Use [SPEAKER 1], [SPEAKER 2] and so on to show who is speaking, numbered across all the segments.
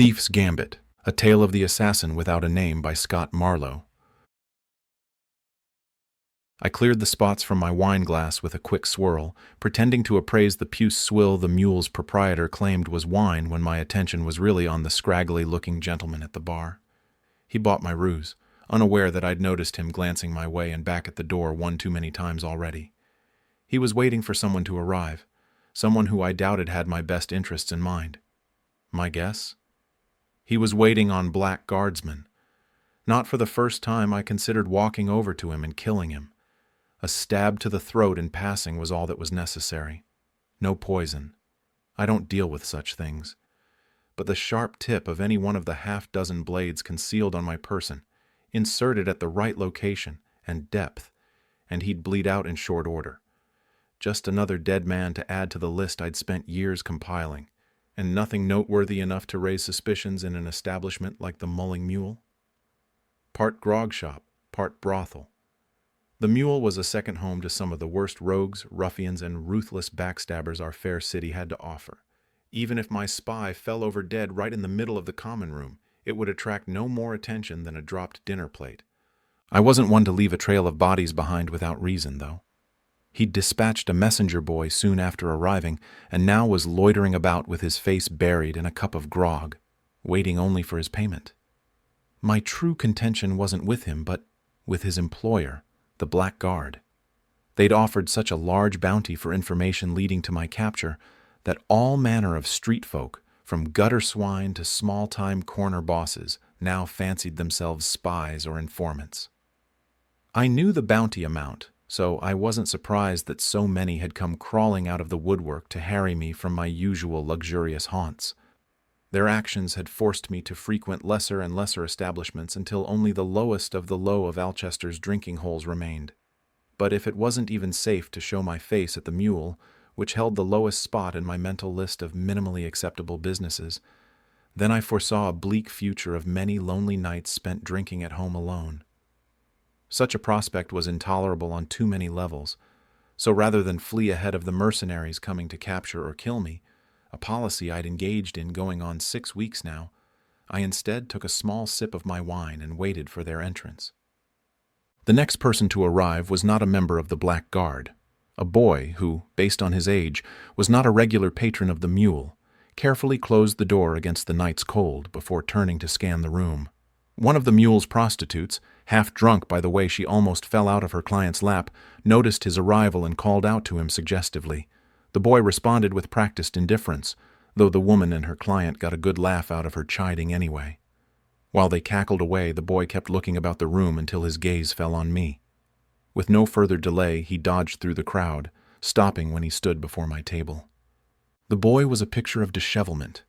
[SPEAKER 1] Thief's Gambit, A Tale of the Assassin Without a Name by Scott Marlowe. I cleared the spots from my wine glass with a quick swirl, pretending to appraise the puce swill the mule's proprietor claimed was wine when my attention was really on the scraggly-looking gentleman at the bar. He bought my ruse, unaware that I'd noticed him glancing my way and back at the door one too many times already. He was waiting for someone to arrive, someone who I doubted had my best interests in mind. My guess? He was waiting on Black Guardsman. Not for the first time I considered walking over to him and killing him. A stab to the throat in passing was all that was necessary. No poison. I don't deal with such things. But the sharp tip of any one of the half-dozen blades concealed on my person, inserted at the right location and depth, and he'd bleed out in short order. Just another dead man to add to the list I'd spent years compiling, and nothing noteworthy enough to raise suspicions in an establishment like the Mulling Mule. Part grog shop, part brothel. The Mule was a second home to some of the worst rogues, ruffians, and ruthless backstabbers our fair city had to offer. Even if my spy fell over dead right in the middle of the common room, it would attract no more attention than a dropped dinner plate. I wasn't one to leave a trail of bodies behind without reason, though. He'd dispatched a messenger boy soon after arriving, and now was loitering about with his face buried in a cup of grog, waiting only for his payment. My true contention wasn't with him, but with his employer, the Black Guard. They'd offered such a large bounty for information leading to my capture that all manner of street folk, from gutter swine to small-time corner bosses, now fancied themselves spies or informants. I knew the bounty amount, so I wasn't surprised that so many had come crawling out of the woodwork to harry me from my usual luxurious haunts. Their actions had forced me to frequent lesser and lesser establishments until only the lowest of the low of Alchester's drinking holes remained. But if it wasn't even safe to show my face at the Mule, which held the lowest spot in my mental list of minimally acceptable businesses, then I foresaw a bleak future of many lonely nights spent drinking at home alone. Such a prospect was intolerable on too many levels, so rather than flee ahead of the mercenaries coming to capture or kill me, a policy I'd engaged in going on 6 weeks now, I instead took a small sip of my wine and waited for their entrance. The next person to arrive was not a member of the Black Guard. A boy who, based on his age, was not a regular patron of the Mule, carefully closed the door against the night's cold before turning to scan the room. One of the Mule's prostitutes, half drunk by the way she almost fell out of her client's lap, noticed his arrival and called out to him suggestively. The boy responded with practiced indifference, though the woman and her client got a good laugh out of her chiding anyway. While they cackled away, the boy kept looking about the room until his gaze fell on me. With no further delay, he dodged through the crowd, stopping when he stood before my table. The boy was a picture of dishevelment,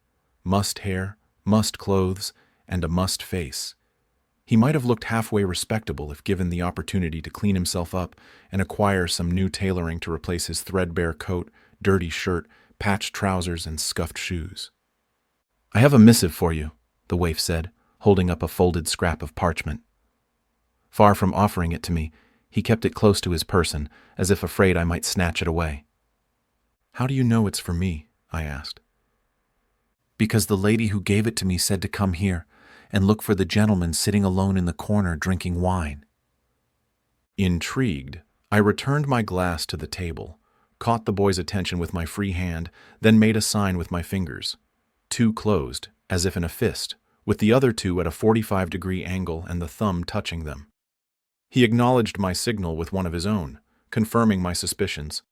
[SPEAKER 1] mussed hair, mussed clothes, and a mussed face. He might have looked halfway respectable if given the opportunity to clean himself up and acquire some new tailoring to replace his threadbare coat, dirty shirt, patched trousers, and scuffed shoes. "I have a missive for you," the waif said, holding up a folded scrap of parchment. Far from offering it to me, he kept it close to his person, as if afraid I might snatch it away. "How do you know it's for me?" I asked. "Because the lady who gave it to me said to come here and look for the gentleman sitting alone in the corner drinking wine." Intrigued, I returned my glass to the table, caught the boy's attention with my free hand, then made a sign with my fingers. Two closed, as if in a fist, with the other two at a 45-degree angle and the thumb touching them. He acknowledged my signal with one of his own, confirming my suspicions.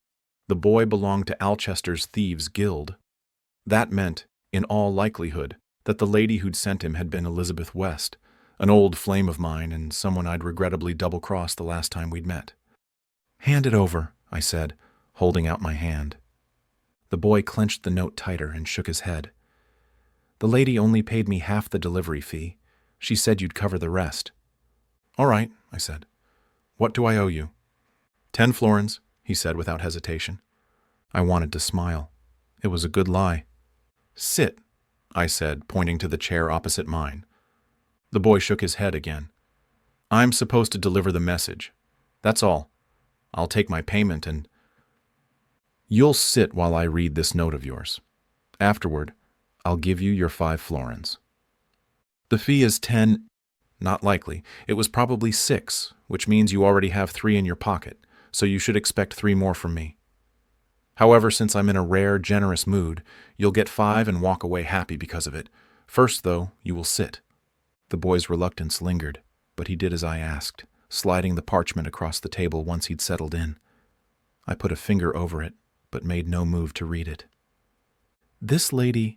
[SPEAKER 1] The boy belonged to Alchester's Thieves' Guild. That meant, in all likelihood, that the lady who'd sent him had been Elizabeth West, an old flame of mine and someone I'd regrettably double-crossed the last time we'd met. "Hand it over," I said, holding out my hand. The boy clenched the note tighter and shook his head. "The lady only paid me half the delivery fee. She said you'd cover the rest." "All right," I said. "What do I owe you?" 10 florins, he said without hesitation. I wanted to smile. It was a good lie. "Sit," I said, pointing to the chair opposite mine. The boy shook his head again. "I'm supposed to deliver the message. That's all. I'll take my payment and—" "You'll sit while I read this note of yours. Afterward, I'll give you your 5 florins. The fee is 10. Not likely. It was probably 6, which means you already have 3 in your pocket, so you should expect 3 more from me. However, since I'm in a rare, generous mood, you'll get 5 and walk away happy because of it. First, though, you will sit. The boy's reluctance lingered, but he did as I asked, sliding the parchment across the table once he'd settled in. I put a finger over it, but made no move to read it. This lady...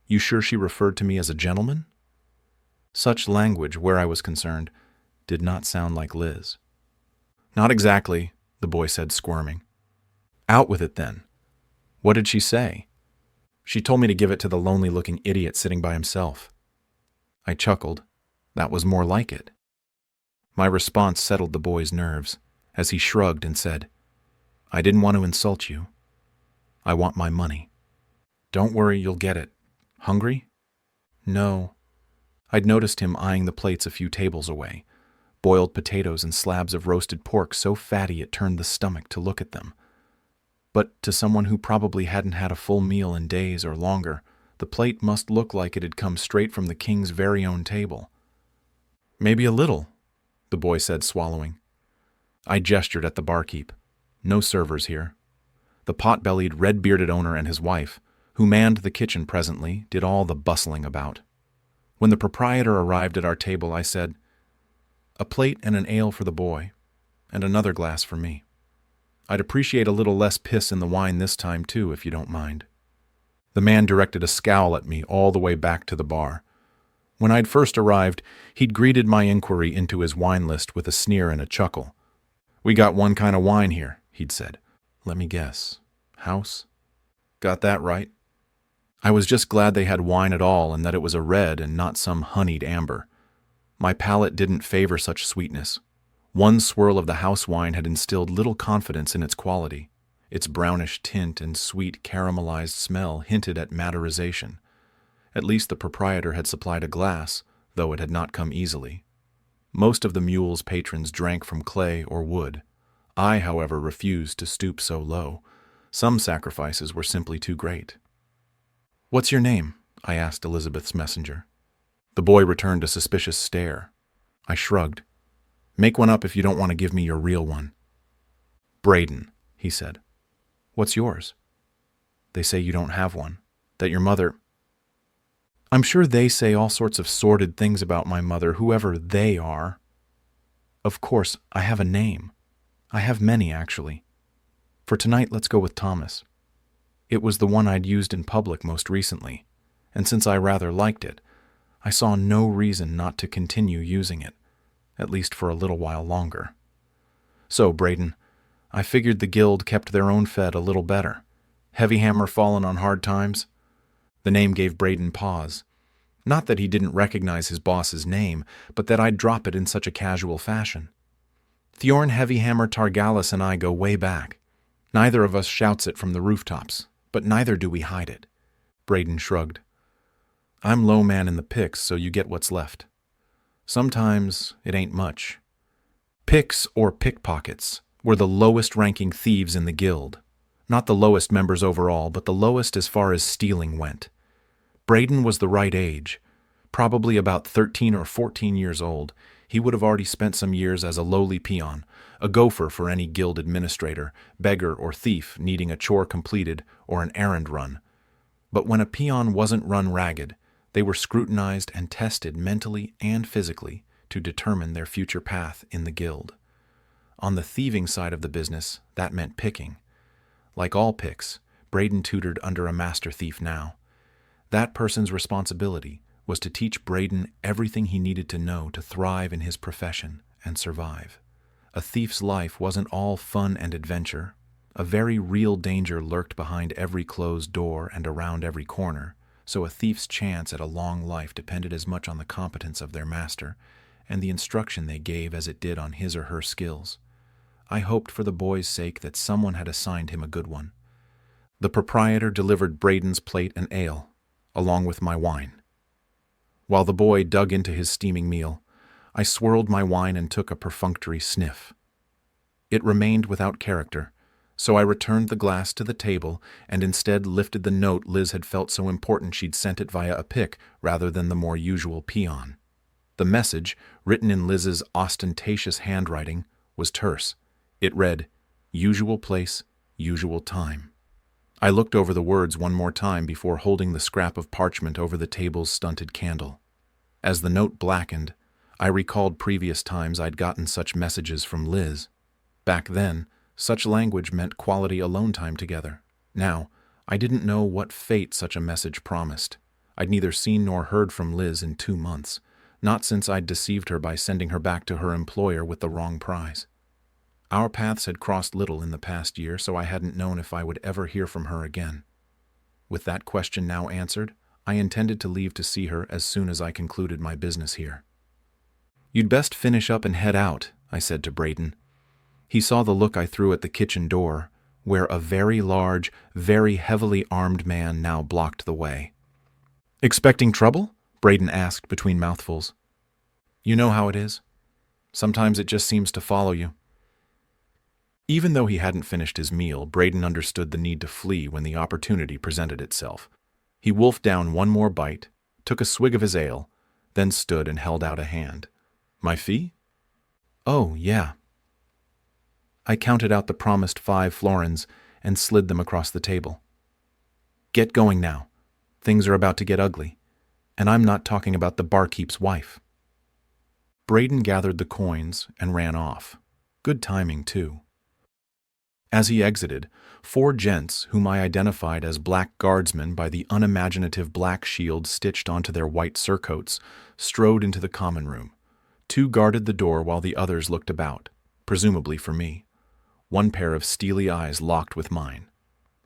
[SPEAKER 1] You sure she referred to me as a gentleman? Such language, where I was concerned, did not sound like Liz. Not exactly, the boy said, squirming. Out with it, then. What did she say? She told me to give it to the lonely-looking idiot sitting by himself. I chuckled. That was more like it. My response settled the boy's nerves, as he shrugged and said, I didn't want to insult you. I want my money. Don't worry, you'll get it. Hungry? No. I'd noticed him eyeing the plates a few tables away, boiled potatoes and slabs of roasted pork so fatty it turned the stomach to look at them. But to someone who probably hadn't had a full meal in days or longer, the plate must look like it had come straight from the king's very own table. Maybe a little, the boy said, swallowing. I gestured at the barkeep. No servers here. The pot-bellied, red-bearded owner and his wife, who manned the kitchen presently, did all the bustling about. When the proprietor arrived at our table, I said, A plate and an ale for the boy, and another glass for me. I'd appreciate a little less piss in the wine this time, too, if you don't mind. The man directed a scowl at me all the way back to the bar. When I'd first arrived, he'd greeted my inquiry into his wine list with a sneer and a chuckle. We got one kind of wine here, he'd said. Let me guess. House? Got that right. I was just glad they had wine at all and that it was a red and not some honeyed amber. My palate didn't favor such sweetness. One swirl of the house wine had instilled little confidence in its quality. Its brownish tint and sweet caramelized smell hinted at maderization. At least the proprietor had supplied a glass, though it had not come easily. Most of the mule's patrons drank from clay or wood. I, however, refused to stoop so low. Some sacrifices were simply too great. What's your name? I asked Elizabeth's messenger. The boy returned a suspicious stare. I shrugged. Make one up if you don't want to give me your real one. Braden, he said. What's yours? They say you don't have one. That your mother... I'm sure they say all sorts of sordid things about my mother, whoever they are. Of course, I have a name. I have many, actually. For tonight, let's go with Thomas. It was the one I'd used in public most recently, and since I rather liked it, I saw no reason not to continue using it, at least for a little while longer. So, Braden, I figured the guild kept their own fed a little better. Heavy hammer fallen on hard times? The name gave Braden pause. Not that he didn't recognize his boss's name, but that I'd drop it in such a casual fashion. Thjorn Heavyhammer Targalis and I go way back. Neither of us shouts it from the rooftops, but neither do we hide it. Braden shrugged. I'm low man in the picks, so you get what's left. Sometimes it ain't much. Picks or pickpockets were the lowest-ranking thieves in the guild. Not the lowest members overall, but the lowest as far as stealing went. Braden was the right age. Probably about 13 or 14 years old, he would have already spent some years as a lowly peon, a gopher for any guild administrator, beggar or thief needing a chore completed or an errand run. But when a peon wasn't run ragged, they were scrutinized and tested mentally and physically to determine their future path in the guild. On the thieving side of the business, that meant picking. Like all picks, Braden tutored under a master thief now. That person's responsibility was to teach Braden everything he needed to know to thrive in his profession and survive. A thief's life wasn't all fun and adventure. A very real danger lurked behind every closed door and around every corner, so a thief's chance at a long life depended as much on the competence of their master and the instruction they gave as it did on his or her skills. I hoped for the boy's sake that someone had assigned him a good one. The proprietor delivered Braden's plate and ale, along with my wine. While the boy dug into his steaming meal, I swirled my wine and took a perfunctory sniff. It remained without character, So I returned the glass to the table and instead lifted the note Liz had felt so important she'd sent it via a pic rather than the more usual peon. The message, written in Liz's ostentatious handwriting, was terse. It read, "Usual place, usual time." I looked over the words one more time before holding the scrap of parchment over the table's stunted candle. As the note blackened, I recalled previous times I'd gotten such messages from Liz. Back then, such language meant quality alone time together. Now, I didn't know what fate such a message promised. I'd neither seen nor heard from Liz in 2 months, not since I'd deceived her by sending her back to her employer with the wrong prize. Our paths had crossed little in the past year, so I hadn't known if I would ever hear from her again. With that question now answered, I intended to leave to see her as soon as I concluded my business here. "You'd best finish up and head out," I said to Braden. He saw the look I threw at the kitchen door, where a very large, very heavily armed man now blocked the way. "Expecting trouble?" Braden asked between mouthfuls. "You know how it is. Sometimes it just seems to follow you." Even though he hadn't finished his meal, Braden understood the need to flee when the opportunity presented itself. He wolfed down one more bite, took a swig of his ale, then stood and held out a hand. "My fee?" "Oh, yeah." I counted out the promised 5 florins and slid them across the table. "Get going now. Things are about to get ugly. And I'm not talking about the barkeep's wife." Braden gathered the coins and ran off. Good timing, too. As he exited, 4 gents, whom I identified as black guardsmen by the unimaginative black shield stitched onto their white surcoats, strode into the common room. 2 guarded the door while the others looked about, presumably for me. One pair of steely eyes locked with mine.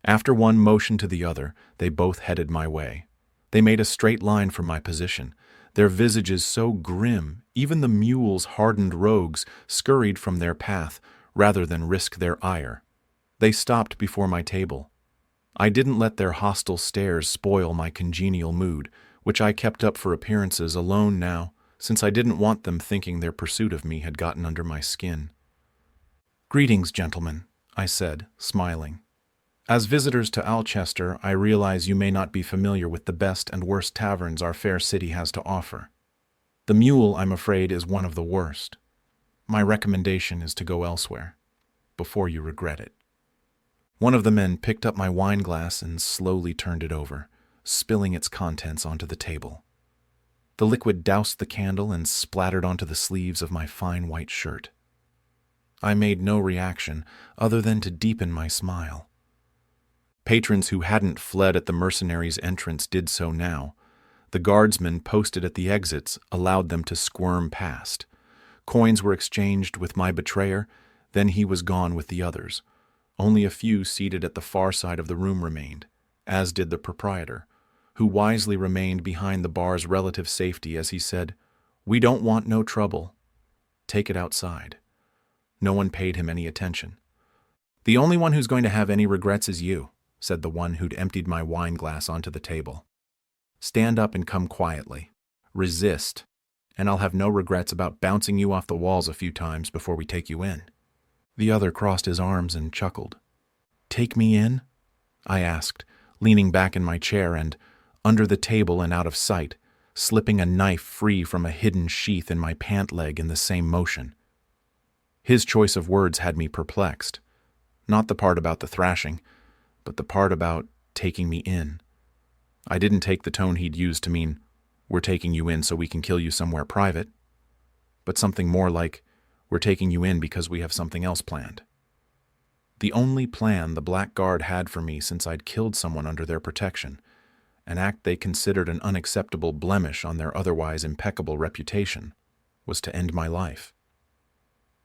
[SPEAKER 1] After one motioned to the other, they both headed my way. They made a straight line for my position, their visages so grim, even the mules' hardened rogues scurried from their path rather than risk their ire. They stopped before my table. I didn't let their hostile stares spoil my congenial mood, which I kept up for appearances alone now, since I didn't want them thinking their pursuit of me had gotten under my skin. "Greetings, gentlemen," I said, smiling. "As visitors to Alchester, I realize you may not be familiar with the best and worst taverns our fair city has to offer. The Mule, I'm afraid, is one of the worst. My recommendation is to go elsewhere, before you regret it." One of the men picked up my wine glass and slowly turned it over, spilling its contents onto the table. The liquid doused the candle and splattered onto the sleeves of my fine white shirt. I made no reaction other than to deepen my smile. Patrons who hadn't fled at the mercenaries' entrance did so now. The guardsmen posted at the exits allowed them to squirm past. Coins were exchanged with my betrayer, then he was gone with the others. Only a few seated at the far side of the room remained, as did the proprietor, who wisely remained behind the bar's relative safety as he said, "We don't want no trouble. Take it outside." No one paid him any attention. "The only one who's going to have any regrets is you," said the one who'd emptied my wine glass onto the table. "Stand up and come quietly. Resist, and I'll have no regrets about bouncing you off the walls a few times before we take you in." The other crossed his arms and chuckled. "Take me in?" I asked, leaning back in my chair and, under the table and out of sight, slipping a knife free from a hidden sheath in my pant leg in the same motion. His choice of words had me perplexed. Not the part about the thrashing, but the part about taking me in. I didn't take the tone he'd used to mean, "We're taking you in so we can kill you somewhere private," but something more like, "We're taking you in because we have something else planned." The only plan the Black Guard had for me since I'd killed someone under their protection, an act they considered an unacceptable blemish on their otherwise impeccable reputation, was to end my life.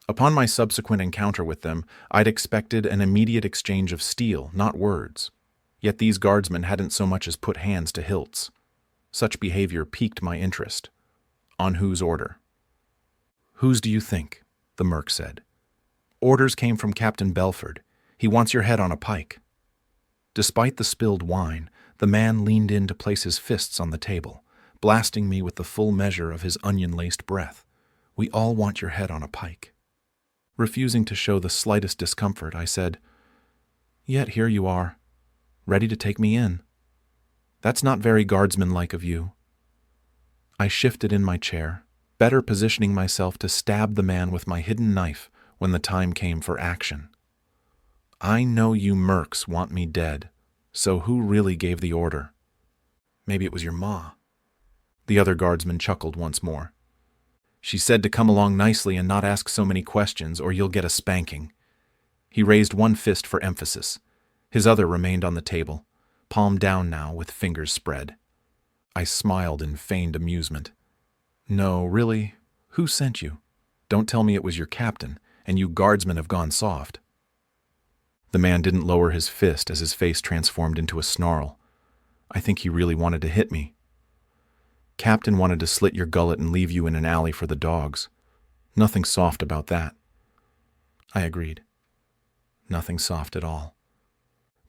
[SPEAKER 1] Upon my subsequent encounter with them, I'd expected an immediate exchange of steel, not words. Yet these guardsmen hadn't so much as put hands to hilts. Such behavior piqued my interest. "On whose order?" "Whose do you think?" the merc said. "Orders came from Captain Belford. He wants your head on a pike." Despite the spilled wine, the man leaned in to place his fists on the table, blasting me with the full measure of his onion-laced breath. "We all want your head on a pike." Refusing to show the slightest discomfort, I said, Yet here you are, ready to take me in. That's not very guardsman-like of you." I shifted in my chair, better positioning myself to stab the man with my hidden knife when the time came for action. "I know you mercs want me dead, so who really gave the order?" "Maybe it was your ma." The other guardsman chuckled once more. "She said to come along nicely and not ask so many questions, or you'll get a spanking." He raised one fist for emphasis. His other remained on the table, palm down now with fingers spread. I smiled in feigned amusement. "No, really? Who sent you? Don't tell me it was your captain, and you guardsmen have gone soft." The man didn't lower his fist as his face transformed into a snarl. I think he really wanted to hit me. "Captain wanted to slit your gullet and leave you in an alley for the dogs. Nothing soft about that." I agreed. Nothing soft at all.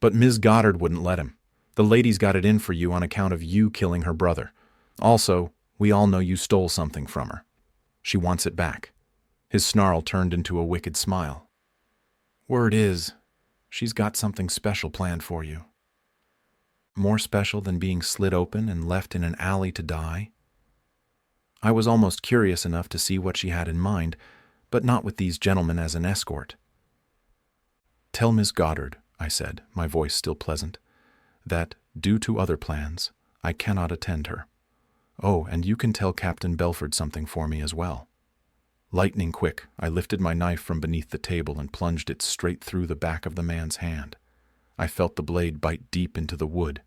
[SPEAKER 1] "But Ms. Goddard wouldn't let him. The lady's got it in for you on account of you killing her brother. Also, we all know you stole something from her. She wants it back." His snarl turned into a wicked smile. "Word is, she's got something special planned for you." More special than being slit open and left in an alley to die? I was almost curious enough to see what she had in mind, but not with these gentlemen as an escort. "Tell Miss Goddard," I said, my voice still pleasant, "that, due to other plans, I cannot attend her. Oh, and you can tell Captain Belford something for me as well." Lightning quick, I lifted my knife from beneath the table and plunged it straight through the back of the man's hand. I felt the blade bite deep into the wood.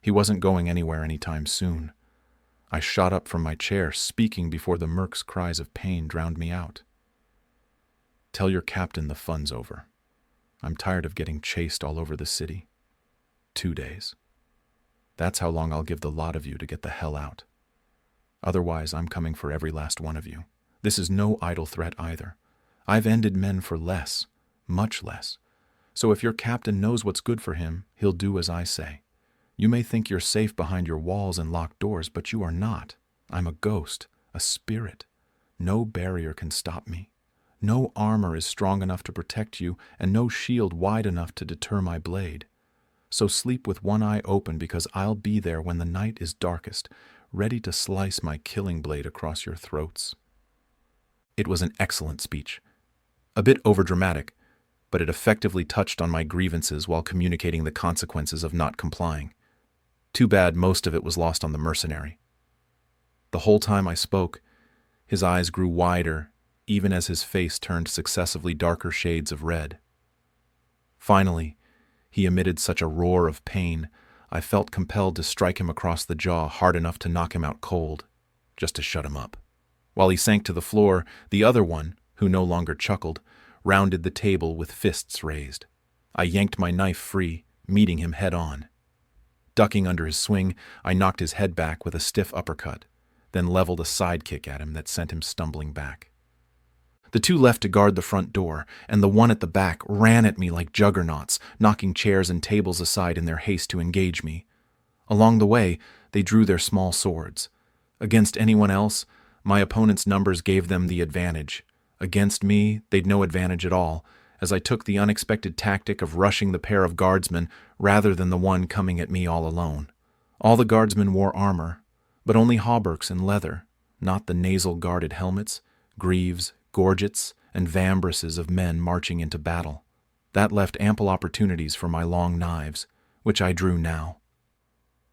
[SPEAKER 1] He wasn't going anywhere anytime soon. I shot up from my chair, speaking before the merc's cries of pain drowned me out. "Tell your captain the fun's over. I'm tired of getting chased all over the city. 2 days. That's how long I'll give the lot of you to get the hell out. Otherwise, I'm coming for every last one of you. This is no idle threat either. I've ended men for less, much less. So if your captain knows what's good for him, he'll do as I say. You may think you're safe behind your walls and locked doors, but you are not. I'm a ghost, a spirit. No barrier can stop me. No armor is strong enough to protect you, and no shield wide enough to deter my blade. So sleep with one eye open, because I'll be there when the night is darkest, ready to slice my killing blade across your throats." It was an excellent speech. A bit overdramatic, but it effectively touched on my grievances while communicating the consequences of not complying. Too bad most of it was lost on the mercenary. The whole time I spoke, his eyes grew wider, even as his face turned successively darker shades of red. Finally, he emitted such a roar of pain, I felt compelled to strike him across the jaw hard enough to knock him out cold, just to shut him up. While he sank to the floor, the other one, who no longer chuckled, rounded the table with fists raised. I yanked my knife free, meeting him head on. Ducking under his swing, I knocked his head back with a stiff uppercut, then leveled a sidekick at him that sent him stumbling back. The two left to guard the front door, and the one at the back ran at me like juggernauts, knocking chairs and tables aside in their haste to engage me. Along the way, they drew their small swords. Against anyone else, my opponent's numbers gave them the advantage. Against me, they'd no advantage at all, as I took the unexpected tactic of rushing the pair of guardsmen rather than the one coming at me all alone. All the guardsmen wore armor, but only hauberks and leather, not the nasal-guarded helmets, greaves, gorgets, and vambraces of men marching into battle. That left ample opportunities for my long knives, which I drew now.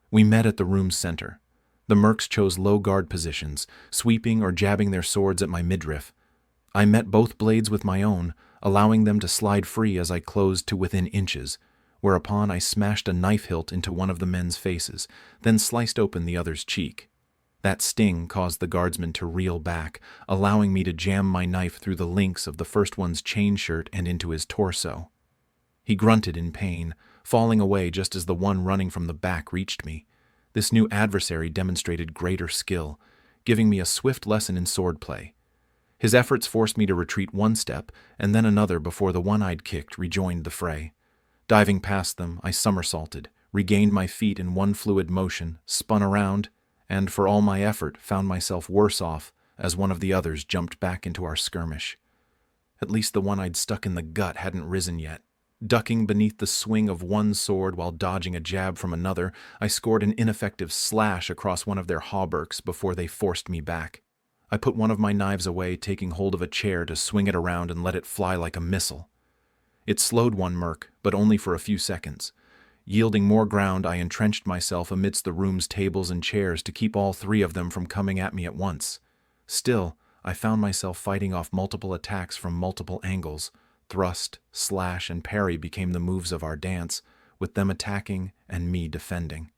[SPEAKER 1] We met at the room's center. The mercs chose low guard positions, sweeping or jabbing their swords at my midriff. I met both blades with my own, allowing them to slide free as I closed to within inches, whereupon I smashed a knife hilt into one of the men's faces, then sliced open the other's cheek. That sting caused the guardsman to reel back, allowing me to jam my knife through the links of the first one's chain shirt and into his torso. He grunted in pain, falling away just as the one running from the back reached me. This new adversary demonstrated greater skill, giving me a swift lesson in swordplay. His efforts forced me to retreat one step and then another before the one I'd kicked rejoined the fray. Diving past them, I somersaulted, regained my feet in one fluid motion, spun around, and for all my effort found myself worse off as one of the others jumped back into our skirmish. At least the one I'd stuck in the gut hadn't risen yet. Ducking beneath the swing of one sword while dodging a jab from another, I scored an ineffective slash across one of their hauberks before they forced me back. I put one of my knives away, taking hold of a chair to swing it around and let it fly like a missile. It slowed one merc, but only for a few seconds. Yielding more ground, I entrenched myself amidst the room's tables and chairs to keep all three of them from coming at me at once. Still, I found myself fighting off multiple attacks from multiple angles. Thrust, slash, and parry became the moves of our dance, with them attacking and me defending.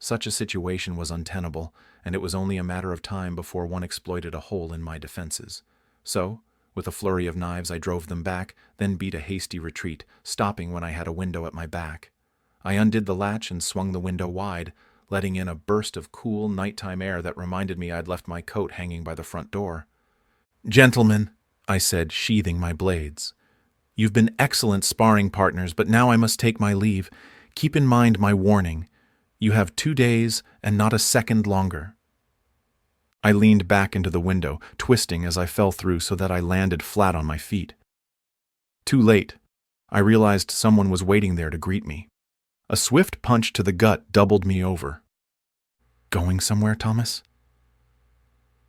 [SPEAKER 1] Such a situation was untenable, and it was only a matter of time before one exploited a hole in my defenses. So, with a flurry of knives, I drove them back, then beat a hasty retreat, stopping when I had a window at my back. I undid the latch and swung the window wide, letting in a burst of cool, nighttime air that reminded me I'd left my coat hanging by the front door. "Gentlemen," I said, sheathing my blades. "You've been excellent sparring partners, but now I must take my leave. Keep in mind my warning. You have 2 days and not a second longer." I leaned back into the window, twisting as I fell through so that I landed flat on my feet. Too late. I realized someone was waiting there to greet me. A swift punch to the gut doubled me over. "Going somewhere, Thomas?"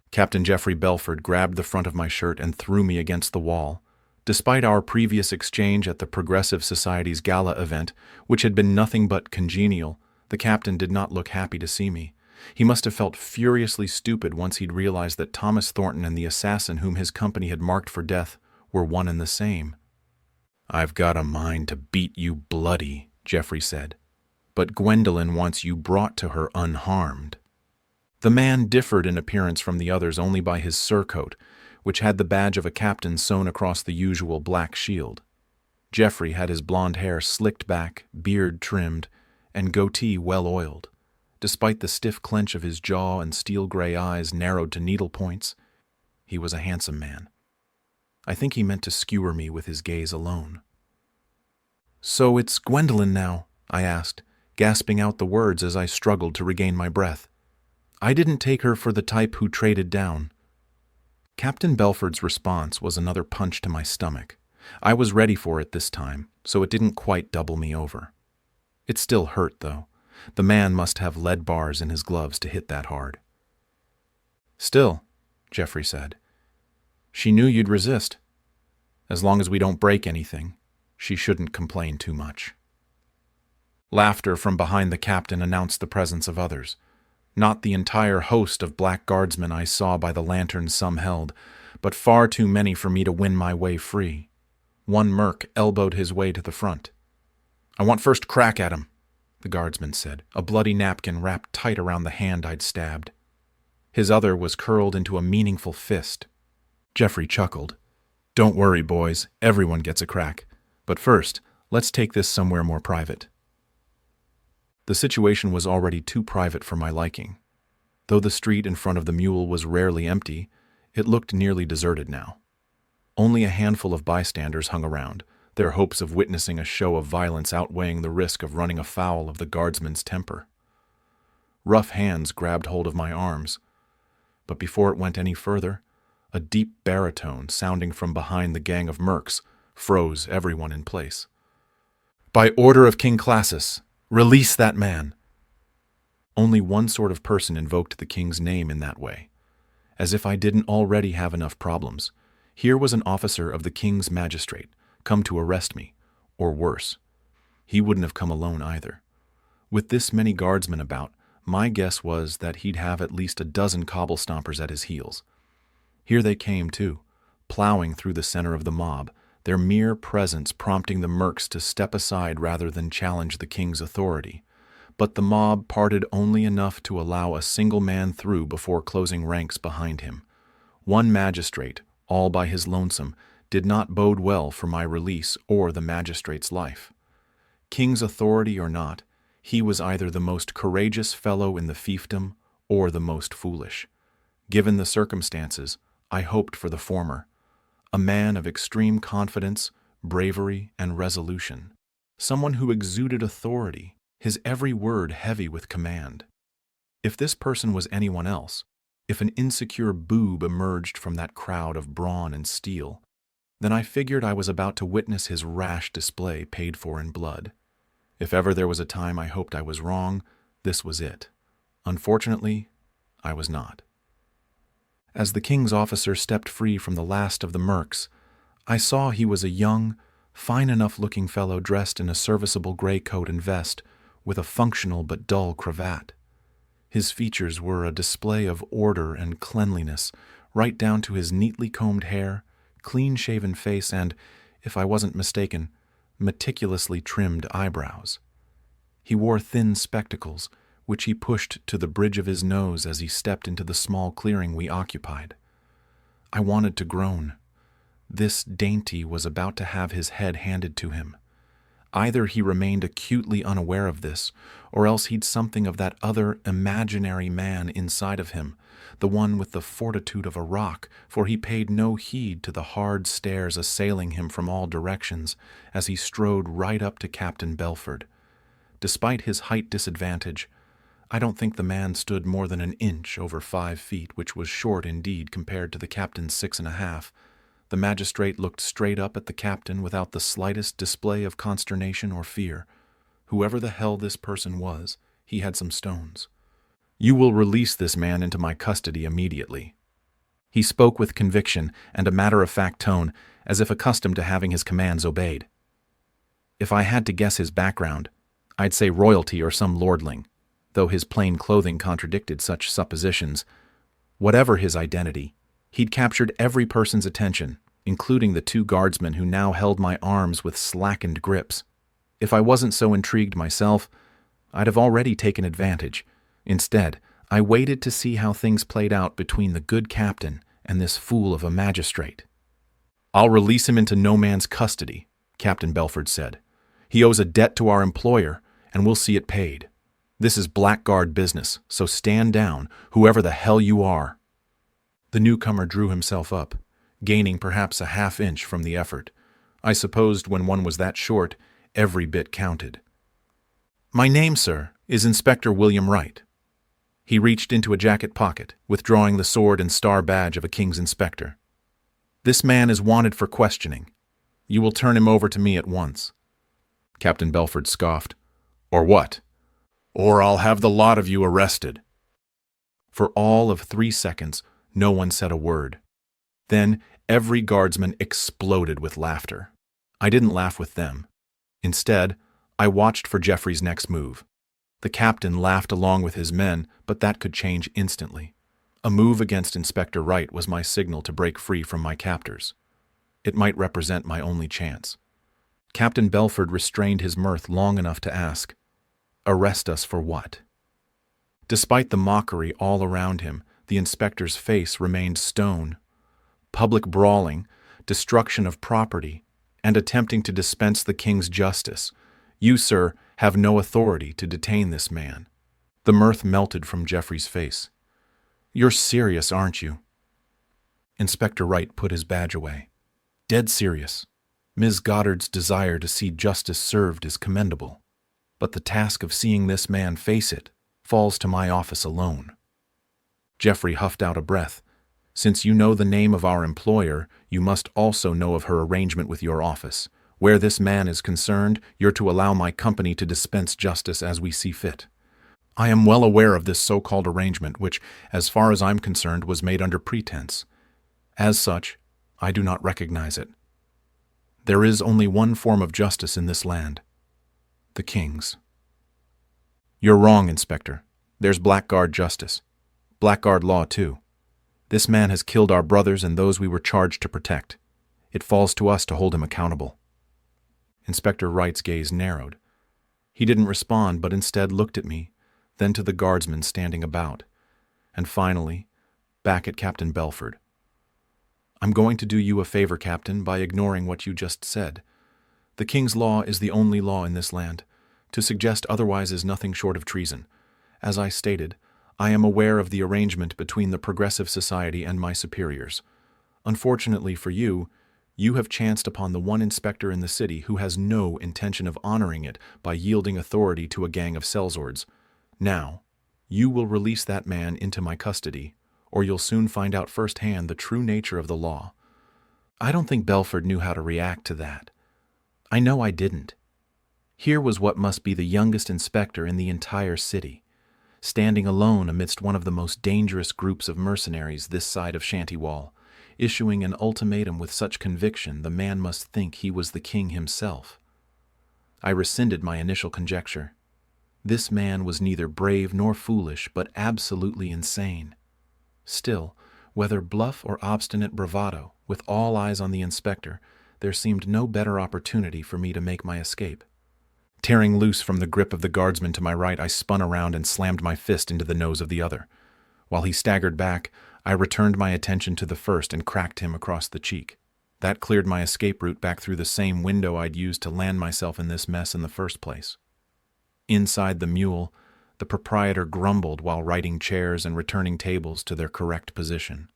[SPEAKER 1] Captain Geoffrey Belford grabbed the front of my shirt and threw me against the wall. Despite our previous exchange at the Progressive Society's gala event, which had been nothing but congenial, the captain did not look happy to see me. He must have felt furiously stupid once he'd realized that Thomas Thornton and the assassin whom his company had marked for death were one and the same. "I've got a mind to beat you bloody," Geoffrey said, "but Gwendolen wants you brought to her unharmed." The man differed in appearance from the others only by his surcoat, which had the badge of a captain sewn across the usual black shield. Geoffrey had his blonde hair slicked back, beard trimmed, and goatee well oiled. Despite the stiff clench of his jaw and steel-gray eyes narrowed to needle points, he was a handsome man. I think he meant to skewer me with his gaze alone. "So it's Gwendolen now?" I asked, gasping out the words as I struggled to regain my breath. "I didn't take her for the type who traded down." Captain Belford's response was another punch to my stomach. I was ready for it this time, so it didn't quite double me over. It still hurt, though. The man must have lead bars in his gloves to hit that hard. "Still," Geoffrey said, "she knew you'd resist. As long as we don't break anything, she shouldn't complain too much." Laughter from behind the captain announced the presence of others. Not the entire host of black guardsmen I saw by the lanterns some held, but far too many for me to win my way free. One merc elbowed his way to the front. "I want first crack at him," the guardsman said, a bloody napkin wrapped tight around the hand I'd stabbed. His other was curled into a meaningful fist. Geoffrey chuckled. "Don't worry, boys, everyone gets a crack. But first, let's take this somewhere more private." The situation was already too private for my liking. Though the street in front of the mule was rarely empty, it looked nearly deserted now. Only a handful of bystanders hung around, their hopes of witnessing a show of violence outweighing the risk of running afoul of the guardsman's temper. Rough hands grabbed hold of my arms, but before it went any further, a deep baritone sounding from behind the gang of mercs froze everyone in place. "By order of King Classus, release that man!" Only one sort of person invoked the king's name in that way. As if I didn't already have enough problems, here was an officer of the king's magistrate, come to arrest me, or worse. He wouldn't have come alone either. With this many guardsmen about, my guess was that he'd have at least a dozen cobble-stompers at his heels. Here they came, too, plowing through the center of the mob, their mere presence prompting the mercs to step aside rather than challenge the king's authority. But the mob parted only enough to allow a single man through before closing ranks behind him. One magistrate, all by his lonesome, did not bode well for my release or the magistrate's life. King's authority or not, he was either the most courageous fellow in the fiefdom or the most foolish. Given the circumstances, I hoped for the former. A man of extreme confidence, bravery, and resolution. Someone who exuded authority, his every word heavy with command. If this person was anyone else, if an insecure boob emerged from that crowd of brawn and steel, Then I figured I was about to witness his rash display paid for in blood. If ever there was a time I hoped I was wrong, this was it. Unfortunately, I was not. As the king's officer stepped free from the last of the mercs, I saw he was a young, fine enough-looking fellow dressed in a serviceable gray coat and vest with a functional but dull cravat. His features were a display of order and cleanliness, right down to his neatly combed hair, clean-shaven face, and, if I wasn't mistaken, meticulously trimmed eyebrows. He wore thin spectacles, which he pushed to the bridge of his nose as he stepped into the small clearing we occupied. I wanted to groan. This dainty was about to have his head handed to him. Either he remained acutely unaware of this, or else he'd something of that other imaginary man inside of him, the one with the fortitude of a rock, for he paid no heed to the hard stares assailing him from all directions as he strode right up to Captain Belford. Despite his height disadvantage, I don't think the man stood more than an inch over 5 feet, which was short indeed compared to the captain's 6.5. The magistrate looked straight up at the captain without the slightest display of consternation or fear. Whoever the hell this person was, he had some stones. "You will release this man into my custody immediately." He spoke with conviction and a matter-of-fact tone, as if accustomed to having his commands obeyed. If I had to guess his background, I'd say royalty or some lordling, though his plain clothing contradicted such suppositions. Whatever his identity, he'd captured every person's attention, including the 2 guardsmen who now held my arms with slackened grips. If I wasn't so intrigued myself, I'd have already taken advantage. Instead, I waited to see how things played out between the good captain and this fool of a magistrate. "I'll release him into no man's custody," Captain Belford said. "He owes a debt to our employer, and we'll see it paid. This is blackguard business, so stand down, whoever the hell you are." The newcomer drew himself up, gaining perhaps a half-inch from the effort. I supposed when one was that short, every bit counted. "My name, sir, is Inspector William Wright." He reached into a jacket pocket, withdrawing the sword and star badge of a king's inspector. "This man is wanted for questioning. You will turn him over to me at once." Captain Belford scoffed. "Or what? Or I'll have the lot of you arrested." For all of 3 seconds, no one said a word. Then every guardsman exploded with laughter. I didn't laugh with them. Instead, I watched for Geoffrey's next move. The captain laughed along with his men, but that could change instantly. A move against Inspector Wright was my signal to break free from my captors. It might represent my only chance. Captain Belford restrained his mirth long enough to ask, "Arrest us for what?" Despite the mockery all around him, the inspector's face remained stone. Public brawling, destruction of property, and attempting to dispense the king's justice. You, sir, have no authority to detain this man. The mirth melted from Geoffrey's face. "You're serious, aren't you?" Inspector Wright put his badge away. "Dead serious. Ms. Goddard's desire to see justice served is commendable, but the task of seeing this man face it falls to my office alone." Geoffrey huffed out a breath. "Since you know the name of our employer, you must also know of her arrangement with your office. Where this man is concerned, you're to allow my company to dispense justice as we see fit." "I am well aware of this so-called arrangement, which, as far as I'm concerned, was made under pretense. As such, I do not recognize it. There is only one form of justice in this land: the king's." "You're wrong, Inspector. There's blackguard justice. Blackguard law, too. This man has killed our brothers and those we were charged to protect. It falls to us to hold him accountable." Inspector Wright's gaze narrowed. He didn't respond, but instead looked at me, then to the guardsmen standing about, and finally, back at Captain Belford. "I'm going to do you a favor, Captain, by ignoring what you just said. The king's law is the only law in this land. To suggest otherwise is nothing short of treason. As I stated, I am aware of the arrangement between the Progressive Society and my superiors. Unfortunately for you, you have chanced upon the one inspector in the city who has no intention of honoring it by yielding authority to a gang of sellswords. Now, you will release that man into my custody, or you'll soon find out firsthand the true nature of the law. I don't think Belford knew how to react to that. I know I didn't. Here was what must be the youngest inspector in the entire city, standing alone amidst one of the most dangerous groups of mercenaries this side of Shantywall, issuing an ultimatum with such conviction the man must think he was the king himself. I rescinded my initial conjecture. This man was neither brave nor foolish, but absolutely insane. Still, whether bluff or obstinate bravado, with all eyes on the inspector, there seemed no better opportunity for me to make my escape. Tearing loose from the grip of the guardsman to my right, I spun around and slammed my fist into the nose of the other. While he staggered back, I returned my attention to the first and cracked him across the cheek. That cleared my escape route back through the same window I'd used to land myself in this mess in the first place. Inside the mule, the proprietor grumbled while righting chairs and returning tables to their correct position.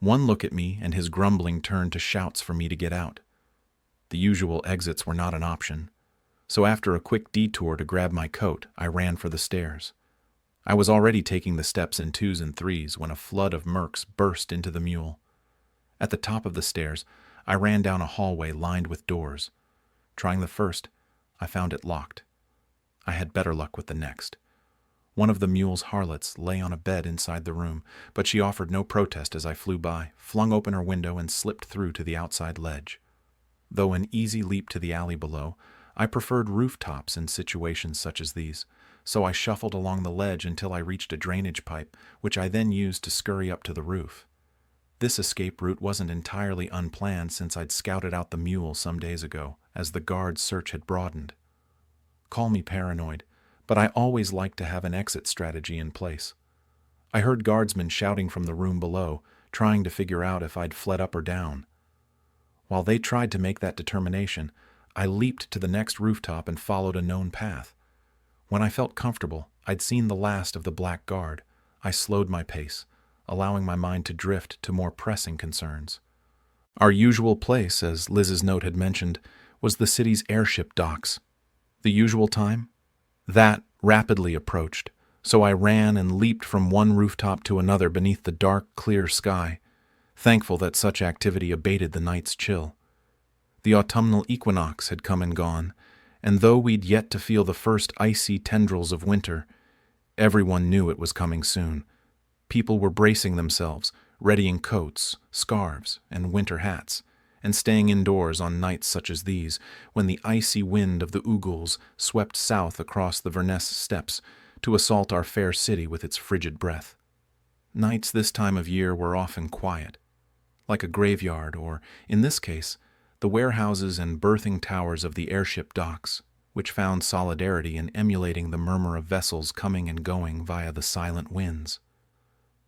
[SPEAKER 1] One look at me and his grumbling turned to shouts for me to get out. The usual exits were not an option, so after a quick detour to grab my coat, I ran for the stairs. I was already taking the steps in 2s and 3s when a flood of mercs burst into the mule. At the top of the stairs, I ran down a hallway lined with doors. Trying the first, I found it locked. I had better luck with the next. One of the mule's harlots lay on a bed inside the room, but she offered no protest as I flew by, flung open her window, and slipped through to the outside ledge. Though an easy leap to the alley below, I preferred rooftops in situations such as these, so I shuffled along the ledge until I reached a drainage pipe, which I then used to scurry up to the roof. This escape route wasn't entirely unplanned since I'd scouted out the mule some days ago, as the guard's search had broadened. Call me paranoid, but I always liked to have an exit strategy in place. I heard guardsmen shouting from the room below, trying to figure out if I'd fled up or down. While they tried to make that determination, I leaped to the next rooftop and followed a known path. When I felt comfortable, I'd seen the last of the black guard. I slowed my pace, allowing my mind to drift to more pressing concerns. Our usual place, as Liz's note had mentioned, was the city's airship docks. The usual time? That rapidly approached, so I ran and leaped from one rooftop to another beneath the dark, clear sky, thankful that such activity abated the night's chill. The autumnal equinox had come and gone, and though we'd yet to feel the first icy tendrils of winter, everyone knew it was coming soon. People were bracing themselves, readying coats, scarves, and winter hats, and staying indoors on nights such as these, when the icy wind of the Oogles swept south across the Verness steppes to assault our fair city with its frigid breath. Nights this time of year were often quiet, like a graveyard or, in this case, the warehouses and berthing towers of the airship docks, which found solidarity in emulating the murmur of vessels coming and going via the silent winds.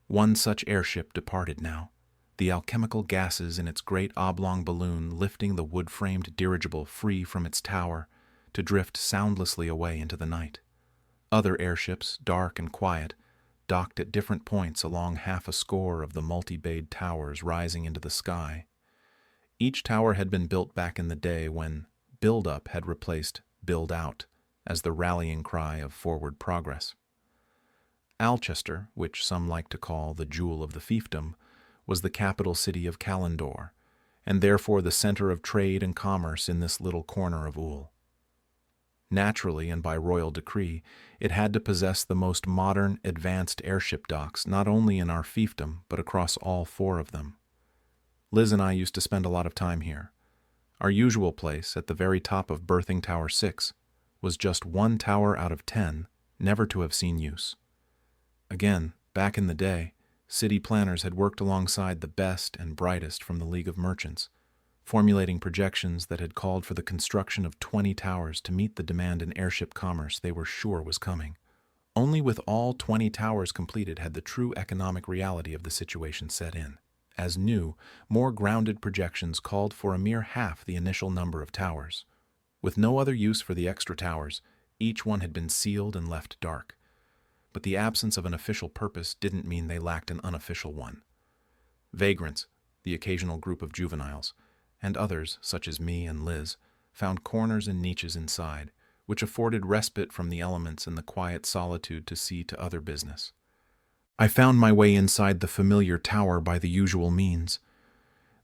[SPEAKER 1] One such airship departed now, the alchemical gases in its great oblong balloon lifting the wood-framed dirigible free from its tower to drift soundlessly away into the night. Other airships, dark and quiet, docked at different points along half a score of the multi-bayed towers rising into the sky. Each tower had been built back in the day when build-up had replaced build-out as the rallying cry of forward progress. Alchester, which some like to call the jewel of the fiefdom, was the capital city of Calendor, and therefore the center of trade and commerce in this little corner of Ool. Naturally, and by royal decree, it had to possess the most modern, advanced airship docks, not only in our fiefdom, but across all 4 of them. Liz and I used to spend a lot of time here. Our usual place, at the very top of Berthing Tower 6, was just 1 tower out of 10 never to have seen use. Again, back in the day, city planners had worked alongside the best and brightest from the League of Merchants, formulating projections that had called for the construction of 20 towers to meet the demand in airship commerce they were sure was coming. Only with all 20 towers completed had the true economic reality of the situation set in, as new, more grounded projections called for a mere half the initial number of towers. With no other use for the extra towers, each one had been sealed and left dark. But the absence of an official purpose didn't mean they lacked an unofficial one. Vagrants, the occasional group of juveniles, and others, such as me and Liz, found corners and niches inside, which afforded respite from the elements and the quiet solitude to see to other business. I found my way inside the familiar tower by the usual means.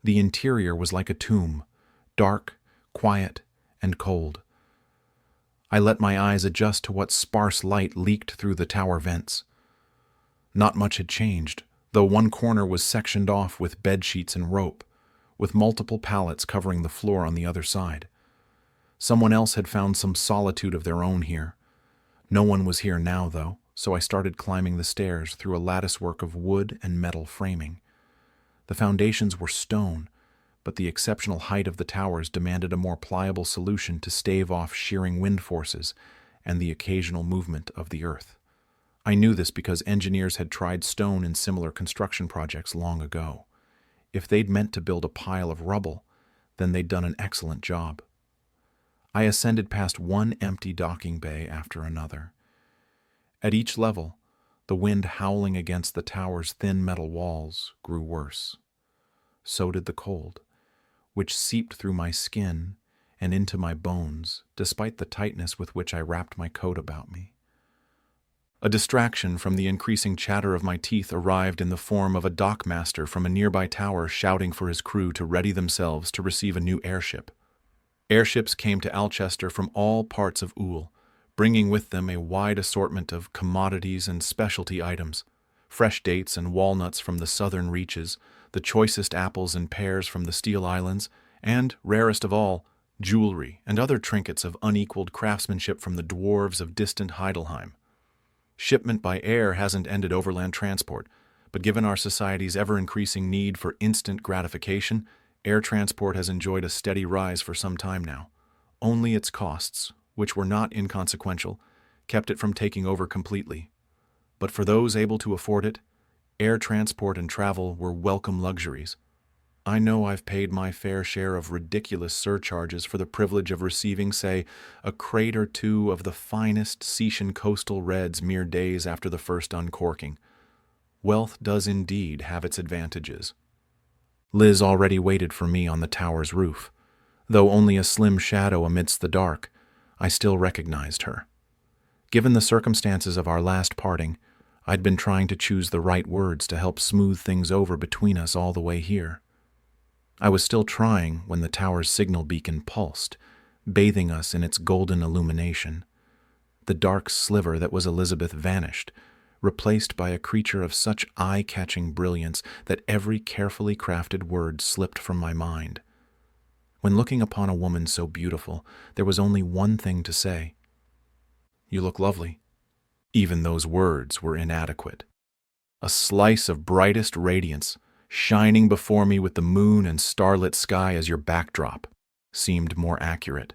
[SPEAKER 1] The interior was like a tomb, dark, quiet, and cold. I let my eyes adjust to what sparse light leaked through the tower vents. Not much had changed, though one corner was sectioned off with bedsheets and rope, with multiple pallets covering the floor on the other side. Someone else had found some solitude of their own here. No one was here now, though, so I started climbing the stairs through a latticework of wood and metal framing. The foundations were stone, but the exceptional height of the towers demanded a more pliable solution to stave off shearing wind forces and the occasional movement of the earth. I knew this because engineers had tried stone in similar construction projects long ago. If they'd meant to build a pile of rubble, then they'd done an excellent job. I ascended past one empty docking bay after another. At each level, the wind howling against the tower's thin metal walls grew worse. So did the cold, which seeped through my skin and into my bones, despite the tightness with which I wrapped my coat about me. A distraction from the increasing chatter of my teeth arrived in the form of a dockmaster from a nearby tower shouting for his crew to ready themselves to receive a new airship. Airships came to Alchester from all parts of Ool, bringing with them a wide assortment of commodities and specialty items, fresh dates and walnuts from the southern reaches, the choicest apples and pears from the Steel Islands, and, rarest of all, jewelry and other trinkets of unequaled craftsmanship from the dwarves of distant Heidelheim. Shipment by air hasn't ended overland transport, but given our society's ever-increasing need for instant gratification, air transport has enjoyed a steady rise for some time now. Only its costs, which were not inconsequential, kept it from taking over completely. But for those able to afford it, air transport and travel were welcome luxuries. I know I've paid my fair share of ridiculous surcharges for the privilege of receiving, say, a crate or two of the finest Setian coastal reds mere days after the first uncorking. Wealth does indeed have its advantages. Liz already waited for me on the tower's roof. Though only a slim shadow amidst the dark, I still recognized her. Given the circumstances of our last parting, I'd been trying to choose the right words to help smooth things over between us all the way here. I was still trying when the tower's signal beacon pulsed, bathing us in its golden illumination. The dark sliver that was Elizabeth vanished, replaced by a creature of such eye-catching brilliance that every carefully crafted word slipped from my mind. When looking upon a woman so beautiful, there was only one thing to say. "You look lovely." Even those words were inadequate. A slice of brightest radiance, shining before me with the moon and starlit sky as your backdrop, seemed more accurate.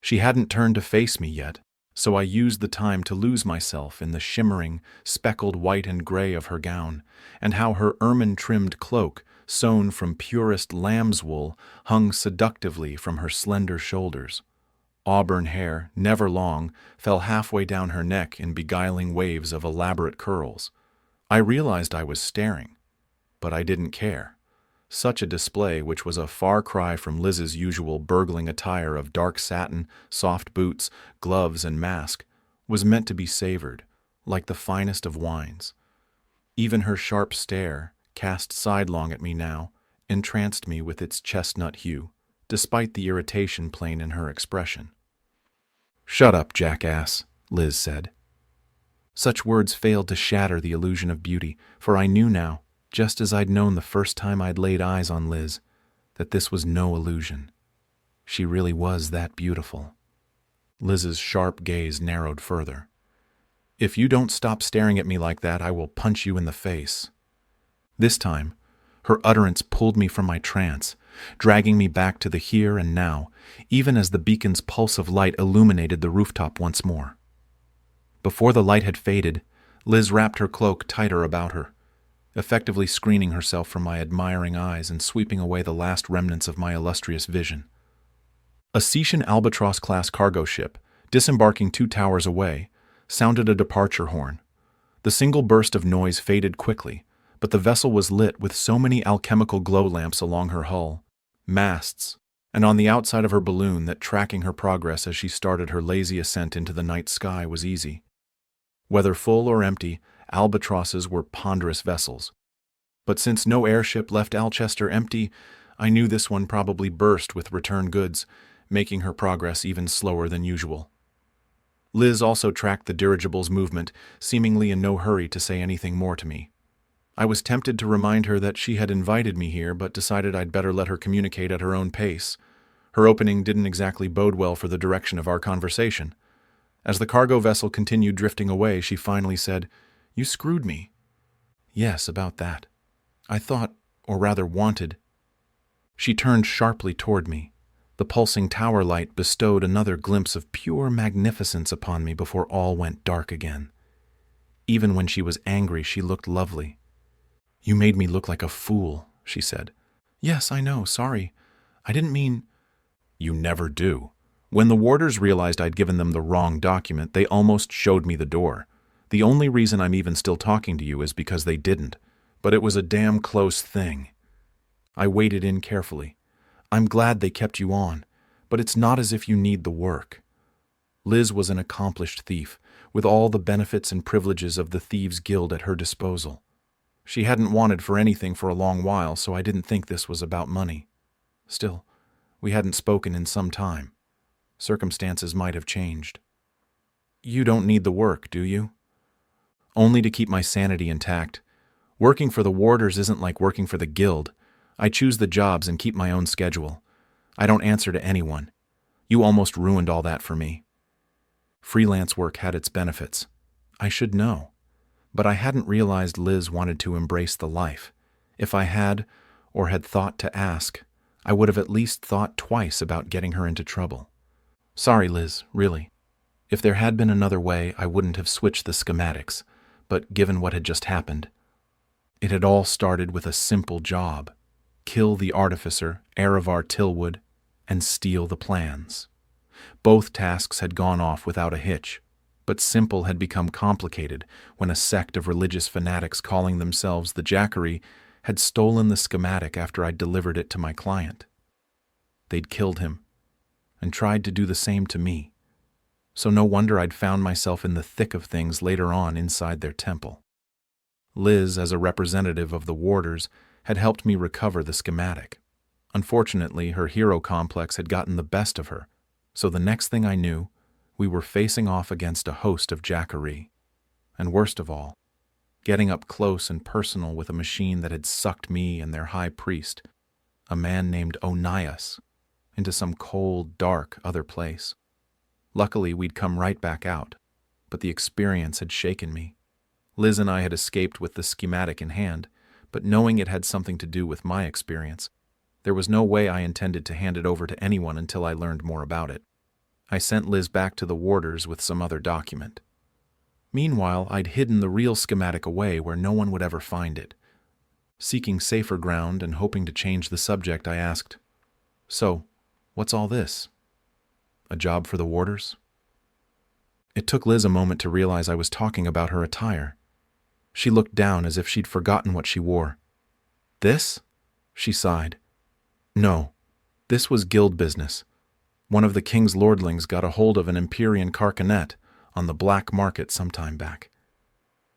[SPEAKER 1] She hadn't turned to face me yet, so I used the time to lose myself in the shimmering, speckled white and gray of her gown, and how her ermine-trimmed cloak, sewn from purest lamb's wool, hung seductively from her slender shoulders. Auburn hair, never long, fell halfway down her neck in beguiling waves of elaborate curls. I realized I was staring, but I didn't care. Such a display, which was a far cry from Liz's usual burgling attire of dark satin, soft boots, gloves, and mask, was meant to be savored, like the finest of wines. Even her sharp stare, cast sidelong at me now, entranced me with its chestnut hue, despite the irritation plain in her expression. "Shut up, jackass," Liz said. Such words failed to shatter the illusion of beauty, for I knew now, just as I'd known the first time I'd laid eyes on Liz, that this was no illusion. She really was that beautiful. Liz's sharp gaze narrowed further. "If you don't stop staring at me like that, I will punch you in the face." This time, her utterance pulled me from my trance, dragging me back to the here and now, even as the beacon's pulse of light illuminated the rooftop once more. Before the light had faded, Liz wrapped her cloak tighter about her, effectively screening herself from my admiring eyes and sweeping away the last remnants of my illustrious vision. A Setian Albatross-class cargo ship, disembarking 2 towers away, sounded a departure horn. The single burst of noise faded quickly, but the vessel was lit with so many alchemical glow lamps along her hull, masts, and on the outside of her balloon that tracking her progress as she started her lazy ascent into the night sky was easy. Whether full or empty, albatrosses were ponderous vessels. But since no airship left Alchester empty, I knew this one probably burst with return goods, making her progress even slower than usual. Liz also tracked the dirigible's movement, seemingly in no hurry to say anything more to me. I was tempted to remind her that she had invited me here, but decided I'd better let her communicate at her own pace. Her opening didn't exactly bode well for the direction of our conversation. As the cargo vessel continued drifting away, she finally said, "You screwed me." "Yes, about that. I thought, or rather wanted." She turned sharply toward me. The pulsing tower light bestowed another glimpse of pure magnificence upon me before all went dark again. Even when she was angry, she looked lovely. "You made me look like a fool," she said. "Yes, I know, sorry. I didn't mean—" "You never do. When the warders realized I'd given them the wrong document, they almost showed me the door. The only reason I'm even still talking to you is because they didn't. But it was a damn close thing." I waded in carefully. "I'm glad they kept you on, but it's not as if you need the work." Liz was an accomplished thief, with all the benefits and privileges of the Thieves' Guild at her disposal. She hadn't wanted for anything for a long while, so I didn't think this was about money. Still, we hadn't spoken in some time. Circumstances might have changed. "You don't need the work, do you?" "Only to keep my sanity intact. Working for the warders isn't like working for the guild. I choose the jobs and keep my own schedule. I don't answer to anyone. You almost ruined all that for me." Freelance work had its benefits. I should know. But I hadn't realized Liz wanted to embrace the life. If I had, or had thought to ask, I would have at least thought twice about getting her into trouble. "Sorry, Liz, really. If there had been another way, I wouldn't have switched the schematics, but given what had just happened, it had all started with a simple job: kill the artificer, Aravar Tillwood, and steal the plans. Both tasks had gone off without a hitch, but simple had become complicated when a sect of religious fanatics calling themselves the Jackery had stolen the schematic after I'd delivered it to my client. They'd killed him, and tried to do the same to me, so no wonder I'd found myself in the thick of things later on inside their temple. Liz, as a representative of the warders, had helped me recover the schematic. Unfortunately, her hero complex had gotten the best of her, so the next thing I knew, we were facing off against a host of Jackery. And worst of all, getting up close and personal with a machine that had sucked me and their high priest, a man named Onias, into some cold, dark other place. Luckily, we'd come right back out, but the experience had shaken me. Liz and I had escaped with the schematic in hand, but knowing it had something to do with my experience, there was no way I intended to hand it over to anyone until I learned more about it. I sent Liz back to the warders with some other document. Meanwhile, I'd hidden the real schematic away where no one would ever find it. Seeking safer ground and hoping to change the subject, I asked, "So, what's all this? A job for the warders?" It took Liz a moment to realize I was talking about her attire. She looked down as if she'd forgotten what she wore. "This?" she sighed. "No, this was guild business. One of the king's lordlings got a hold of an Empyrean carcanet on the black market some time back.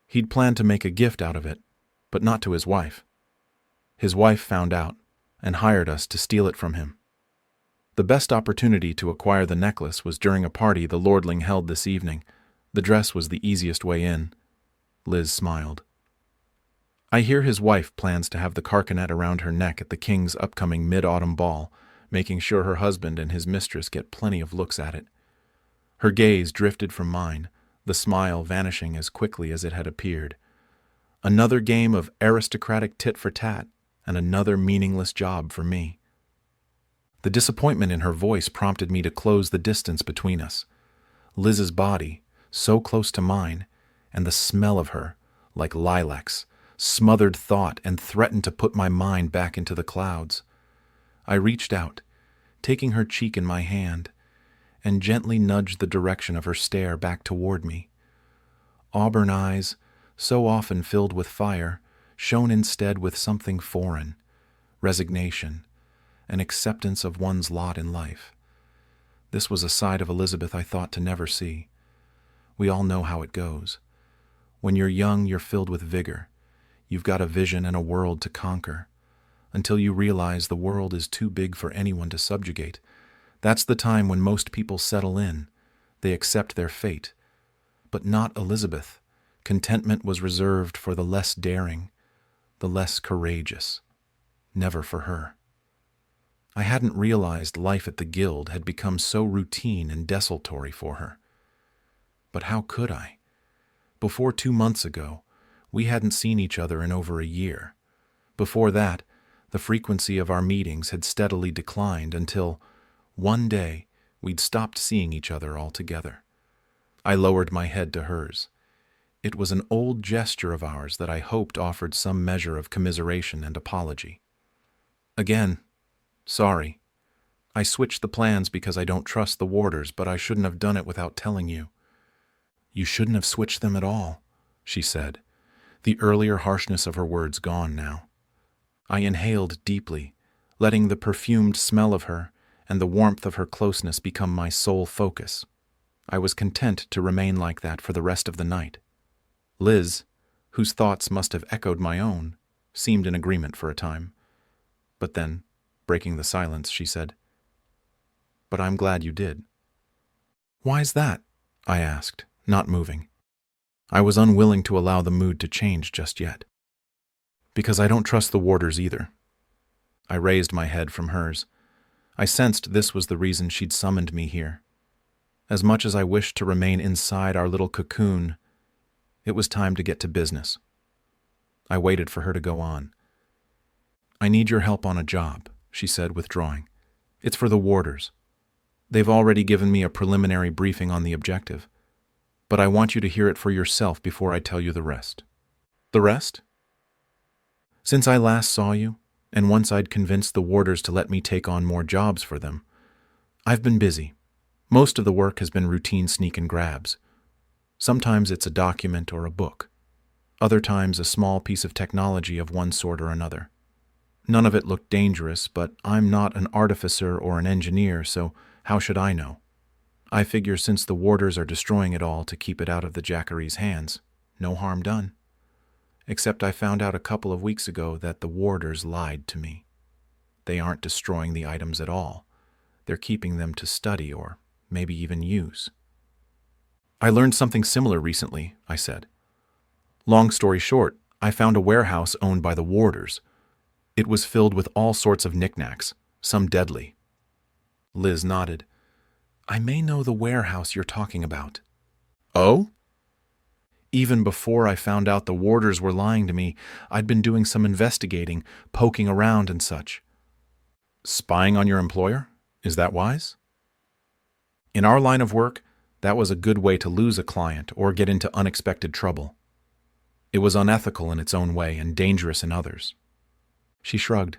[SPEAKER 1] He'd planned to make a gift out of it, but not to his wife. His wife found out and hired us to steal it from him. The best opportunity to acquire the necklace was during a party the lordling held this evening. The dress was the easiest way in." Liz smiled. "I hear his wife plans to have the carcanet around her neck at the king's upcoming mid-autumn ball, making sure her husband and his mistress get plenty of looks at it." Her gaze drifted from mine, the smile vanishing as quickly as it had appeared. Another game of aristocratic tit-for-tat, and another meaningless job for me. The disappointment in her voice prompted me to close the distance between us. Liz's body, so close to mine, and the smell of her, like lilacs, smothered thought and threatened to put my mind back into the clouds. I reached out, taking her cheek in my hand, and gently nudged the direction of her stare back toward me. Auburn eyes, so often filled with fire, shone instead with something foreign: resignation, an acceptance of one's lot in life. This was a side of Elizabeth I thought to never see. We all know how it goes. When you're young, you're filled with vigor. You've got a vision and a world to conquer. Until you realize the world is too big for anyone to subjugate. That's the time when most people settle in. They accept their fate. But not Elizabeth. Contentment was reserved for the less daring, the less courageous. Never for her. I hadn't realized life at the guild had become so routine and desultory for her. But how could I? Before 2 months ago, we hadn't seen each other in over a year. Before that, the frequency of our meetings had steadily declined until, one day, we'd stopped seeing each other altogether. I lowered my head to hers. It was an old gesture of ours that I hoped offered some measure of commiseration and apology. Again, sorry. I switched the plans because I don't trust the warders, but I shouldn't have done it without telling you. You shouldn't have switched them at all, she said, the earlier harshness of her words gone now. I inhaled deeply, letting the perfumed smell of her and the warmth of her closeness become my sole focus. I was content to remain like that for the rest of the night. Liz, whose thoughts must have echoed my own, seemed in agreement for a time. But then, breaking the silence, she said, "But I'm glad you did." "Why's that?" I asked, not moving. I was unwilling to allow the mood to change just yet. "Because I don't trust the warders either." I raised my head from hers. I sensed this was the reason she'd summoned me here. As much as I wished to remain inside our little cocoon, it was time to get to business. I waited for her to go on. "I need your help on a job," she said, withdrawing. "It's for the warders. They've already given me a preliminary briefing on the objective, but I want you to hear it for yourself before I tell you the rest." "The rest?" "Since I last saw you, and once I'd convinced the warders to let me take on more jobs for them, I've been busy. Most of the work has been routine sneak and grabs. Sometimes it's a document or a book. Other times a small piece of technology of one sort or another. None of it looked dangerous, but I'm not an artificer or an engineer, so how should I know? I figure since the warders are destroying it all to keep it out of the Jackery's hands, no harm done. Except I found out a couple of weeks ago that the warders lied to me. They aren't destroying the items at all. They're keeping them to study or maybe even use." "I learned something similar recently," I said. "Long story short, I found a warehouse owned by the warders. It was filled with all sorts of knickknacks, some deadly." Liz nodded. "I may know the warehouse you're talking about." "Oh?" "Even before I found out the warders were lying to me, I'd been doing some investigating, poking around and such." "Spying on your employer? Is that wise?" "In our line of work, that was a good way to lose a client or get into unexpected trouble. It was unethical in its own way and dangerous in others." She shrugged.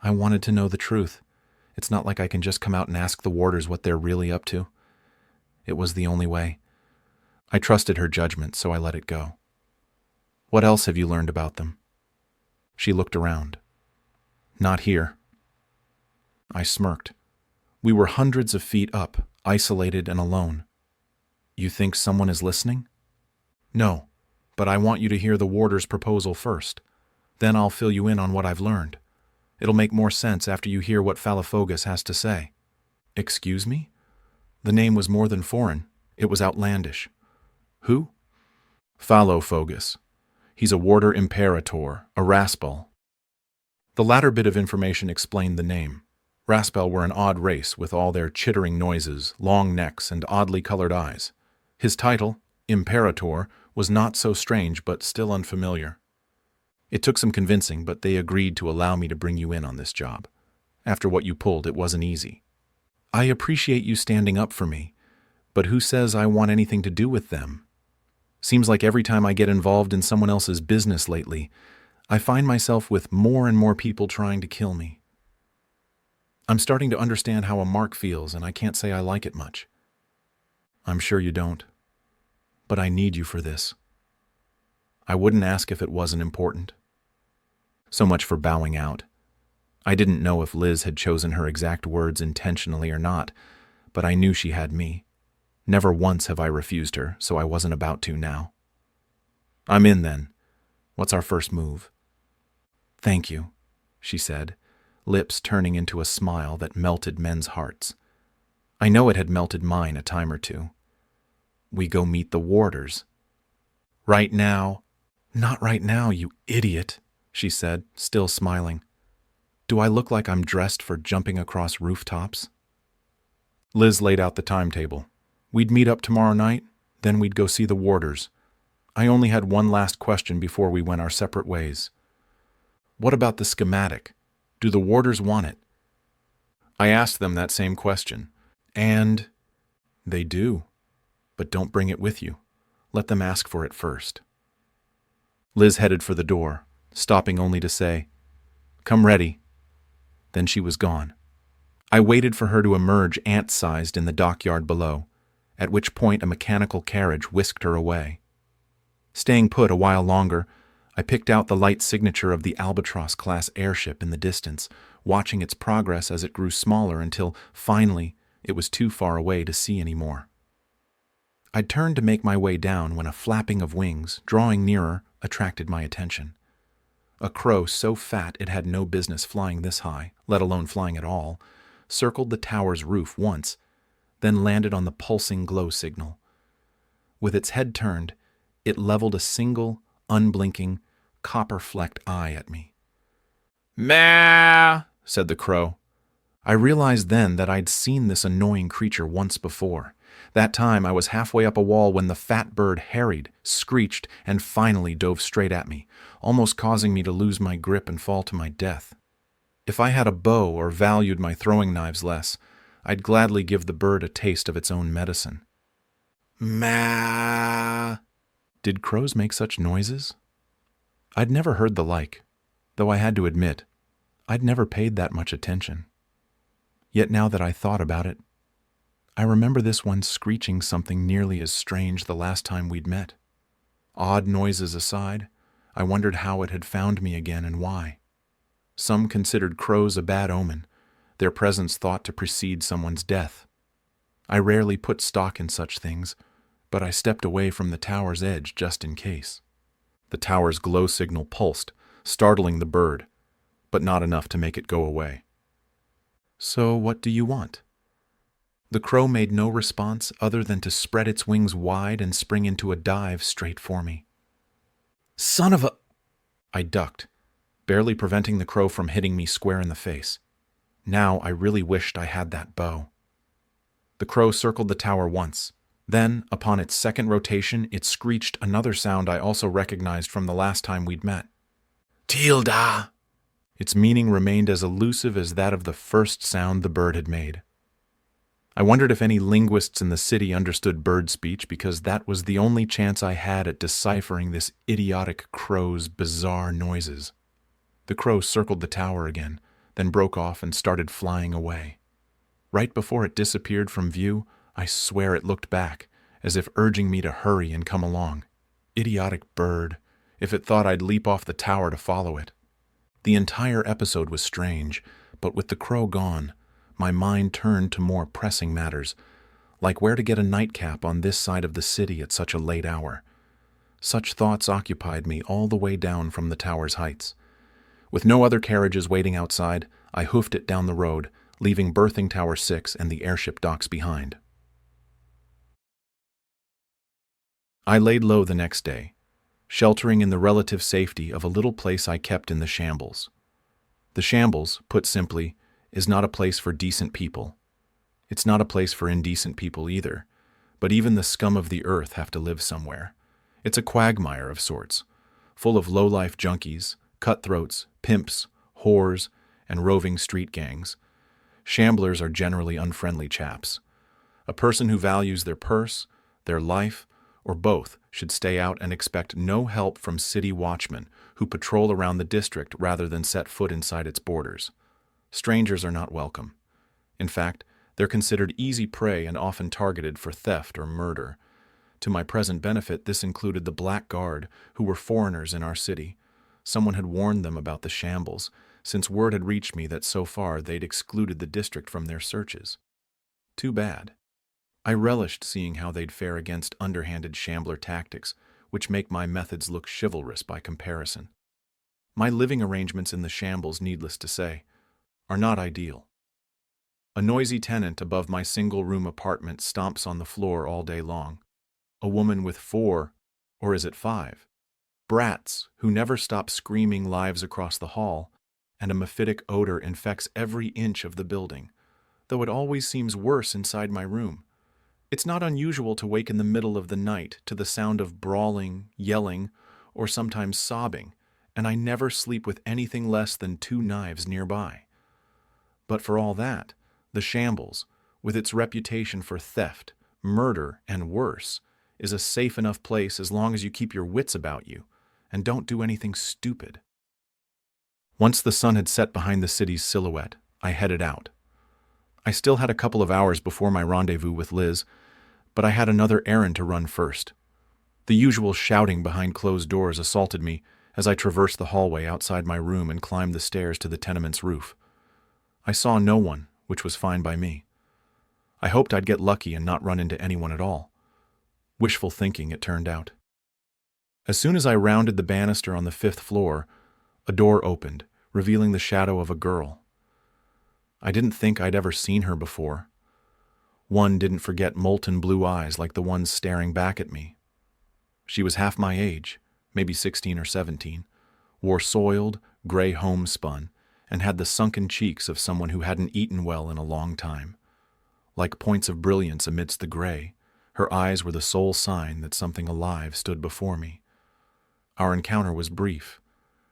[SPEAKER 1] "I wanted to know the truth. It's not like I can just come out and ask the warders what they're really up to. It was the only way. I trusted her judgment, so I let it go." "What else have you learned about them?" She looked around. "Not here." I smirked. We were hundreds of feet up, isolated and alone. "You think someone is listening?" "No, but I want you to hear the warder's proposal first. Then I'll fill you in on what I've learned. It'll make more sense after you hear what Phallophogus has to say." "Excuse me?" The name was more than foreign. It was outlandish. "Who?" "Phallophogus. He's a warder imperator, a Raspel." The latter bit of information explained the name. Raspel were an odd race with all their chittering noises, long necks, and oddly colored eyes. His title, Imperator, was not so strange but still unfamiliar. It took some convincing, but they agreed to allow me to bring you in on this job. After what you pulled, it wasn't easy. "I appreciate you standing up for me, but who says I want anything to do with them? Seems like every time I get involved in someone else's business lately, I find myself with more and more people trying to kill me. I'm starting to understand how a mark feels, and I can't say I like it much." "I'm sure you don't. But I need you for this." I wouldn't ask if it wasn't important. So much for bowing out. I didn't know if Liz had chosen her exact words intentionally or not, but I knew she had me. Never once have I refused her, so I wasn't about to now. "I'm in then. What's our first move?" "Thank you," she said, lips turning into a smile that melted men's hearts. I know it had melted mine a time or two. "We go meet the warders." "Right now?" "Not right now, you idiot," she said, still smiling. "Do I look like I'm dressed for jumping across rooftops?" Liz laid out the timetable. We'd meet up tomorrow night, then we'd go see the warders. I only had one last question before we went our separate ways. "What about the schematic? Do the warders want it?" I asked them that same question. And they do. But don't bring it with you. Let them ask for it first. Liz headed for the door, stopping only to say, "Come ready." Then she was gone. I waited for her to emerge ant-sized in the dockyard below, at which point a mechanical carriage whisked her away. Staying put a while longer, I picked out the light signature of the Albatross-class airship in the distance, watching its progress as it grew smaller until, finally, it was too far away to see anymore. I turned to make my way down when a flapping of wings, drawing nearer, attracted my attention. A crow so fat it had no business flying this high, let alone flying at all, circled the tower's roof once, then landed on the pulsing glow signal. With its head turned, it leveled a single, unblinking, copper-flecked eye at me. "Meh," said the crow. I realized then that I'd seen this annoying creature once before. That time I was halfway up a wall when the fat bird harried, screeched, and finally dove straight at me, almost causing me to lose my grip and fall to my death. If I had a bow or valued my throwing knives less, I'd gladly give the bird a taste of its own medicine. "Ma." Did crows make such noises? I'd never heard the like, though I had to admit, I'd never paid that much attention. Yet now that I thought about it, I remember this one screeching something nearly as strange the last time we'd met. Odd noises aside, I wondered how it had found me again and why. Some considered crows a bad omen, their presence thought to precede someone's death. I rarely put stock in such things, but I stepped away from the tower's edge just in case. The tower's glow signal pulsed, startling the bird, but not enough to make it go away. "So what do you want?" The crow made no response other than to spread its wings wide and spring into a dive straight for me. "Son of a—" I ducked, barely preventing the crow from hitting me square in the face. Now I really wished I had that bow. The crow circled the tower once. Then, upon its second rotation, it screeched another sound I also recognized from the last time we'd met. "Tilda!" Its meaning remained as elusive as that of the first sound the bird had made. I wondered if any linguists in the city understood bird speech, because that was the only chance I had at deciphering this idiotic crow's bizarre noises. The crow circled the tower again, then broke off and started flying away. Right before it disappeared from view, I swear it looked back, as if urging me to hurry and come along. Idiotic bird, if it thought I'd leap off the tower to follow it. The entire episode was strange, but with the crow gone, my mind turned to more pressing matters, like where to get a nightcap on this side of the city at such a late hour. Such thoughts occupied me all the way down from the tower's heights. With no other carriages waiting outside, I hoofed it down the road, leaving Berthing Tower 6 and the airship docks behind. I laid low the next day, sheltering in the relative safety of a little place I kept in the Shambles. The Shambles, put simply, is not a place for decent people. It's not a place for indecent people either, but even the scum of the earth have to live somewhere. It's a quagmire of sorts, full of low-life junkies, cutthroats, pimps, whores, and roving street gangs. Shamblers are generally unfriendly chaps. A person who values their purse, their life, or both should stay out and expect no help from city watchmen who patrol around the district rather than set foot inside its borders. Strangers are not welcome. In fact, they're considered easy prey and often targeted for theft or murder. To my present benefit, this included the Black Guard, who were foreigners in our city. Someone had warned them about the Shambles, since word had reached me that so far they'd excluded the district from their searches. Too bad. I relished seeing how they'd fare against underhanded Shambler tactics, which make my methods look chivalrous by comparison. My living arrangements in the shambles, needless to say, are not ideal. A noisy tenant above my single-room apartment stomps on the floor all day long. A woman with 4, or is it 5, brats who never stop screaming lives across the hall, and a mephitic odor infects every inch of the building, though it always seems worse inside my room. It's not unusual to wake in the middle of the night to the sound of brawling, yelling, or sometimes sobbing, and I never sleep with anything less than 2 knives nearby. But for all that, the shambles, with its reputation for theft, murder, and worse, is a safe enough place as long as you keep your wits about you and don't do anything stupid. Once the sun had set behind the city's silhouette, I headed out. I still had a couple of hours before my rendezvous with Liz, but I had another errand to run first. The usual shouting behind closed doors assaulted me as I traversed the hallway outside my room and climbed the stairs to the tenement's roof. I saw no one, which was fine by me. I hoped I'd get lucky and not run into anyone at all. Wishful thinking, it turned out. As soon as I rounded the banister on the 5th floor, a door opened, revealing the shadow of a girl. I didn't think I'd ever seen her before. One didn't forget molten blue eyes like the ones staring back at me. She was half my age, maybe 16 or 17, wore soiled, gray homespun, and had the sunken cheeks of someone who hadn't eaten well in a long time. Like points of brilliance amidst the gray, her eyes were the sole sign that something alive stood before me. Our encounter was brief.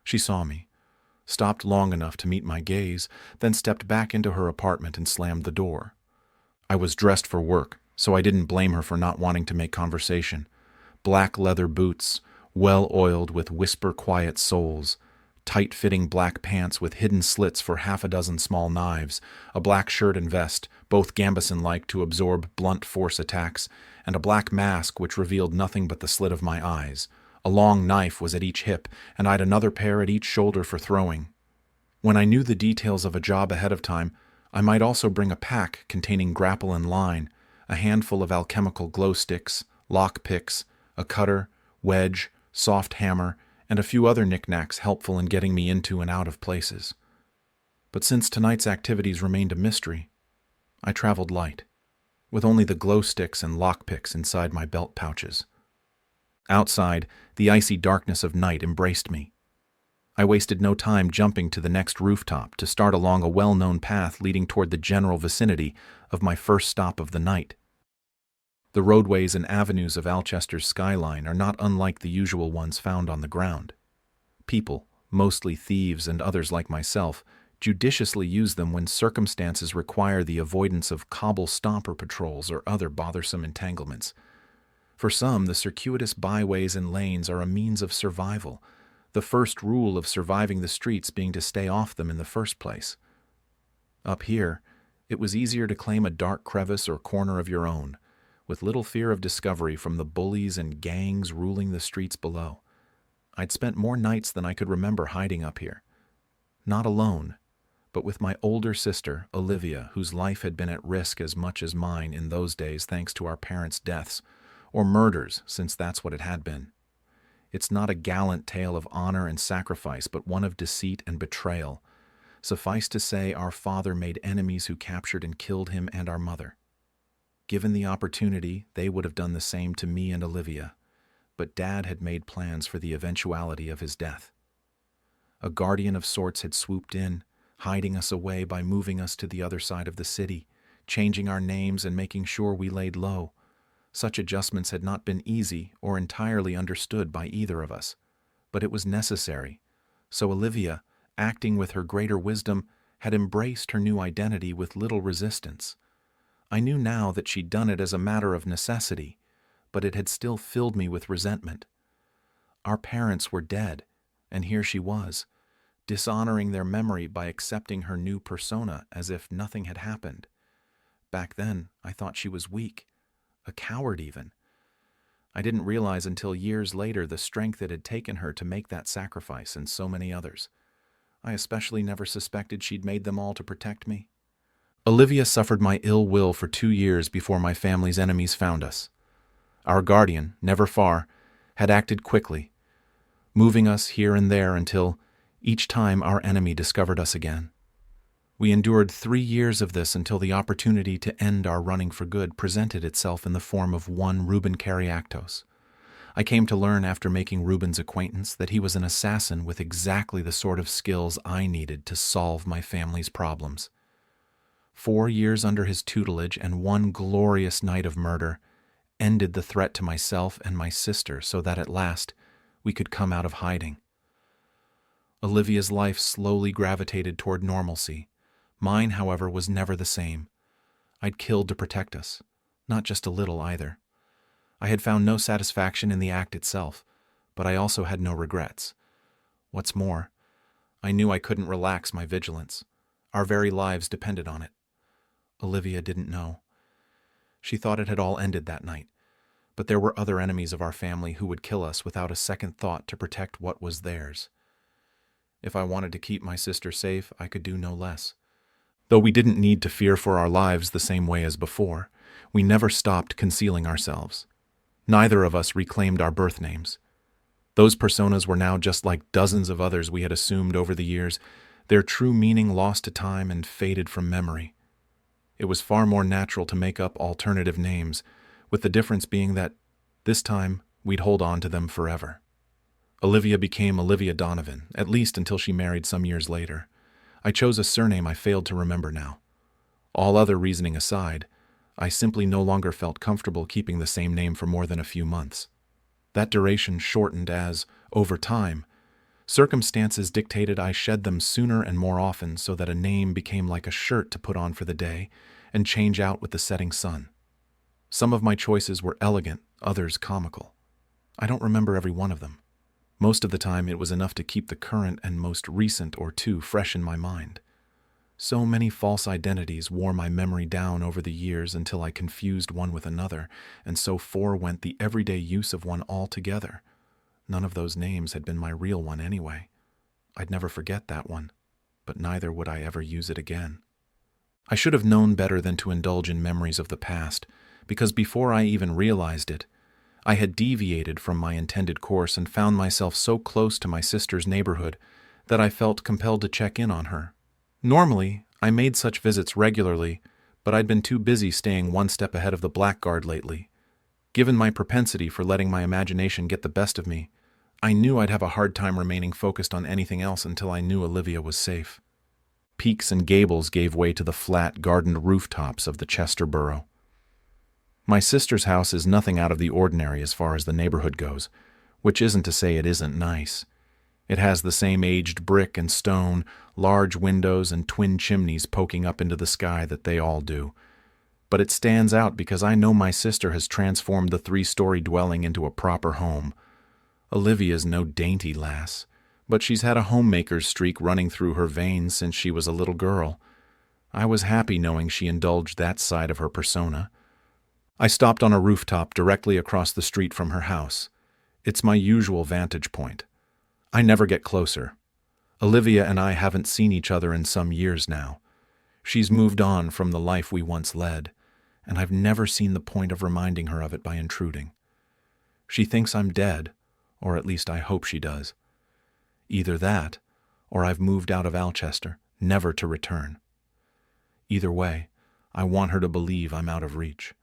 [SPEAKER 1] She saw me, stopped long enough to meet my gaze, then stepped back into her apartment and slammed the door. I was dressed for work, so I didn't blame her for not wanting to make conversation. Black leather boots, well-oiled with whisper-quiet soles, tight-fitting black pants with hidden slits for half a dozen small knives, a black shirt and vest, both gambeson-like to absorb blunt force attacks, and a black mask which revealed nothing but the slit of my eyes. A long knife was at each hip, and I'd another pair at each shoulder for throwing. When I knew the details of a job ahead of time, I might also bring a pack containing grapple and line, a handful of alchemical glow sticks, lock picks, a cutter, wedge, soft hammer, and a few other knickknacks helpful in getting me into and out of places. But since tonight's activities remained a mystery, I traveled light, with only the glow sticks and lockpicks inside my belt pouches. Outside, the icy darkness of night embraced me. I wasted no time jumping to the next rooftop to start along a well-known path leading toward the general vicinity of my first stop of the night. The roadways and avenues of Alchester's skyline are not unlike the usual ones found on the ground. People, mostly thieves and others like myself, judiciously use them when circumstances require the avoidance of cobble-stomper patrols or other bothersome entanglements. For some, the circuitous byways and lanes are a means of survival, the first rule of surviving the streets being to stay off them in the first place. Up here, it was easier to claim a dark crevice or corner of your own, with little fear of discovery from the bullies and gangs ruling the streets below. I'd spent more nights than I could remember hiding up here. Not alone, but with my older sister, Olivia, whose life had been at risk as much as mine in those days thanks to our parents' deaths, or murders, since that's what it had been. It's not a gallant tale of honor and sacrifice, but one of deceit and betrayal. Suffice to say, our father made enemies who captured and killed him and our mother. Given the opportunity, they would have done the same to me and Olivia, but Dad had made plans for the eventuality of his death. A guardian of sorts had swooped in, hiding us away by moving us to the other side of the city, changing our names and making sure we laid low. Such adjustments had not been easy or entirely understood by either of us, but it was necessary. So Olivia, acting with her greater wisdom, had embraced her new identity with little resistance. I knew now that she'd done it as a matter of necessity, but it had still filled me with resentment. Our parents were dead, and here she was, dishonoring their memory by accepting her new persona as if nothing had happened. Back then, I thought she was weak, a coward even. I didn't realize until years later the strength it had taken her to make that sacrifice and so many others. I especially never suspected she'd made them all to protect me. Olivia suffered my ill will for 2 years before my family's enemies found us. Our guardian, never far, had acted quickly, moving us here and there until each time our enemy discovered us again. We endured 3 years of this until the opportunity to end our running for good presented itself in the form of one Reuben Cariactos. I came to learn after making Reuben's acquaintance that he was an assassin with exactly the sort of skills I needed to solve my family's problems. 4 years under his tutelage and one glorious night of murder ended the threat to myself and my sister so that at last we could come out of hiding. Olivia's life slowly gravitated toward normalcy. Mine, however, was never the same. I'd killed to protect us, not just a little either. I had found no satisfaction in the act itself, but I also had no regrets. What's more, I knew I couldn't relax my vigilance. Our very lives depended on it. Olivia didn't know. She thought it had all ended that night, but there were other enemies of our family who would kill us without a second thought to protect what was theirs. If I wanted to keep my sister safe, I could do no less. Though we didn't need to fear for our lives the same way as before, we never stopped concealing ourselves. Neither of us reclaimed our birth names. Those personas were now just like dozens of others we had assumed over the years, their true meaning lost to time and faded from memory. It was far more natural to make up alternative names, with the difference being that, this time, we'd hold on to them forever. Olivia became Olivia Donovan, at least until she married some years later. I chose a surname I failed to remember now. All other reasoning aside, I simply no longer felt comfortable keeping the same name for more than a few months. That duration shortened as, over time, circumstances dictated I shed them sooner and more often so that a name became like a shirt to put on for the day and change out with the setting sun. Some of my choices were elegant, others comical. I don't remember every one of them. Most of the time it was enough to keep the current and most recent or two fresh in my mind. So many false identities wore my memory down over the years until I confused one with another, and so forewent the everyday use of one altogether. None of those names had been my real one anyway. I'd never forget that one, but neither would I ever use it again. I should have known better than to indulge in memories of the past, because before I even realized it, I had deviated from my intended course and found myself so close to my sister's neighborhood that I felt compelled to check in on her. Normally, I made such visits regularly, but I'd been too busy staying one step ahead of the blackguard lately. Given my propensity for letting my imagination get the best of me, I knew I'd have a hard time remaining focused on anything else until I knew Olivia was safe. Peaks and gables gave way to the flat, gardened rooftops of the Chester borough. My sister's house is nothing out of the ordinary as far as the neighborhood goes, which isn't to say it isn't nice. It has the same aged brick and stone, large windows and twin chimneys poking up into the sky that they all do. But it stands out because I know my sister has transformed the 3-story dwelling into a proper home. Olivia's no dainty lass, but she's had a homemaker's streak running through her veins since she was a little girl. I was happy knowing she indulged that side of her persona. I stopped on a rooftop directly across the street from her house. It's my usual vantage point. I never get closer. Olivia and I haven't seen each other in some years now. She's moved on from the life we once led, and I've never seen the point of reminding her of it by intruding. She thinks I'm dead, or at least I hope she does. Either that, or I've moved out of Alchester, never to return. Either way, I want her to believe I'm out of reach.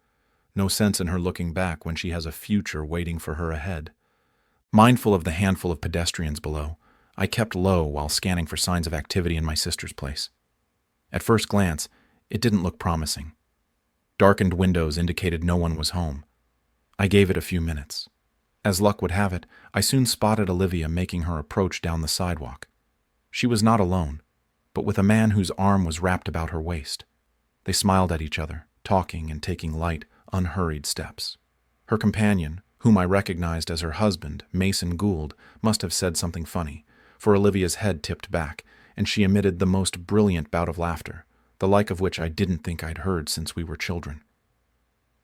[SPEAKER 1] No sense in her looking back when she has a future waiting for her ahead. Mindful of the handful of pedestrians below, I kept low while scanning for signs of activity in my sister's place. At first glance, it didn't look promising. Darkened windows indicated no one was home. I gave it a few minutes. As luck would have it, I soon spotted Olivia making her approach down the sidewalk. She was not alone, but with a man whose arm was wrapped about her waist. They smiled at each other, talking and taking light, unhurried steps. Her companion, whom I recognized as her husband, Mason Gould, must have said something funny, for Olivia's head tipped back, and she emitted the most brilliant bout of laughter, the like of which I didn't think I'd heard since we were children.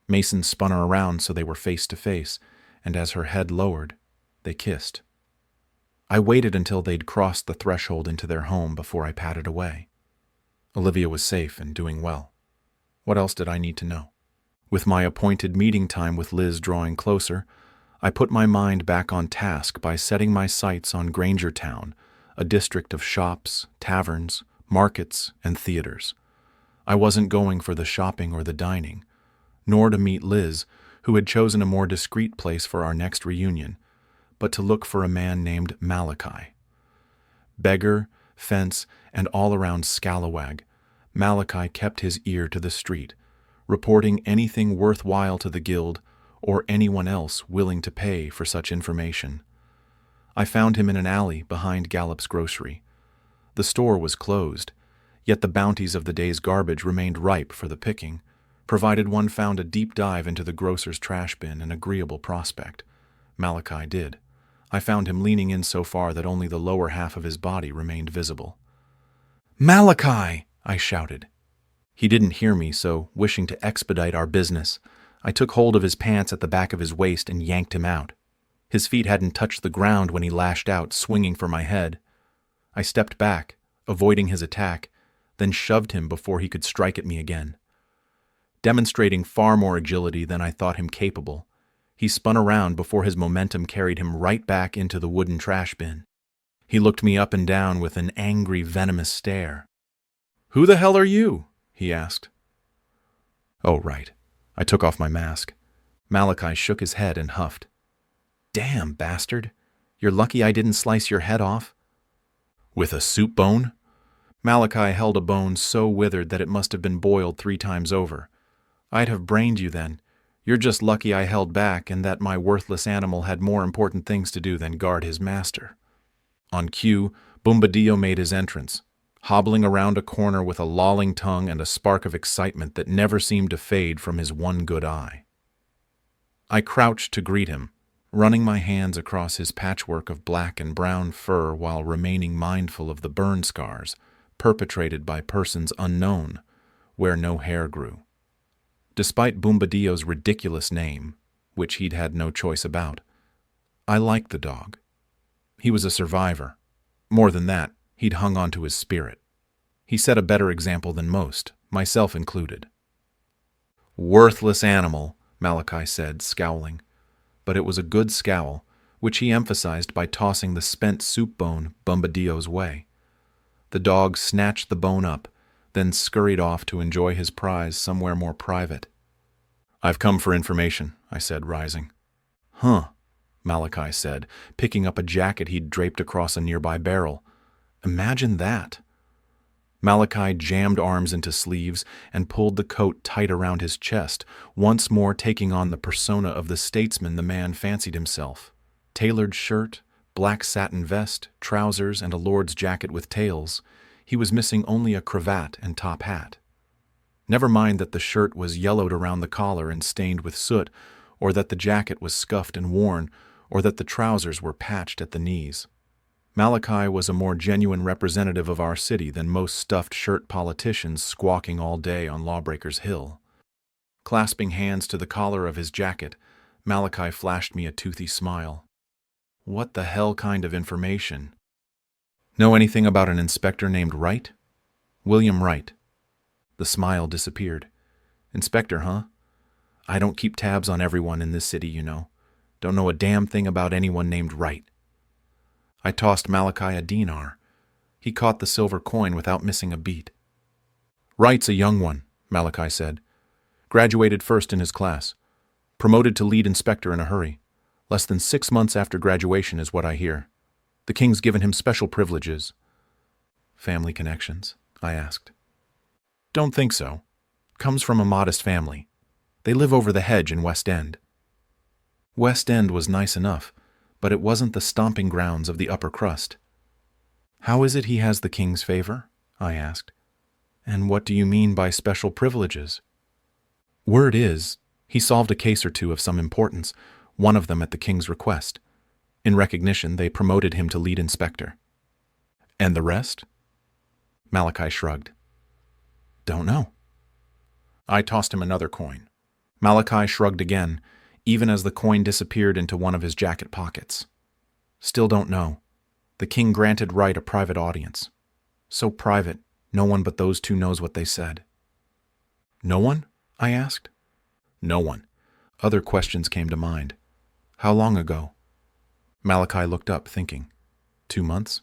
[SPEAKER 1] Mason spun her around so they were face to face, and as her head lowered, they kissed. I waited until they'd crossed the threshold into their home before I patted away. Olivia was safe and doing well. What else did I need to know? With my appointed meeting time with Liz drawing closer, I put my mind back on task by setting my sights on Grangertown, a district of shops, taverns, markets, and theaters. I wasn't going for the shopping or the dining, nor to meet Liz, who had chosen a more discreet place for our next reunion, but to look for a man named Malachi. Beggar, fence, and all-around scalawag, Malachi kept his ear to the street, reporting anything worthwhile to the guild or anyone else willing to pay for such information. I found him in an alley behind Gallup's grocery. The store was closed, yet the bounties of the day's garbage remained ripe for the picking, provided one found a deep dive into the grocer's trash bin an agreeable prospect. Malachi did. I found him leaning in so far that only the lower half of his body remained visible. "Malachi!" I shouted. He didn't hear me, so, wishing to expedite our business, I took hold of his pants at the back of his waist and yanked him out. His feet hadn't touched the ground when he lashed out, swinging for my head. I stepped back, avoiding his attack, then shoved him before he could strike at me again. Demonstrating far more agility than I thought him capable, he spun around before his momentum carried him right back into the wooden trash bin. He looked me up and down with an angry, venomous stare. "Who the hell are you?" he asked. Oh, right. I took off my mask. Malachi shook his head and huffed. "Damn, bastard. You're lucky I didn't slice your head off." "With a soup bone?" Malachi held a bone so withered that it must have been boiled 3 times over. "I'd have brained you then. You're just lucky I held back and that my worthless animal had more important things to do than guard his master." On cue, Bombadillo made his entrance, hobbling around a corner with a lolling tongue and a spark of excitement that never seemed to fade from his one good eye. I crouched to greet him, running my hands across his patchwork of black and brown fur while remaining mindful of the burn scars perpetrated by persons unknown, where no hair grew. Despite Bombadillo's ridiculous name, which he'd had no choice about, I liked the dog. He was a survivor. More than that, he'd hung on to his spirit. He set a better example than most, myself included. "Worthless animal," Malachi said, scowling. But it was a good scowl, which he emphasized by tossing the spent soup bone Bombadillo's way. The dog snatched the bone up, then scurried off to enjoy his prize somewhere more private. "I've come for information," I said, rising. "Huh," Malachi said, picking up a jacket he'd draped across a nearby barrel. "Imagine that." Malachi jammed arms into sleeves and pulled the coat tight around his chest, once more taking on the persona of the statesman the man fancied himself. Tailored shirt, black satin vest, trousers, and a lord's jacket with tails. He was missing only a cravat and top hat. Never mind that the shirt was yellowed around the collar and stained with soot, or that the jacket was scuffed and worn, or that the trousers were patched at the knees. Malachi was a more genuine representative of our city than most stuffed shirt politicians squawking all day on Lawbreakers Hill. Clasping hands to the collar of his jacket, Malachi flashed me a toothy smile. "What the hell kind of information?" "Know anything about an inspector named Wright?" "William Wright." The smile disappeared. "Inspector, huh? I don't keep tabs on everyone in this city, you know. Don't know a damn thing about anyone named Wright." I tossed Malachi a dinar. He caught the silver coin without missing a beat. "Wright's a young one," Malachi said. "Graduated first in his class. Promoted to lead inspector in a hurry. Less than 6 months after graduation is what I hear. The king's given him special privileges." "Family connections?" I asked. "Don't think so. Comes from a modest family. They live over the hedge in West End." West End was nice enough, but it wasn't the stomping grounds of the upper crust. "How is it he has the king's favor?" I asked. "And what do you mean by special privileges?" "Word is, he solved a case or 2 of some importance, one of them at the king's request. In recognition, they promoted him to lead inspector." "And the rest?" Malachi shrugged. "Don't know." I tossed him another coin. Malachi shrugged again, even as the coin disappeared into one of his jacket pockets. "Still don't know. The king granted Wright a private audience. So private, no one but those 2 knows what they said." "No one?" I asked. "No one." Other questions came to mind. How long ago? Malachi looked up, thinking. 2 months?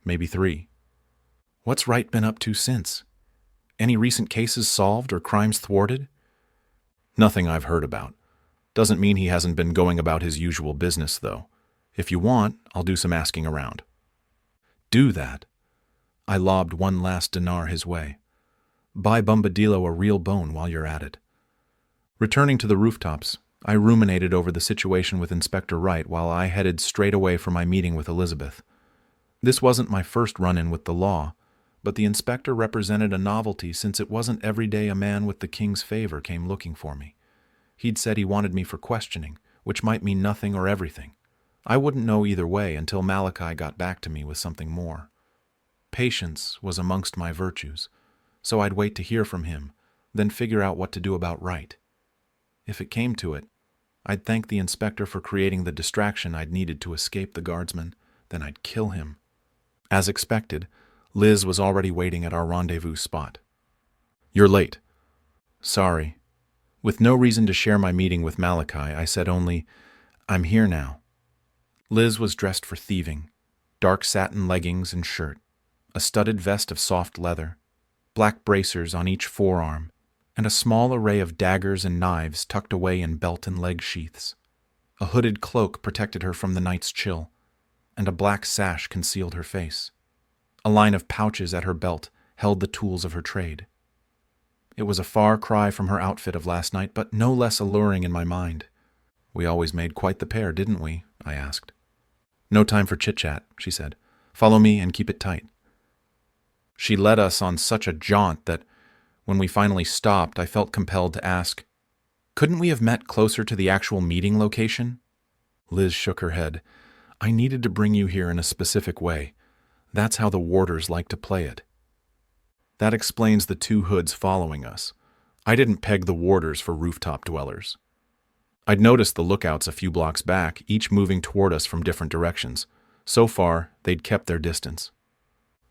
[SPEAKER 1] Maybe 3. What's Wright been up to since? Any recent cases solved or crimes thwarted? Nothing I've heard about. Doesn't mean he hasn't been going about his usual business, though. If you want, I'll do some asking around. Do that. I lobbed one last dinar his way. Buy Bombadillo a real bone while you're at it. Returning to the rooftops, I ruminated over the situation with Inspector Wright while I headed straight away for my meeting with Elizabeth. This wasn't my first run-in with the law, but the inspector represented a novelty since it wasn't every day a man with the king's favor came looking for me. He'd said he wanted me for questioning, which might mean nothing or everything. I wouldn't know either way until Malachi got back to me with something more. Patience was amongst my virtues, so I'd wait to hear from him, then figure out what to do about Wright. If it came to it, I'd thank the inspector for creating the distraction I'd needed to escape the guardsman, then I'd kill him. As expected, Liz was already waiting at our rendezvous spot. You're late. Sorry. With no reason to share my meeting with Malachi, I said only, I'm here now. Liz was dressed for thieving, dark satin leggings and shirt, a studded vest of soft leather, black bracers on each forearm, and a small array of daggers and knives tucked away in belt and leg sheaths. A hooded cloak protected her from the night's chill, and a black sash concealed her face. A line of pouches at her belt held the tools of her trade. It was a far cry from her outfit of last night, but no less alluring in my mind. We always made quite the pair, didn't we? I asked. No time for chit-chat, she said. Follow me and keep it tight. She led us on such a jaunt that, when we finally stopped, I felt compelled to ask, couldn't we have met closer to the actual meeting location? Liz shook her head. I needed to bring you here in a specific way. That's how the warders like to play it. That explains the 2 hoods following us. I didn't peg the warders for rooftop dwellers. I'd noticed the lookouts a few blocks back, each moving toward us from different directions. So far, they'd kept their distance.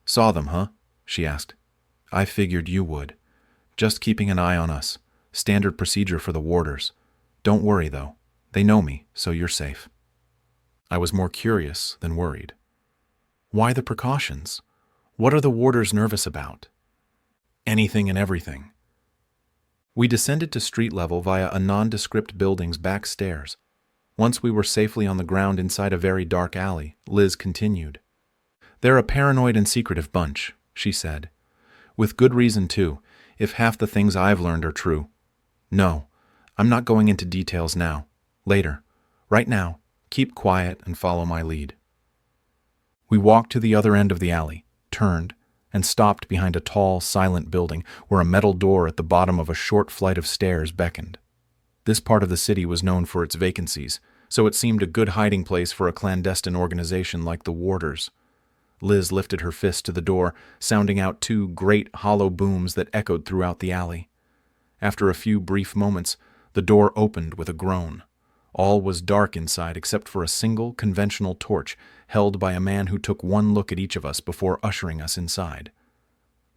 [SPEAKER 1] Saw them, huh? She asked. I figured you would. Just keeping an eye on us. Standard procedure for the warders. Don't worry, though. They know me, so you're safe. I was more curious than worried. Why the precautions? What are the warders nervous about? Anything and everything. We descended to street level via a nondescript building's back stairs. Once we were safely on the ground inside a very dark alley, Liz continued. They're a paranoid and secretive bunch, she said. With good reason, too, if half the things I've learned are true. No, I'm not going into details now. Later. Right now, keep quiet and follow my lead. We walked to the other end of the alley, turned, and stopped behind a tall, silent building where a metal door at the bottom of a short flight of stairs beckoned. This part of the city was known for its vacancies, so it seemed a good hiding place for a clandestine organization like the Warders. Liz lifted her fist to the door, sounding out 2 great hollow booms that echoed throughout the alley. After a few brief moments, the door opened with a groan. All was dark inside except for a single conventional torch held by a man who took one look at each of us before ushering us inside.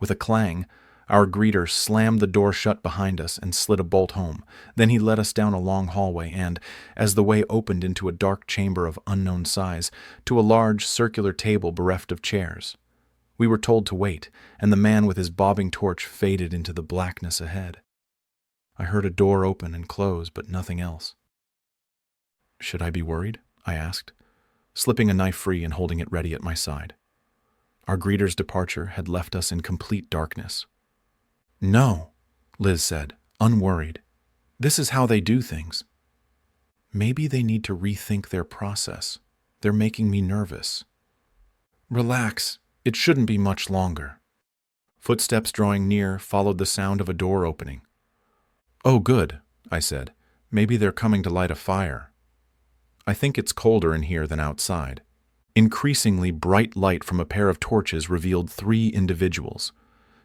[SPEAKER 1] With a clang, our greeter slammed the door shut behind us and slid a bolt home. Then he led us down a long hallway and, as the way opened into a dark chamber of unknown size, to a large circular table bereft of chairs. We were told to wait, and the man with his bobbing torch faded into the blackness ahead. I heard a door open and close, but nothing else. Should I be worried? I asked, slipping a knife free and holding it ready at my side. Our greeter's departure had left us in complete darkness. No, Liz said, unworried. This is how they do things. Maybe they need to rethink their process. They're making me nervous. Relax. It shouldn't be much longer. Footsteps drawing near followed the sound of a door opening. Oh, good, I said. Maybe they're coming to light a fire. I think it's colder in here than outside. Increasingly bright light from a pair of torches revealed 3 individuals.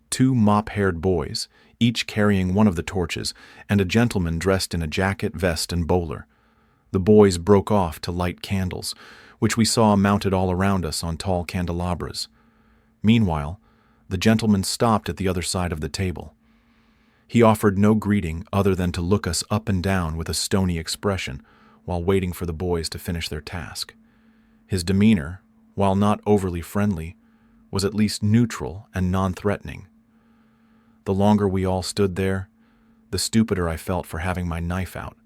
[SPEAKER 1] 2 mop-haired boys, each carrying one of the torches, and a gentleman dressed in a jacket, vest, and bowler. The boys broke off to light candles, which we saw mounted all around us on tall candelabras. Meanwhile, the gentleman stopped at the other side of the table. He offered no greeting other than to look us up and down with a stony expression, while waiting for the boys to finish their task. His demeanor, while not overly friendly, was at least neutral and non-threatening. The longer we all stood there, the stupider I felt for having my knife out.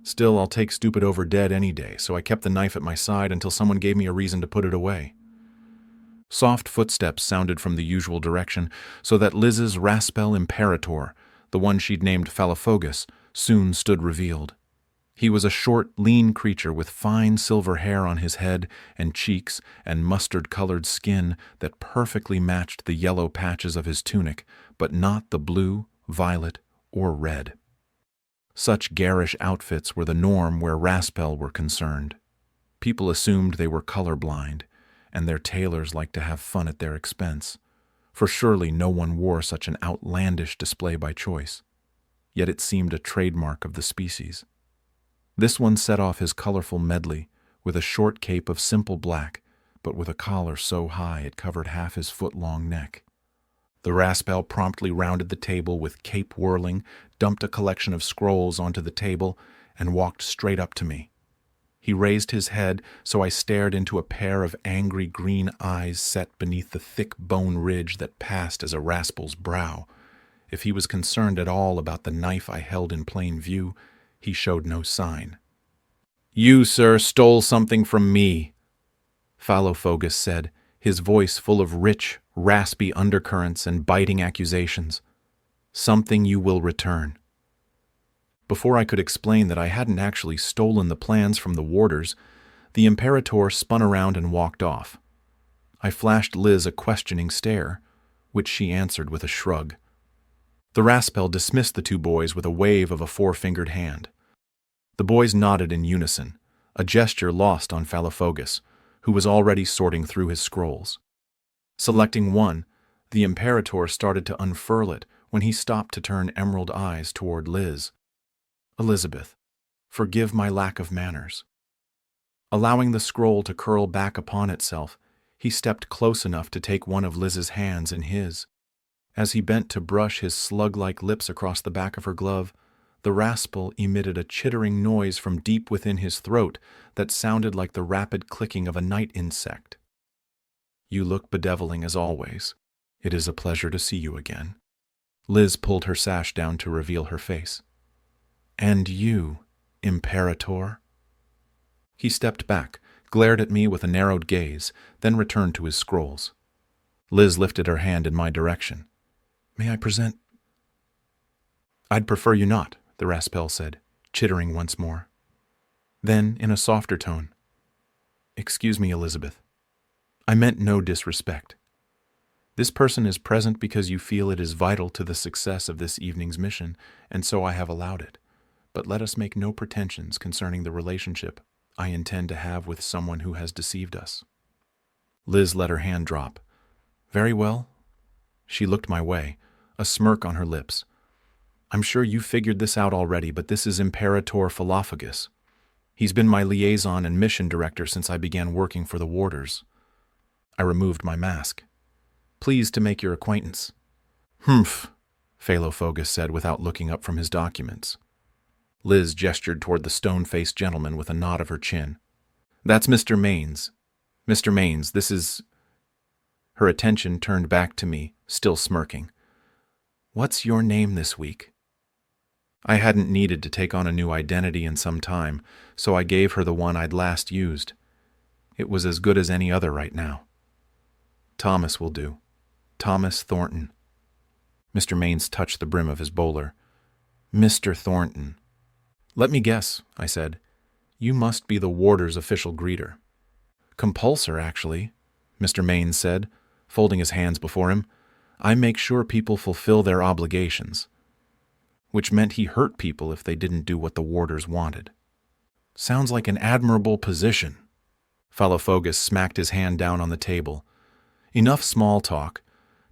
[SPEAKER 1] Still, I'll take stupid over dead any day, so I kept the knife at my side until someone gave me a reason to put it away. Soft footsteps sounded from the usual direction, so that Liz's Raspel Imperator, the one she'd named Phallophogus, soon stood revealed. He was a short, lean creature with fine silver hair on his head and cheeks and mustard-colored skin that perfectly matched the yellow patches of his tunic, but not the blue, violet, or red. Such garish outfits were the norm where Raspel were concerned. People assumed they were colorblind, and their tailors liked to have fun at their expense, for surely no one wore such an outlandish display by choice. Yet it seemed a trademark of the species. This one set off his colorful medley with a short cape of simple black, but with a collar so high it covered half his foot-long neck. The Raspel promptly rounded the table with cape whirling, dumped a collection of scrolls onto the table, and walked straight up to me. He raised his head, so I stared into a pair of angry green eyes set beneath the thick bone ridge that passed as a Raspel's brow. If he was concerned at all about the knife I held in plain view, he showed no sign. "You, sir, stole something from me," Phallophogus said, his voice full of rich, raspy undercurrents and biting accusations. "Something you will return." Before I could explain that I hadn't actually stolen the plans from the warders, the Imperator spun around and walked off. I flashed Liz a questioning stare, which she answered with a shrug. The Raspel dismissed the two boys with a wave of a four-fingered hand. The boys nodded in unison, a gesture lost on Phallophogus, who was already sorting through his scrolls. Selecting one, the Imperator started to unfurl it when he stopped to turn emerald eyes toward Liz. "Elizabeth, forgive my lack of manners." Allowing the scroll to curl back upon itself, he stepped close enough to take one of Liz's hands in his. As he bent to brush his slug-like lips across the back of her glove, the Raspel emitted a chittering noise from deep within his throat that sounded like the rapid clicking of a night insect. "You look bedeviling as always. It is a pleasure to see you again." Liz pulled her sash down to reveal her face. "And you, Imperator?" He stepped back, glared at me with a narrowed gaze, then returned to his scrolls. Liz lifted her hand in my direction. "May I present—" "I'd prefer you not," the Raspel said, chittering once more. Then, in a softer tone, "Excuse me, Elizabeth. I meant no disrespect. This person is present because you feel it is vital to the success of this evening's mission, and so I have allowed it. But let us make no pretensions concerning the relationship I intend to have with someone who has deceived us." Liz let her hand drop. "Very well." She looked my way, a smirk on her lips. "I'm sure you figured this out already, but this is Imperator Phallophogus. He's been my liaison and mission director since I began working for the warders." I removed my mask. "Pleased to make your acquaintance." "Humph," Phallophogus said without looking up from his documents. Liz gestured toward the stone-faced gentleman with a nod of her chin. "That's Mr. Maines. Mr. Maines, this is—" Her attention turned back to me, still smirking. "What's your name this week?" I hadn't needed to take on a new identity in some time, so I gave her the one I'd last used. It was as good as any other right now. "Thomas will do. Thomas Thornton." Mr. Maines touched the brim of his bowler. "Mr. Thornton." "Let me guess," I said. "You must be the warder's official greeter." "Compulsor, actually," Mr. Maines said, folding his hands before him. "I make sure people fulfill their obligations." Which meant he hurt people if they didn't do what the warders wanted. "Sounds like an admirable position." Phallophogus smacked his hand down on the table. "Enough small talk.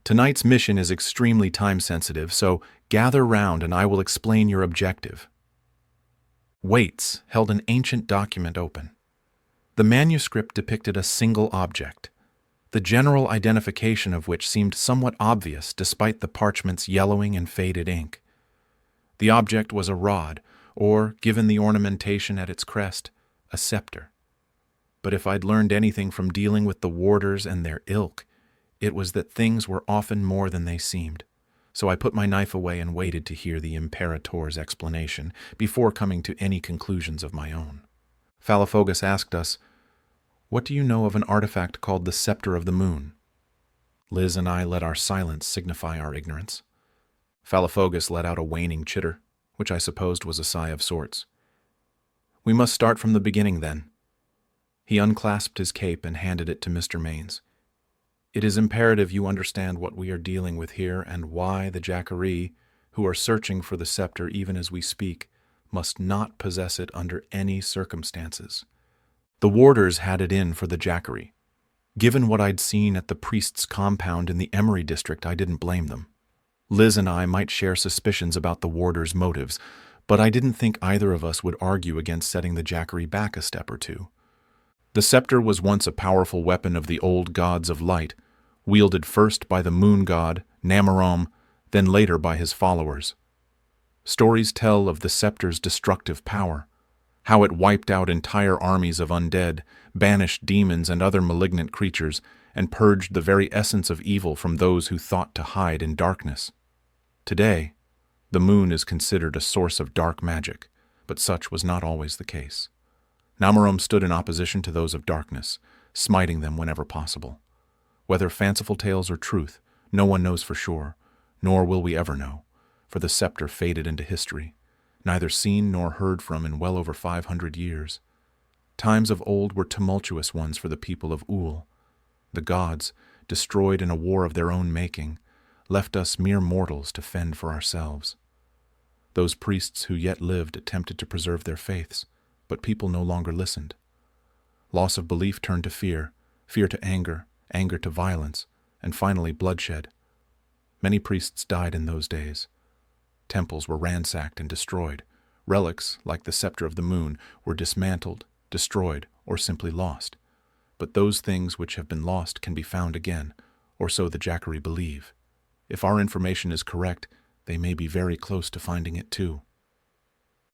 [SPEAKER 1] Tonight's mission is extremely time-sensitive, so gather round and I will explain your objective." Waits held an ancient document open. The manuscript depicted a single object, the general identification of which seemed somewhat obvious despite the parchment's yellowing and faded ink. The object was a rod, or, given the ornamentation at its crest, a scepter. But if I'd learned anything from dealing with the warders and their ilk, it was that things were often more than they seemed. So I put my knife away and waited to hear the Imperator's explanation before coming to any conclusions of my own. Phalafogus asked us, "What do you know of an artifact called the Scepter of the Moon?" Liz and I let our silence signify our ignorance. Phalafogus let out a waning chitter, which I supposed was a sigh of sorts. "We must start from the beginning, then." He unclasped his cape and handed it to Mr. Maines. "It is imperative you understand what we are dealing with here and why the Jacquerie, who are searching for the scepter even as we speak, must not possess it under any circumstances. The warders had it in for the Jacquerie. Given what I'd seen at the priest's compound in the Emery district, I didn't blame them. Liz and I might share suspicions about the warders' motives, but I didn't think either of us would argue against setting the Jacquerie back a step or two. The scepter was once a powerful weapon of the old gods of light, wielded first by the moon god, Namarom, then later by his followers. Stories tell of the scepter's destructive power, how it wiped out entire armies of undead, banished demons and other malignant creatures, and purged the very essence of evil from those who thought to hide in darkness. Today, the moon is considered a source of dark magic, but such was not always the case. Namarom stood in opposition to those of darkness, smiting them whenever possible. Whether fanciful tales or truth, no one knows for sure, nor will we ever know, for the scepter faded into history, neither seen nor heard from in well over 500 years. Times of old were tumultuous ones for the people of Ul. The gods, destroyed in a war of their own making, left us mere mortals to fend for ourselves. Those priests who yet lived attempted to preserve their faiths, but people no longer listened. Loss of belief turned to fear, fear to anger, anger to violence, and finally bloodshed. Many priests died in those days. Temples were ransacked and destroyed. Relics, like the Scepter of the Moon, were dismantled, destroyed, or simply lost. But those things which have been lost can be found again, or so the Jacquerie believe. If our information is correct, they may be very close to finding it too.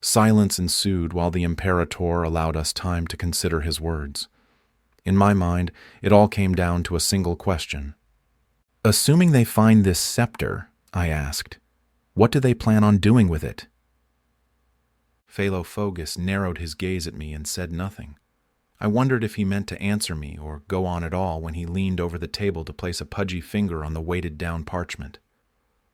[SPEAKER 1] Silence ensued while the Imperator allowed us time to consider his words. In my mind, it all came down to a single question. "Assuming they find this scepter," I asked, "what do they plan on doing with it?" Phalafogus narrowed his gaze at me and said nothing. I wondered if he meant to answer me or go on at all when he leaned over the table to place a pudgy finger on the weighted-down parchment.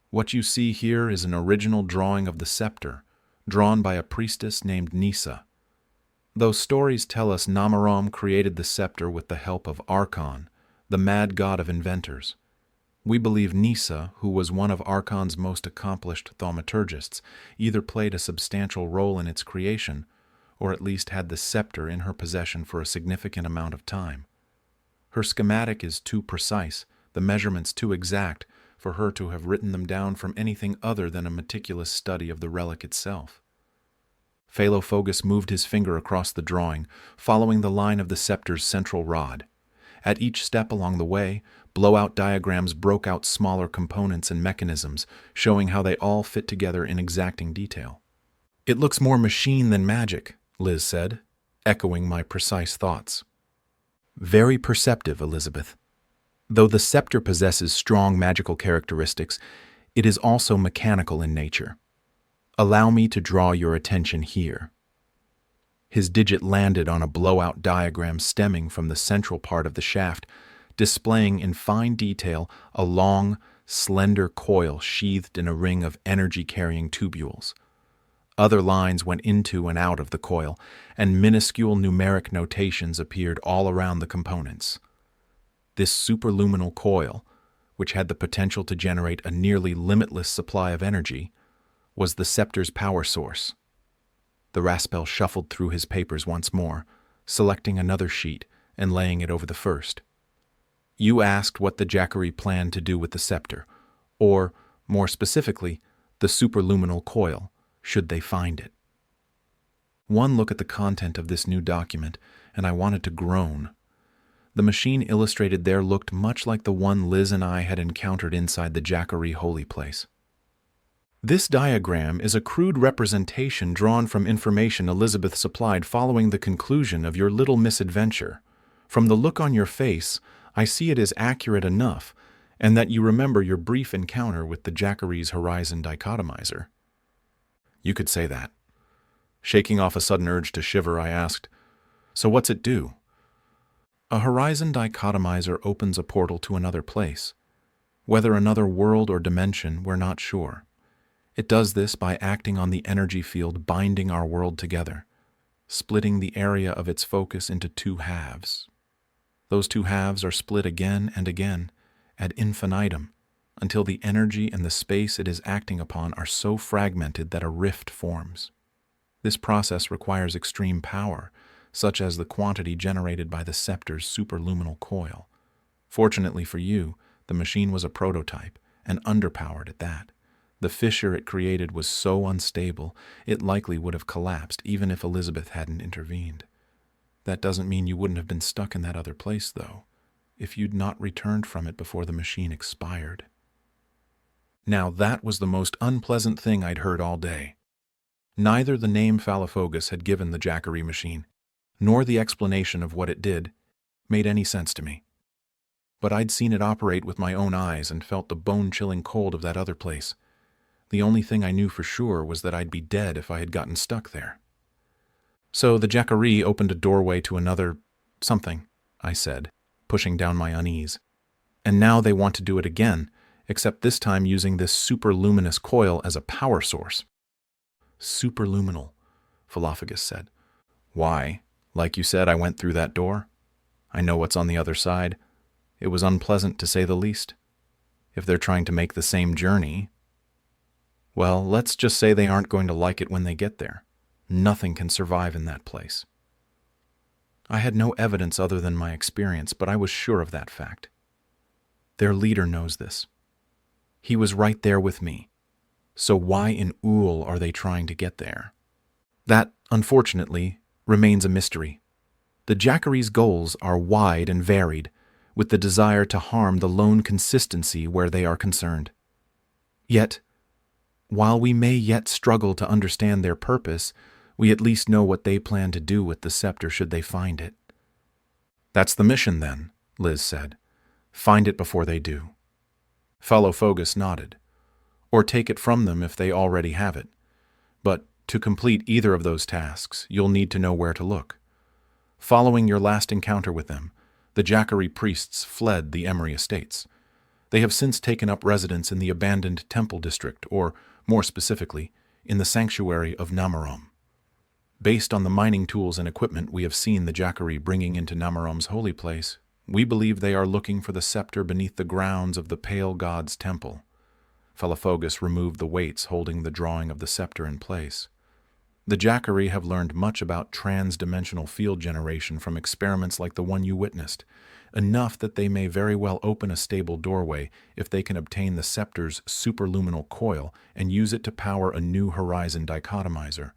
[SPEAKER 1] "What you see here is an original drawing of the scepter, drawn by a priestess named Nisa. Though stories tell us Namarom created the scepter with the help of Archon, the mad god of inventors. We believe Nisa, who was one of Archon's most accomplished thaumaturgists, either played a substantial role in its creation, or at least had the scepter in her possession for a significant amount of time. Her schematic is too precise, the measurements too exact, for her to have written them down from anything other than a meticulous study of the relic itself." Phalafogus moved his finger across the drawing, following the line of the scepter's central rod. At each step along the way, blowout diagrams broke out smaller components and mechanisms, showing how they all fit together in exacting detail. "It looks more machine than magic," Liz said, echoing my precise thoughts. "Very perceptive, Elizabeth. Though the scepter possesses strong magical characteristics, it is also mechanical in nature. Allow me to draw your attention here." His digit landed on a blowout diagram stemming from the central part of the shaft, displaying in fine detail a long, slender coil sheathed in a ring of energy-carrying tubules. Other lines went into and out of the coil, and minuscule numeric notations appeared all around the components. This superluminal coil, which had the potential to generate a nearly limitless supply of energy, was the scepter's power source. The Raspel shuffled through his papers once more, selecting another sheet and laying it over the first. "You asked what the Jacquerie planned to do with the scepter, or, more specifically, the superluminal coil, should they find it." One look at the content of this new document, and I wanted to groan. The machine illustrated there looked much like the one Liz and I had encountered inside the Jacquerie holy place. This diagram is a crude representation drawn from information Elizabeth supplied following the conclusion of your little misadventure. From the look on your face, I see it is accurate enough, and that you remember your brief encounter with the Jackery's horizon dichotomizer. You could say that. Shaking off a sudden urge to shiver, I asked, "So what's it do?" A horizon dichotomizer opens a portal to another place. Whether another world or dimension, we're not sure. It does this by acting on the energy field binding our world together, splitting the area of its focus into two halves. Those two halves are split again and again, ad infinitum, until the energy and the space it is acting upon are so fragmented that a rift forms. This process requires extreme power, such as the quantity generated by the scepter's superluminal coil. Fortunately for you, the machine was a prototype, and underpowered at that. The fissure it created was so unstable, it likely would have collapsed even if Elizabeth hadn't intervened. That doesn't mean you wouldn't have been stuck in that other place, though, if you'd not returned from it before the machine expired. Now that was the most unpleasant thing I'd heard all day. Neither the name Phallophogus had given the Jackery machine, nor the explanation of what it did, made any sense to me. But I'd seen it operate with my own eyes and felt the bone-chilling cold of that other place. The only thing I knew for sure was that I'd be dead if I had gotten stuck there. "So the Jackery opened a doorway to another something," I said, pushing down my unease. "And now they want to do it again, except this time using this superluminous coil as a power source." "Superluminal," Phallophogus said. "Why, like you said, I went through that door. I know what's on the other side. It was unpleasant, to say the least. If they're trying to make the same journey, well, let's just say they aren't going to like it when they get there. Nothing can survive in that place." I had no evidence other than my experience, but I was sure of that fact. Their leader knows this. He was right there with me. So why in Ool are they trying to get there? That, unfortunately, remains a mystery. The Jackery's goals are wide and varied, with the desire to harm the lone consistency where they are concerned. Yet, while we may yet struggle to understand their purpose, we at least know what they plan to do with the scepter should they find it. "That's the mission, then," Liz said. "Find it before they do." Phallophogus nodded. "Or take it from them if they already have it. But to complete either of those tasks, you'll need to know where to look. Following your last encounter with them, the Jackery priests fled the Emery estates. They have since taken up residence in the abandoned temple district, or, more specifically, in the sanctuary of Namarom. Based on the mining tools and equipment we have seen the Jackery bringing into Namarom's holy place, we believe they are looking for the scepter beneath the grounds of the Pale God's temple." Phallophogus removed the weights holding the drawing of the scepter in place. "The Jackery have learned much about trans-dimensional field generation from experiments like the one you witnessed, enough that they may very well open a stable doorway if they can obtain the scepter's superluminal coil and use it to power a new horizon dichotomizer.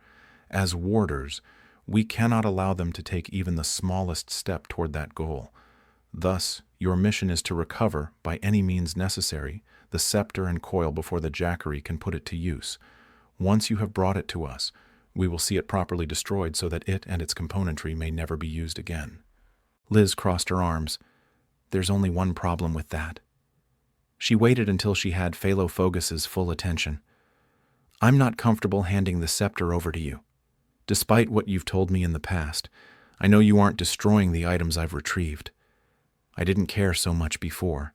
[SPEAKER 1] As warders, we cannot allow them to take even the smallest step toward that goal. Thus, your mission is to recover, by any means necessary, the scepter and coil before the Jackery can put it to use. Once you have brought it to us, we will see it properly destroyed so that it and its componentry may never be used again." Liz crossed her arms. "There's only one problem with that." She waited until she had Phallophogus's full attention. "I'm not comfortable handing the scepter over to you. Despite what you've told me in the past, I know you aren't destroying the items I've retrieved. I didn't care so much before,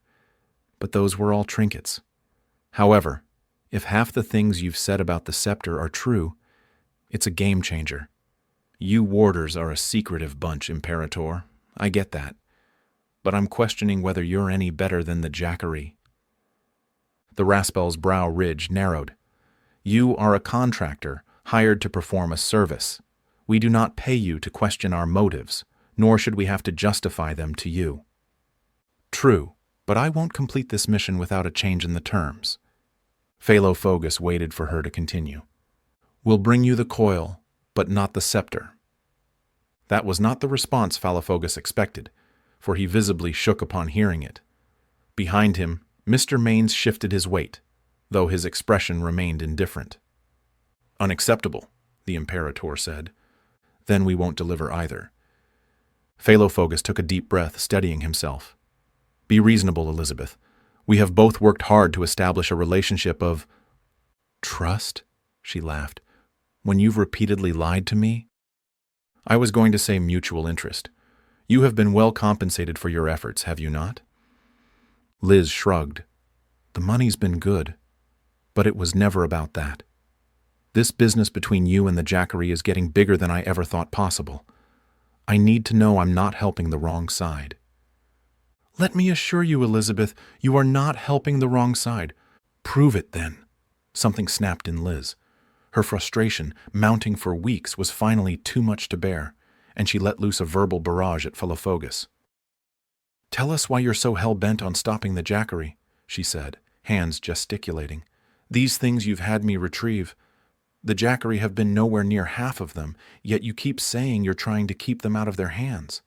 [SPEAKER 1] but those were all trinkets. However, if half the things you've said about the scepter are true, it's a game changer. You warders are a secretive bunch, Imperator. I get that. But I'm questioning whether you're any better than the Jackery." The Raspel's brow ridge narrowed. "You are a contractor, hired to perform a service. We do not pay you to question our motives, nor should we have to justify them to you." "True, but I won't complete this mission without a change in the terms." Phallophogus waited for her to continue. "We'll bring you the coil, but not the scepter." That was not the response Phallophogus expected, for he visibly shook upon hearing it. Behind him, Mr. Maines shifted his weight. though his expression remained indifferent. "Unacceptable," the Imperator said. "Then we won't deliver either." Phalofogus took a deep breath, steadying himself. "Be reasonable, Elizabeth. We have both worked hard to establish a relationship of—" "Trust?" she laughed. "When you've repeatedly lied to me?" "I was going to say mutual interest. You have been well compensated for your efforts, have you not?" Liz shrugged. "The money's been good, but it was never about that. This business between you and the Jackery is getting bigger than I ever thought possible. I need to know I'm not helping the wrong side." "Let me assure you, Elizabeth, you are not helping the wrong side." "Prove it, then." Something snapped in Liz. Her frustration, mounting for weeks, was finally too much to bear, and she let loose a verbal barrage at Phalofogus. "Tell us why you're so hell-bent on stopping the Jackery," she said, hands gesticulating. "These things you've had me retrieve. The Jackery have been nowhere near half of them, yet you keep saying you're trying to keep them out of their hands.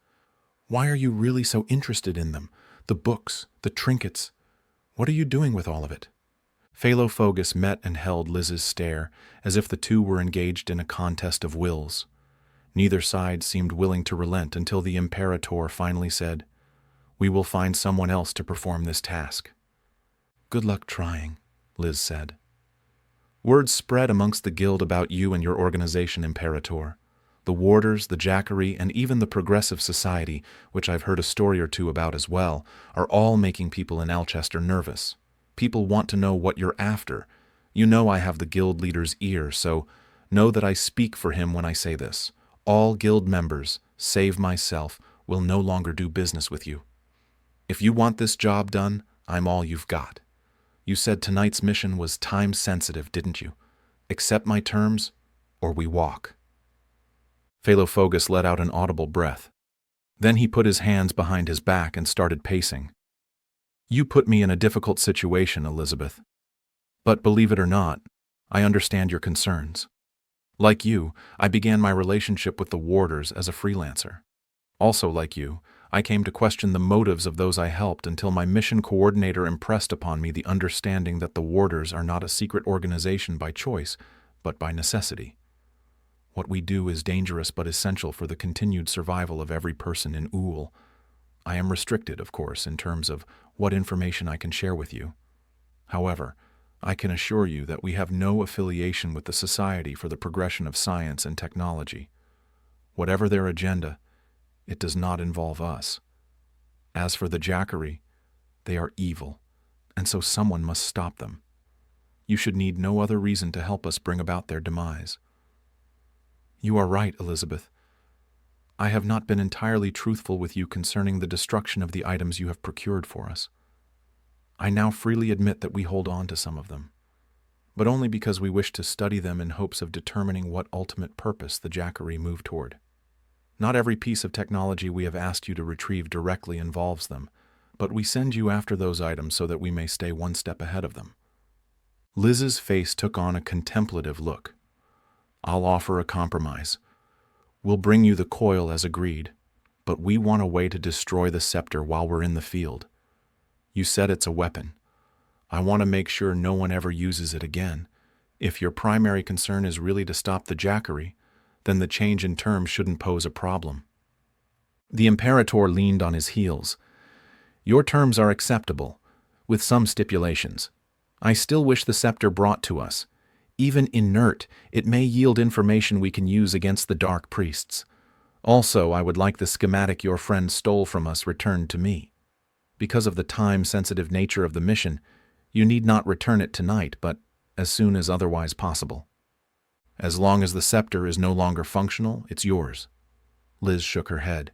[SPEAKER 1] Why are you really so interested in them? The books, the trinkets. What are you doing with all of it?" Phalofogus met and held Liz's stare, as if the two were engaged in a contest of wills. Neither side seemed willing to relent until the Imperator finally said, "We will find someone else to perform this task." "Good luck trying," Liz said. "Word spread amongst the guild about you and your organization, Imperator. The Warders, the Jackery, and even the Progressive Society, which I've heard a story or two about as well, are all making people in Alchester nervous. People want to know what you're after. You know I have the guild leader's ear, so know that I speak for him when I say this. All guild members, save myself, will no longer do business with you. If you want this job done, I'm all you've got. You said tonight's mission was time-sensitive, didn't you? Accept my terms, or we walk." Phalofogus let out an audible breath. Then he put his hands behind his back and started pacing. "You put me in a difficult situation, Elizabeth. But believe it or not, I understand your concerns. Like you, I began my relationship with the Warders as a freelancer. Also like you, I came to question the motives of those I helped until my mission coordinator impressed upon me the understanding that the Warders are not a secret organization by choice, but by necessity. What we do is dangerous but essential for the continued survival of every person in Ool. I am restricted, of course, in terms of what information I can share with you. However, I can assure you that we have no affiliation with the Society for the Progression of Science and Technology. Whatever their agenda, it does not involve us. As for the Jackery, they are evil, and so someone must stop them. You should need no other reason to help us bring about their demise." "You are right, Elizabeth. I have not been entirely truthful with you concerning the destruction of the items you have procured for us. I now freely admit that we hold on to some of them, but only because we wish to study them in hopes of determining what ultimate purpose the Jackery move toward. Not every piece of technology we have asked you to retrieve directly involves them, but we send you after those items so that we may stay one step ahead of them." Liz's face took on a contemplative look. "I'll offer a compromise. We'll bring you the coil as agreed, but we want a way to destroy the scepter while we're in the field. You said it's a weapon. I want to make sure no one ever uses it again. If your primary concern is really to stop the Jackery, then the change in terms shouldn't pose a problem." The Imperator leaned on his heels. "Your terms are acceptable, with some stipulations. I still wish the scepter brought to us. Even inert, it may yield information we can use against the Dark Priests. Also, I would like the schematic your friend stole from us returned to me. Because of the time-sensitive nature of the mission, you need not return it tonight, but as soon as otherwise possible. As long as the scepter is no longer functional, it's yours." Liz shook her head.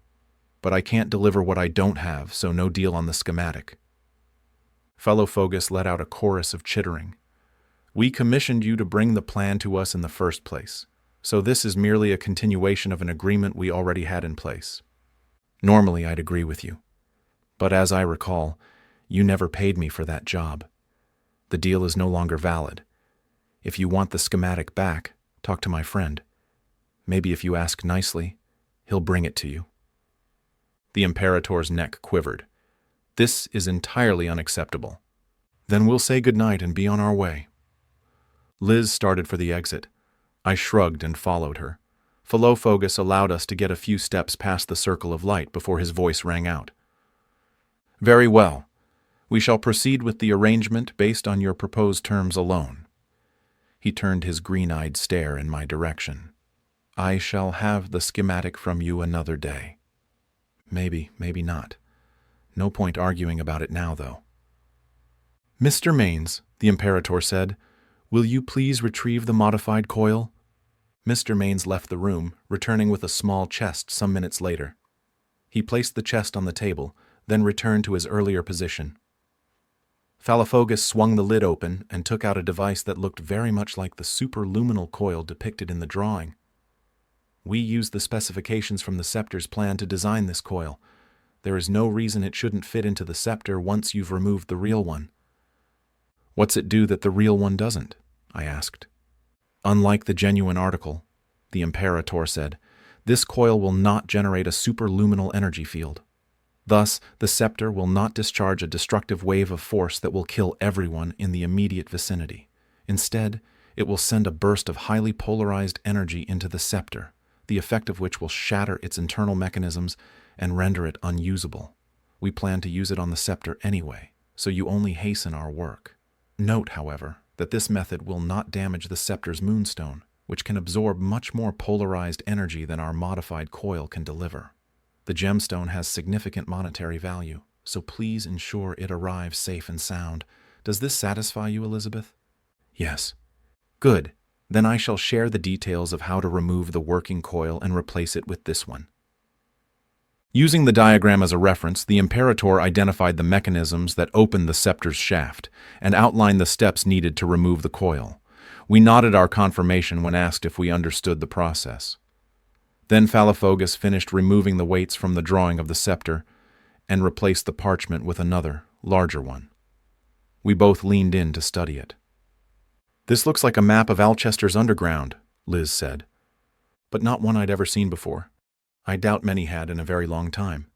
[SPEAKER 1] "But I can't deliver what I don't have, so no deal on the schematic." Phalofogus let out a chorus of chittering. "We commissioned you to bring the plan to us in the first place, so this is merely a continuation of an agreement we already had in place. Normally I'd agree with you, but as I recall, you never paid me for that job. The deal is no longer valid. If you want the schematic back, talk to my friend. Maybe if you ask nicely, he'll bring it to you." The Imperator's neck quivered. "This is entirely unacceptable. Then we'll say goodnight and be on our way. Liz started for the exit. I shrugged and followed her. Philophobus allowed us to get a few steps past the circle of light before his voice rang out. Very well. We shall proceed with the arrangement based on your proposed terms alone. He turned his green-eyed stare in my direction. I shall have the schematic from you another day. Maybe, maybe not. No point arguing about it now, though. Mr. Maines, the Imperator said, will you please retrieve the modified coil? Mr. Maines left the room, returning with a small chest some minutes later. He placed the chest on the table, then returned to his earlier position. Philophobus swung the lid open and took out a device that looked very much like the superluminal coil depicted in the drawing. We used the specifications from the Scepter's plan to design this coil. There is no reason it shouldn't fit into the Scepter once you've removed the real one. What's it do that the real one doesn't? I asked. Unlike the genuine article, the Imperator said, this coil will not generate a superluminal energy field. Thus, the Scepter will not discharge a destructive wave of force that will kill everyone in the immediate vicinity. Instead, it will send a burst of highly polarized energy into the Scepter, the effect of which will shatter its internal mechanisms and render it unusable. We plan to use it on the Scepter anyway, so you only hasten our work. Note, however, that this method will not damage the Scepter's moonstone, which can absorb much more polarized energy than our modified coil can deliver. The gemstone has significant monetary value, so please ensure it arrives safe and sound. Does this satisfy you, Elizabeth? Yes. Good. Then I shall share the details of how to remove the working coil and replace it with this one. Using the diagram as a reference, the Imperator identified the mechanisms that open the Scepter's shaft and outlined the steps needed to remove the coil. We nodded our confirmation when asked if we understood the process. Then Philophobus finished removing the weights from the drawing of the Scepter and replaced the parchment with another, larger one. We both leaned in to study it. This looks like a map of Alchester's underground, Liz said, but not one I'd ever seen before. I doubt many had in a very long time.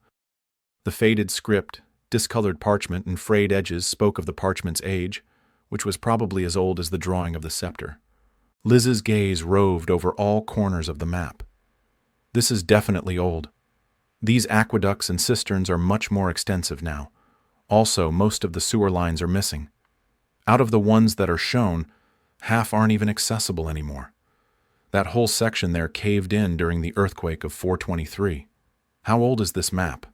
[SPEAKER 1] The faded script, discolored parchment, and frayed edges spoke of the parchment's age, which was probably as old as the drawing of the Scepter. Liz's gaze roved over all corners of the map. This is definitely old. These aqueducts and cisterns are much more extensive now. Also, most of the sewer lines are missing. Out of the ones that are shown, half aren't even accessible anymore. That whole section there caved in during the earthquake of 423. How old is this map?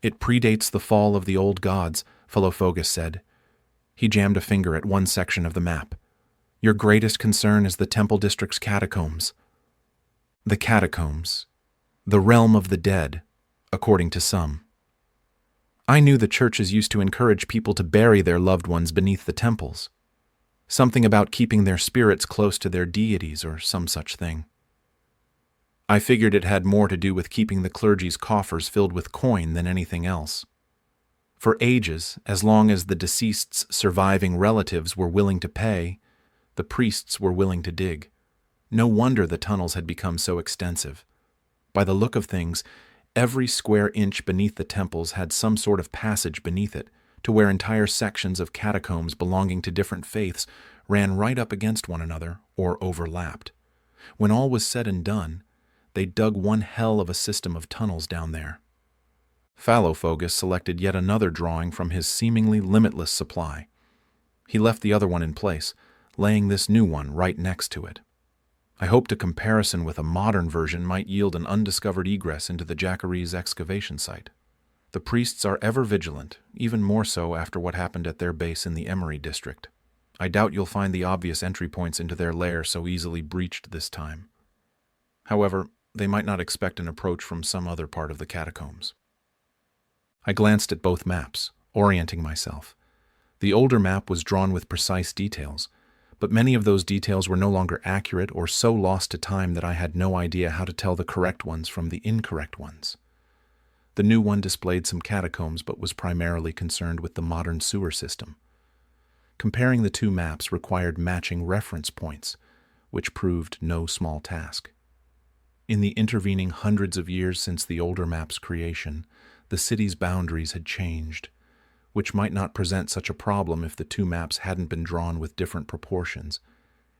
[SPEAKER 1] It predates the fall of the old gods, Philophobus said. He jammed a finger at one section of the map. Your greatest concern is the Temple District's catacombs. The catacombs. The realm of the dead, according to some. I knew the churches used to encourage people to bury their loved ones beneath the temples. Something about keeping their spirits close to their deities or some such thing. I figured it had more to do with keeping the clergy's coffers filled with coin than anything else. For ages, as long as the deceased's surviving relatives were willing to pay, the priests were willing to dig. No wonder the tunnels had become so extensive. By the look of things, every square inch beneath the temples had some sort of passage beneath it, to where entire sections of catacombs belonging to different faiths ran right up against one another or overlapped. When all was said and done, they dug one hell of a system of tunnels down there. Philophobus selected yet another drawing from his seemingly limitless supply. He left the other one in place, laying this new one right next to it. I hoped a comparison with a modern version might yield an undiscovered egress into the Jackaree's excavation site. The priests are ever vigilant, even more so after what happened at their base in the Emery district. I doubt you'll find the obvious entry points into their lair so easily breached this time. However, they might not expect an approach from some other part of the catacombs. I glanced at both maps, orienting myself. The older map was drawn with precise details, but many of those details were no longer accurate or so lost to time that I had no idea how to tell the correct ones from the incorrect ones. The new one displayed some catacombs but was primarily concerned with the modern sewer system. Comparing the two maps required matching reference points, which proved no small task. In the intervening hundreds of years since the older map's creation, the city's boundaries had changed. which might not present such a problem if the two maps hadn't been drawn with different proportions.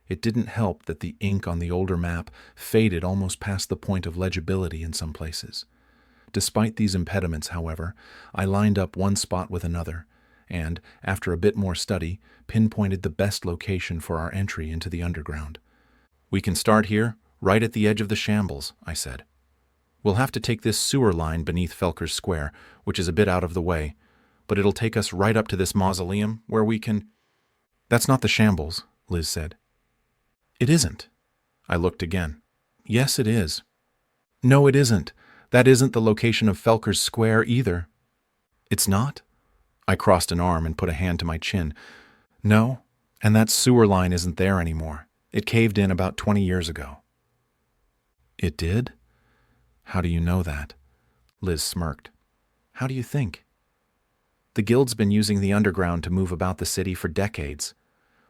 [SPEAKER 1] It didn't help that the ink on the older map faded almost past the point of legibility in some places. Despite these impediments, however, I lined up one spot with another, and, after a bit more study, pinpointed the best location for our entry into the underground. "We can start here, right at the edge of the shambles," I said. "We'll have to take this sewer line beneath Felker's Square, which is a bit out of the way, but it'll take us right up to this mausoleum, where we can—" "That's not the shambles," Liz said. "It isn't." I looked again. "Yes, it is." "No, it isn't. That isn't the location of Felker's Square either." "It's not?" I crossed an arm and put a hand to my chin. "No, and that sewer line isn't there anymore. It caved in about 20 years ago." "It did? How do you know that?" Liz smirked. "How do you think?" "The Guild's been using the underground to move about the city for decades.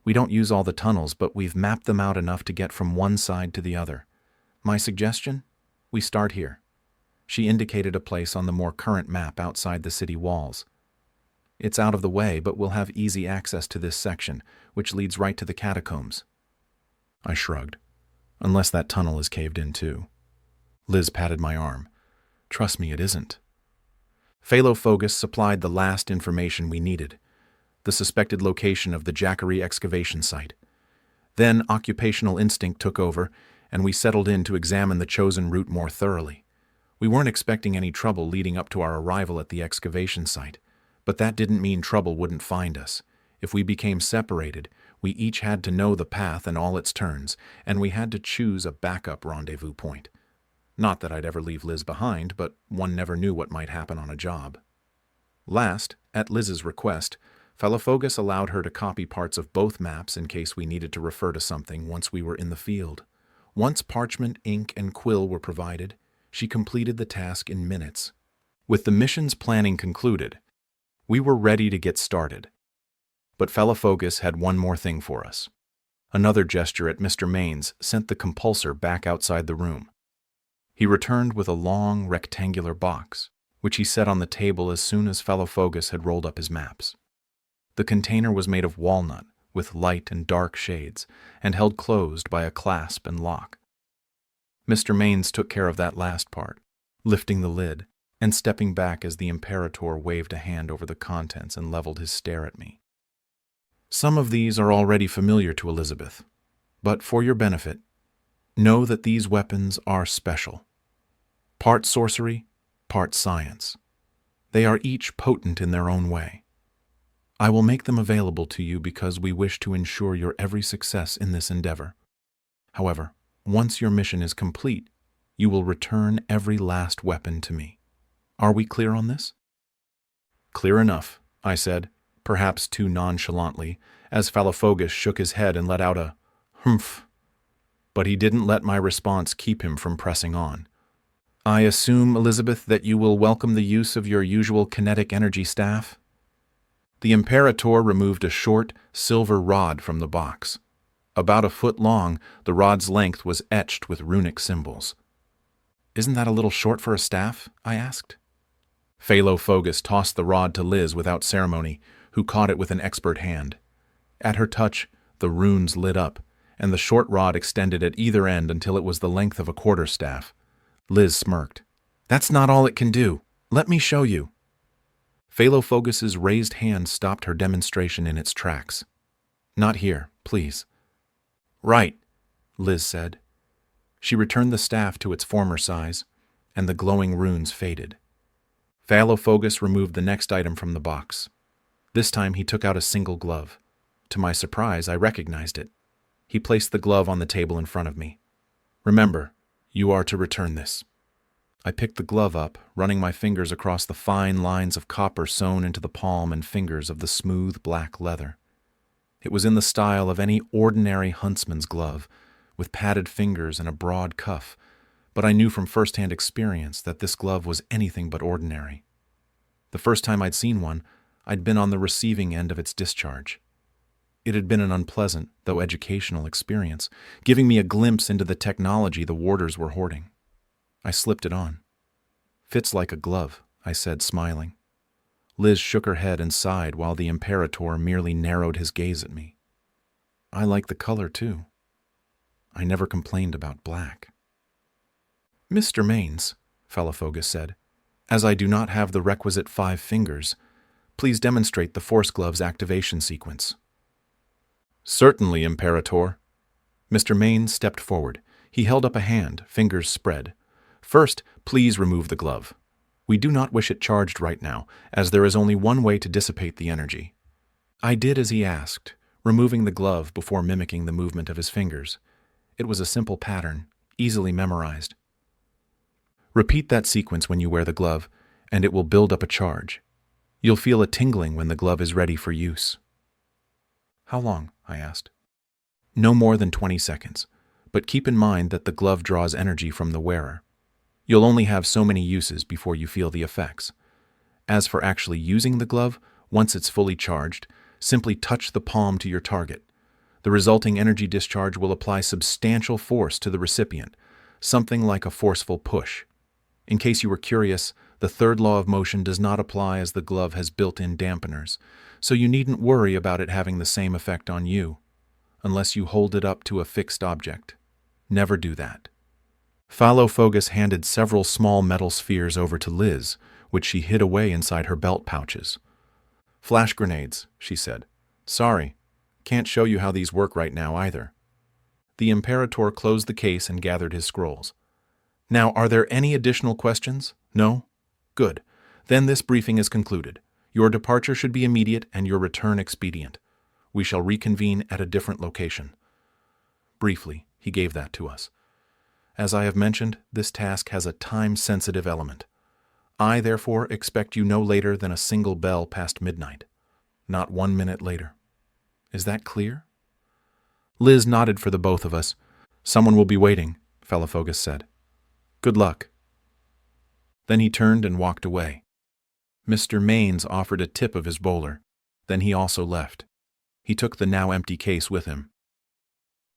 [SPEAKER 1] We don't use all the tunnels, but we've mapped them out enough to get from one side to the other. My suggestion? We start here." She indicated a place on the more current map outside the city walls. "It's out of the way, but we'll have easy access to this section, which leads right to the catacombs." I shrugged. "Unless that tunnel is caved in too." Liz patted my arm. "Trust me, it isn't." Phalofogus supplied the last information we needed, the suspected location of the Jackery excavation site. Then occupational instinct took over, and we settled in to examine the chosen route more thoroughly. We weren't expecting any trouble leading up to our arrival at the excavation site, but that didn't mean trouble wouldn't find us. If we became separated, we each had to know the path and all its turns, and we had to choose a backup rendezvous point. Not that I'd ever leave Liz behind, but one never knew what might happen on a job. Last, at Liz's request, Phalofogus allowed her to copy parts of both maps in case we needed to refer to something once we were in the field. Once parchment, ink, and quill were provided, she completed the task in minutes. With the mission's planning concluded, we were ready to get started. But Phalofogus had one more thing for us. Another gesture at Mr. Maines sent the compulsor back outside the room. He returned with a long, rectangular box, which he set on the table as soon as Phalofogus had rolled up his maps. The container was made of walnut, with light and dark shades, and held closed by a clasp and lock. Mr. Maines took care of that last part, lifting the lid and stepping back as the Imperator waved a hand over the contents and leveled his stare at me. "Some of these are already familiar to Elizabeth, but for your benefit, know that these weapons are special. Part sorcery, part science. They are each potent in their own way. I will make them available to you because we wish to ensure your every success in this endeavor. However, once your mission is complete, you will return every last weapon to me. Are we clear on this?" "Clear enough," I said, perhaps too nonchalantly, as Phalofogus shook his head and let out a humph. But he didn't let my response keep him from pressing on. "I assume, Elizabeth, that you will welcome the use of your usual kinetic energy staff?" The Imperator removed a short, silver rod from the box. About a foot long, the rod's length was etched with runic symbols. "Isn't that a little short for a staff?" I asked. Phalofogus tossed the rod to Liz without ceremony, who caught it with an expert hand. At her touch, the runes lit up, and the short rod extended at either end until it was the length of a quarterstaff. Liz smirked. "That's not all it can do. Let me show you." Phalofogus's raised hand stopped her demonstration in its tracks. "Not here, please." "Right," Liz said. She returned the staff to its former size, and the glowing runes faded. Phalofogus removed the next item from the box. This time he took out a single glove. To my surprise, I recognized it. He placed the glove on the table in front of me. "Remember, you are to return this." I picked the glove up, running my fingers across the fine lines of copper sewn into the palm and fingers of the smooth black leather. It was in the style of any ordinary huntsman's glove, with padded fingers and a broad cuff, but I knew from first-hand experience that this glove was anything but ordinary. The first time I'd seen one, I'd been on the receiving end of its discharge. It had been an unpleasant, though educational experience, giving me a glimpse into the technology the warders were hoarding. I slipped it on. "Fits like a glove," I said, smiling. Liz shook her head and sighed while the Imperator merely narrowed his gaze at me. I like the color, too. I never complained about black. Mr. Maines, Falafogus said, as I do not have the requisite 5 fingers, please demonstrate the Force Glove's activation sequence. Certainly, Imperator. Mr. Maines stepped forward. He held up a hand, fingers spread. First, please remove the glove. We do not wish it charged right now, as there is only one way to dissipate the energy. I did as he asked, removing the glove before mimicking the movement of his fingers. It was a simple pattern, easily memorized. Repeat that sequence when you wear the glove, and it will build up a charge. You'll feel a tingling when the glove is ready for use. How long? I asked. No more than 20 seconds, but keep in mind that the glove draws energy from the wearer. You'll only have so many uses before you feel the effects. As for actually using the glove, once it's fully charged, simply touch the palm to your target. The resulting energy discharge will apply substantial force to the recipient, something like a forceful push. In case you were curious, the third law of motion does not apply as the glove has built-in dampeners, so you needn't worry about it having the same effect on you, unless you hold it up to a fixed object. Never do that. Falafogus handed several small metal spheres over to Liz, which she hid away inside her belt pouches. Flash grenades, she said. Sorry, can't show you how these work right now either. The Imperator closed the case and gathered his scrolls. Now, are there any additional questions? No? Good. Then this briefing is concluded. Your departure should be immediate and your return expedient. We shall reconvene at a different location. Briefly, he gave that to us. As I have mentioned, this task has a time-sensitive element. I, therefore, expect you no later than a single bell past midnight. Not 1 minute later. Is that clear? Liz nodded for the both of us. Someone will be waiting, Falafogus said. Good luck. Then he turned and walked away. Mr. Maines offered a tip of his bowler. Then he also left. He took the now empty case with him.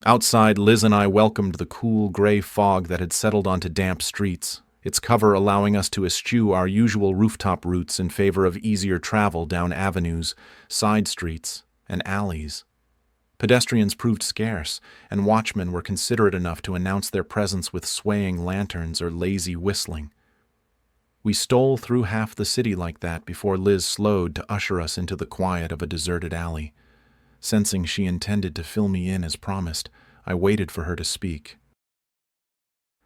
[SPEAKER 1] Outside, Liz and I welcomed the cool gray fog that had settled onto damp streets, its cover allowing us to eschew our usual rooftop routes in favor of easier travel down avenues, side streets, and alleys. Pedestrians proved scarce, and watchmen were considerate enough to announce their presence with swaying lanterns or lazy whistling. We stole through half the city like that before Liz slowed to usher us into the quiet of a deserted alley. Sensing she intended to fill me in as promised, I waited for her to speak.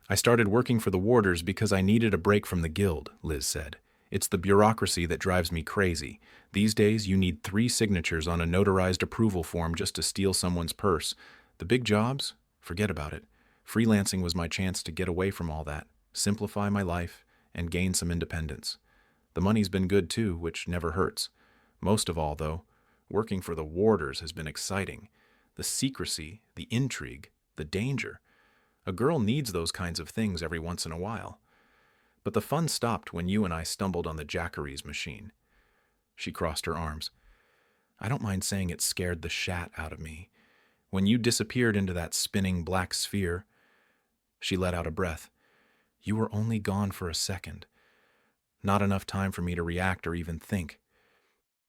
[SPEAKER 1] I started working for the warders because I needed a break from the guild, Liz said. It's the bureaucracy that drives me crazy. These days, you need 3 signatures on a notarized approval form just to steal someone's purse. The big jobs? Forget about it. Freelancing was my chance to get away from all that, simplify my life, and gain some independence. The money's been good too, which never hurts. Most of all, though, working for the warders has been exciting. The secrecy, the intrigue, the danger. A girl needs those kinds of things every once in a while. But the fun stopped when you and I stumbled on the Jackeries machine. She crossed her arms. I don't mind saying it scared the shat out of me. When you disappeared into that spinning black sphere, she let out a breath. You were only gone for a second. Not enough time for me to react or even think.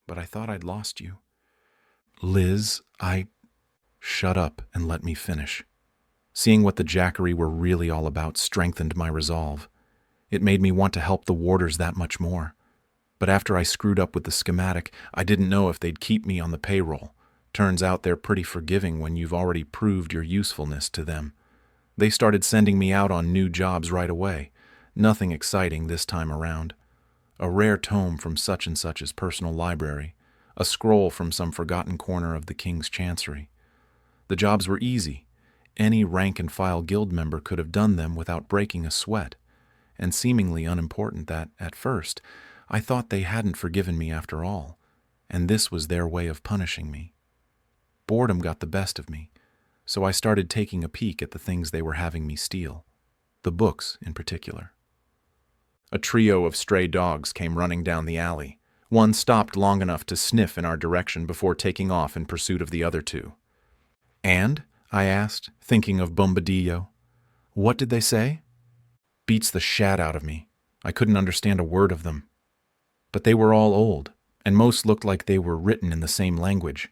[SPEAKER 1] But I thought I'd lost you. Liz, Shut up and let me finish. Seeing what the Jackery were really all about strengthened my resolve. It made me want to help the warders that much more. But after I screwed up with the schematic, I didn't know if they'd keep me on the payroll. Turns out they're pretty forgiving when you've already proved your usefulness to them. They started sending me out on new jobs right away. Nothing exciting this time around. A rare tome from such and such's personal library. A scroll from some forgotten corner of the king's chancery. The jobs were easy. Any rank-and-file guild member could have done them without breaking a sweat. And seemingly unimportant that, at first, I thought they hadn't forgiven me after all, and this was their way of punishing me. Boredom got the best of me, so I started taking a peek at the things they were having me steal, the books in particular. A trio of stray dogs came running down the alley. One stopped long enough to sniff in our direction before taking off in pursuit of the other 2. And? I asked, thinking of Bombadillo. What did they say? Beats the shat out of me. I couldn't understand a word of them. But they were all old, and most looked like they were written in the same language.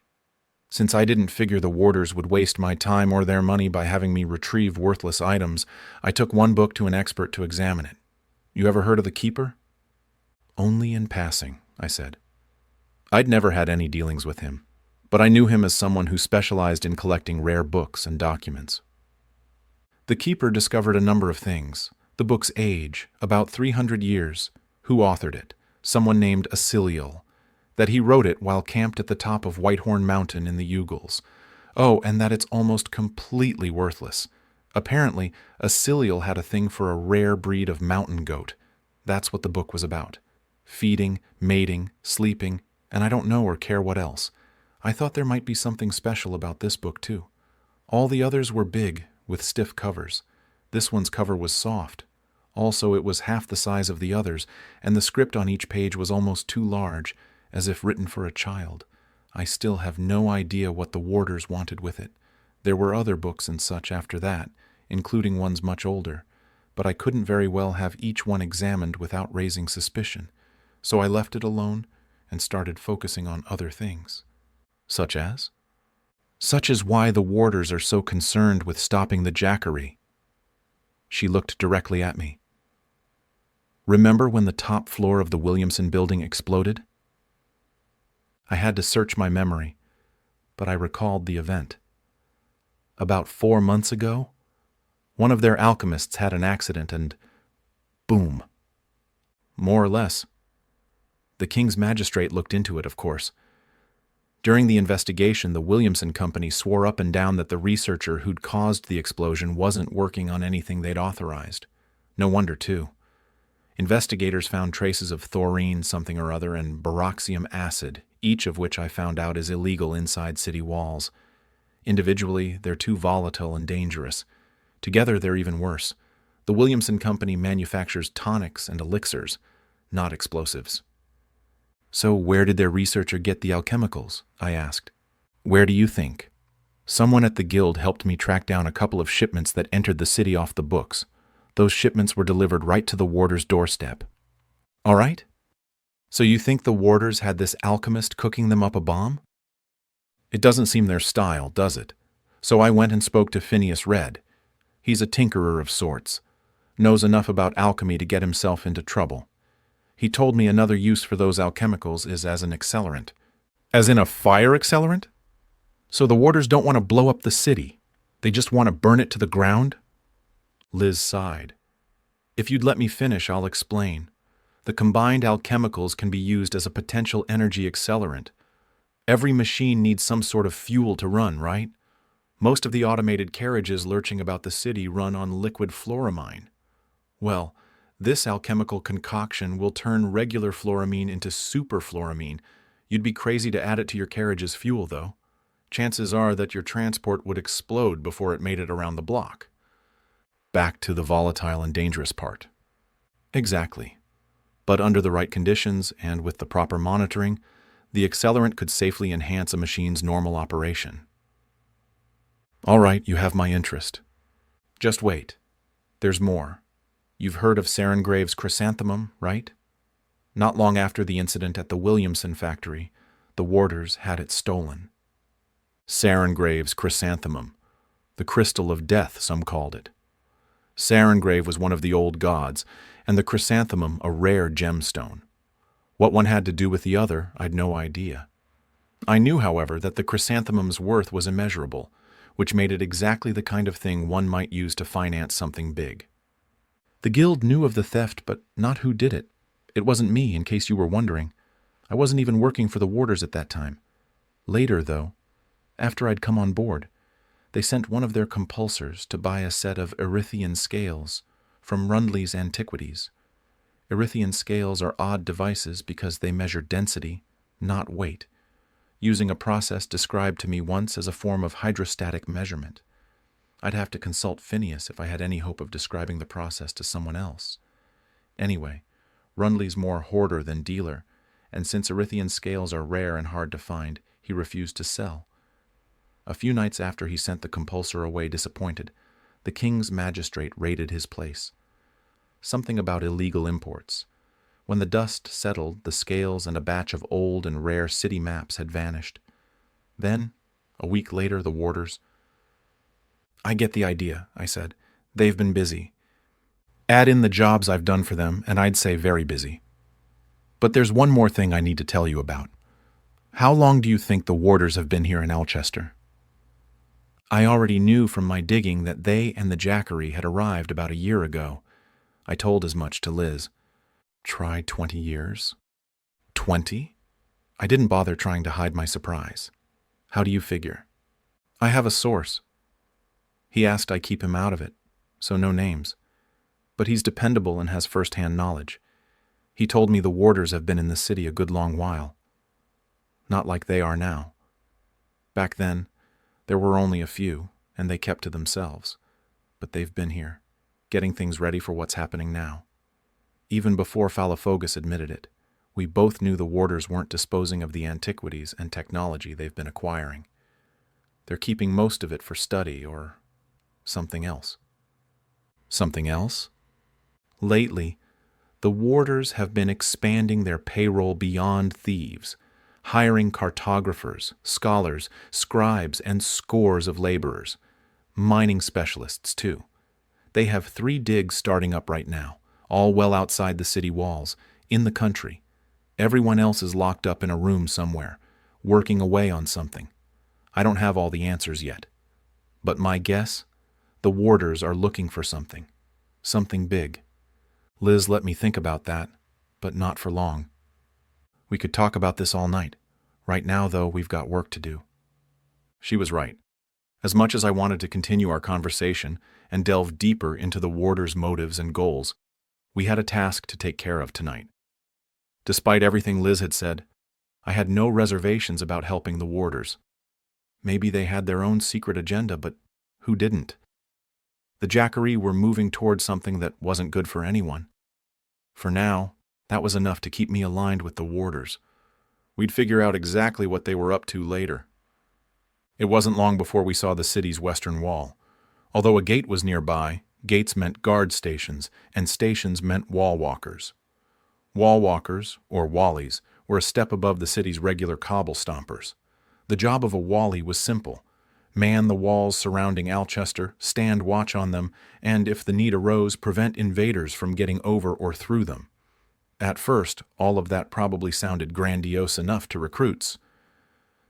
[SPEAKER 1] Since I didn't figure the warders would waste my time or their money by having me retrieve worthless items, I took one book to an expert to examine it. You ever heard of the Keeper? Only in passing, I said. I'd never had any dealings with him, but I knew him as someone who specialized in collecting rare books and documents. The Keeper discovered a number of things. The book's age, about 300 years, who authored it, someone named Asiliel, that he wrote it while camped at the top of Whitehorn Mountain in the Yugals. Oh, and that it's almost completely worthless. Apparently, Asiliel had a thing for a rare breed of mountain goat. That's what the book was about. Feeding, mating, sleeping, and I don't know or care what else. I thought there might be something special about this book, too. All the others were big, with stiff covers. This one's cover was soft. Also, it was half the size of the others, and the script on each page was almost too large, as if written for a child. I still have no idea what the warders wanted with it. There were other books and such after that, including ones much older, but I couldn't very well have each one examined without raising suspicion, so I left it alone and started focusing on other things. Such as? Such as why the warders are so concerned with stopping the Jackery. She looked directly at me. Remember when the top floor of the Williamson building exploded? I had to search my memory, but I recalled the event. About 4 months ago, one of their alchemists had an accident and boom. More or less. The King's magistrate looked into it, of course. During the investigation, the Williamson Company swore up and down that the researcher who'd caused the explosion wasn't working on anything they'd authorized. No wonder, too. Investigators found traces of thorine something or other and baroxium acid, each of which I found out is illegal inside city walls. Individually, they're too volatile and dangerous. Together, they're even worse. The Williamson Company manufactures tonics and elixirs, not explosives. So where did their researcher get the alchemicals? I asked. Where do you think? Someone at the guild helped me track down a couple of shipments that entered the city off the books. Those shipments were delivered right to the warder's doorstep. All right? So you think the warders had this alchemist cooking them up a bomb? It doesn't seem their style, does it? So I went and spoke to Phineas Red. He's a tinkerer of sorts. Knows enough about alchemy to get himself into trouble. He told me another use for those alchemicals is as an accelerant. As in a fire accelerant? So the warders don't want to blow up the city. They just want to burn it to the ground? Liz sighed. If you'd let me finish, I'll explain. The combined alchemicals can be used as a potential energy accelerant. Every machine needs some sort of fuel to run, right? Most of the automated carriages lurching about the city run on liquid fluoramine. Well, this alchemical concoction will turn regular fluoramine into superfluoramine. You'd be crazy to add it to your carriage's fuel, though. Chances are that your transport would explode before it made it around the block. Back to the volatile and dangerous part. Exactly. But under the right conditions and with the proper monitoring, the accelerant could safely enhance a machine's normal operation. All right, you have my interest. Just wait. There's more. You've heard of Sarengrave's chrysanthemum, right? Not long after the incident at the Williamson factory, the warders had it stolen. Sarengrave's chrysanthemum. The crystal of death, some called it. Sarengrave was one of the old gods, and the chrysanthemum a rare gemstone. What one had to do with the other, I'd no idea. I knew, however, that the chrysanthemum's worth was immeasurable, which made it exactly the kind of thing one might use to finance something big. The guild knew of the theft, but not who did it. It wasn't me, in case you were wondering. I wasn't even working for the warders at that time. Later, though, after I'd come on board, they sent one of their compulsors to buy a set of Erythian scales from Rundley's Antiquities. Erythian scales are odd devices because they measure density, not weight, using a process described to me once as a form of hydrostatic measurement. I'd have to consult Phineas if I had any hope of describing the process to someone else. Anyway, Rundley's more hoarder than dealer, and since Erythian scales are rare and hard to find, he refused to sell. A few nights after he sent the compulsor away disappointed, the King's magistrate raided his place. Something about illegal imports. When the dust settled, the scales and a batch of old and rare city maps had vanished. Then, a week later, the warders. I get the idea, I said. They've been busy. Add in the jobs I've done for them, and I'd say very busy. But there's one more thing I need to tell you about. How long do you think the warders have been here in Alchester? I already knew from my digging that they and the Jackery had arrived about a year ago. I told as much to Liz. Try 20 years? 20? I didn't bother trying to hide my surprise. How do you figure? I have a source. He asked I keep him out of it, so no names. But he's dependable and has first-hand knowledge. He told me the warders have been in the city a good long while. Not like they are now. Back then, there were only a few, and they kept to themselves. But they've been here, getting things ready for what's happening now. Even before Falafogus admitted it, we both knew the warders weren't disposing of the antiquities and technology they've been acquiring. They're keeping most of it for study or something else. Something else? Lately, the warders have been expanding their payroll beyond thieves, hiring cartographers, scholars, scribes, and scores of laborers. Mining specialists, too. They have 3 digs starting up right now, all well outside the city walls, in the country. Everyone else is locked up in a room somewhere, working away on something. I don't have all the answers yet. But my guess? The warders are looking for something. Something big. Liz let me think about that, but not for long. We could talk about this all night. Right now, though, we've got work to do. She was right. As much as I wanted to continue our conversation and delve deeper into the warders' motives and goals, we had a task to take care of tonight. Despite everything Liz had said, I had no reservations about helping the warders. Maybe they had their own secret agenda, but who didn't? The Jackery were moving towards something that wasn't good for anyone. For now, that was enough to keep me aligned with the warders. We'd figure out exactly what they were up to later. It wasn't long before we saw the city's western wall. Although a gate was nearby, gates meant guard stations, and stations meant wall walkers. Wall walkers, or wallies, were a step above the city's regular cobble stompers. The job of a wally was simple. Man the walls surrounding Alchester, stand watch on them, and, if the need arose, prevent invaders from getting over or through them. At first, all of that probably sounded grandiose enough to recruits.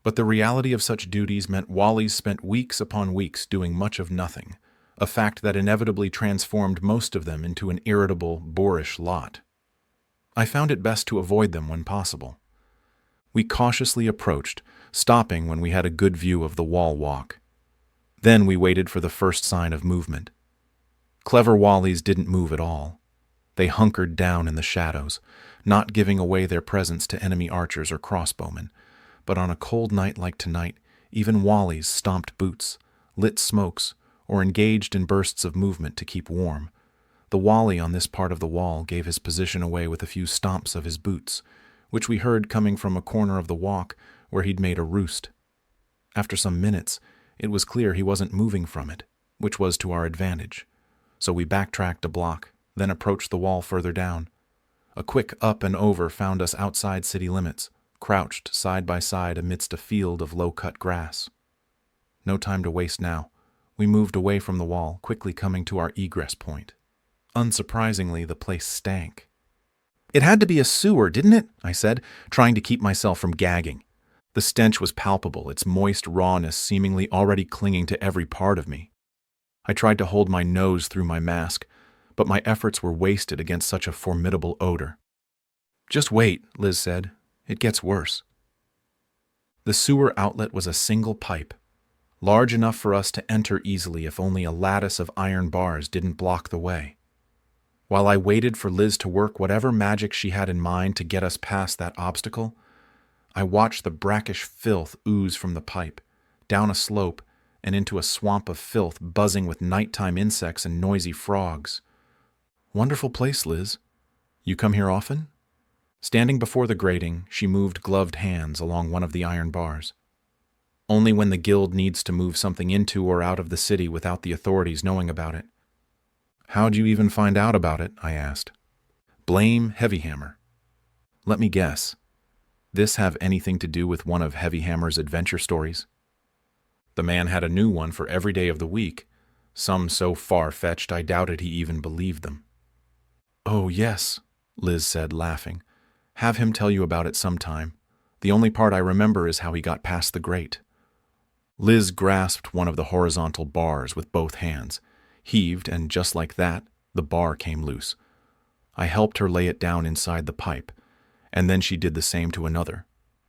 [SPEAKER 1] But the reality of such duties meant wallies spent weeks upon weeks doing much of nothing, a fact that inevitably transformed most of them into an irritable, boorish lot. I found it best to avoid them when possible. We cautiously approached, stopping when we had a good view of the wall walk. Then we waited for the first sign of movement. Clever wallies didn't move at all. They hunkered down in the shadows, not giving away their presence to enemy archers or crossbowmen. But on a cold night like tonight, even wallies stomped boots, lit smokes, or engaged in bursts of movement to keep warm. The wally on this part of the wall gave his position away with a few stomps of his boots, which we heard coming from a corner of the walk where he'd made a roost. After some minutes, it was clear he wasn't moving from it, which was to our advantage. So we backtracked a block, then approached the wall further down. A quick up and over found us outside city limits, crouched side by side amidst a field of low-cut grass. No time to waste now. We moved away from the wall, quickly coming to our egress point. Unsurprisingly, the place stank. "It had to be a sewer, didn't it?" I said, trying to keep myself from gagging. The stench was palpable, its moist rawness seemingly already clinging to every part of me. I tried to hold my nose through my mask, but my efforts were wasted against such a formidable odor. "Just wait," Liz said. "It gets worse." The sewer outlet was a single pipe, large enough for us to enter easily if only a lattice of iron bars didn't block the way. While I waited for Liz to work whatever magic she had in mind to get us past that obstacle, I watched the brackish filth ooze from the pipe, down a slope, and into a swamp of filth buzzing with nighttime insects and noisy frogs. "Wonderful place, Liz. You come here often?" Standing before the grating, she moved gloved hands along one of the iron bars. "Only when the guild needs to move something into or out of the city without the authorities knowing about it." "How'd you even find out about it?" I asked. "Blame Heavyhammer. Let me guess. This have anything to do with one of Heavy Hammer's adventure stories? The man had a new one for every day of the week, some so far-fetched I doubted he even believed them. "Oh, yes," Liz said, laughing. "Have him tell you about it sometime. The only part I remember is how he got past the grate." Liz grasped one of the horizontal bars with both hands, heaved, and just like that, the bar came loose. I helped her lay it down inside the pipe, and then she did the same to another,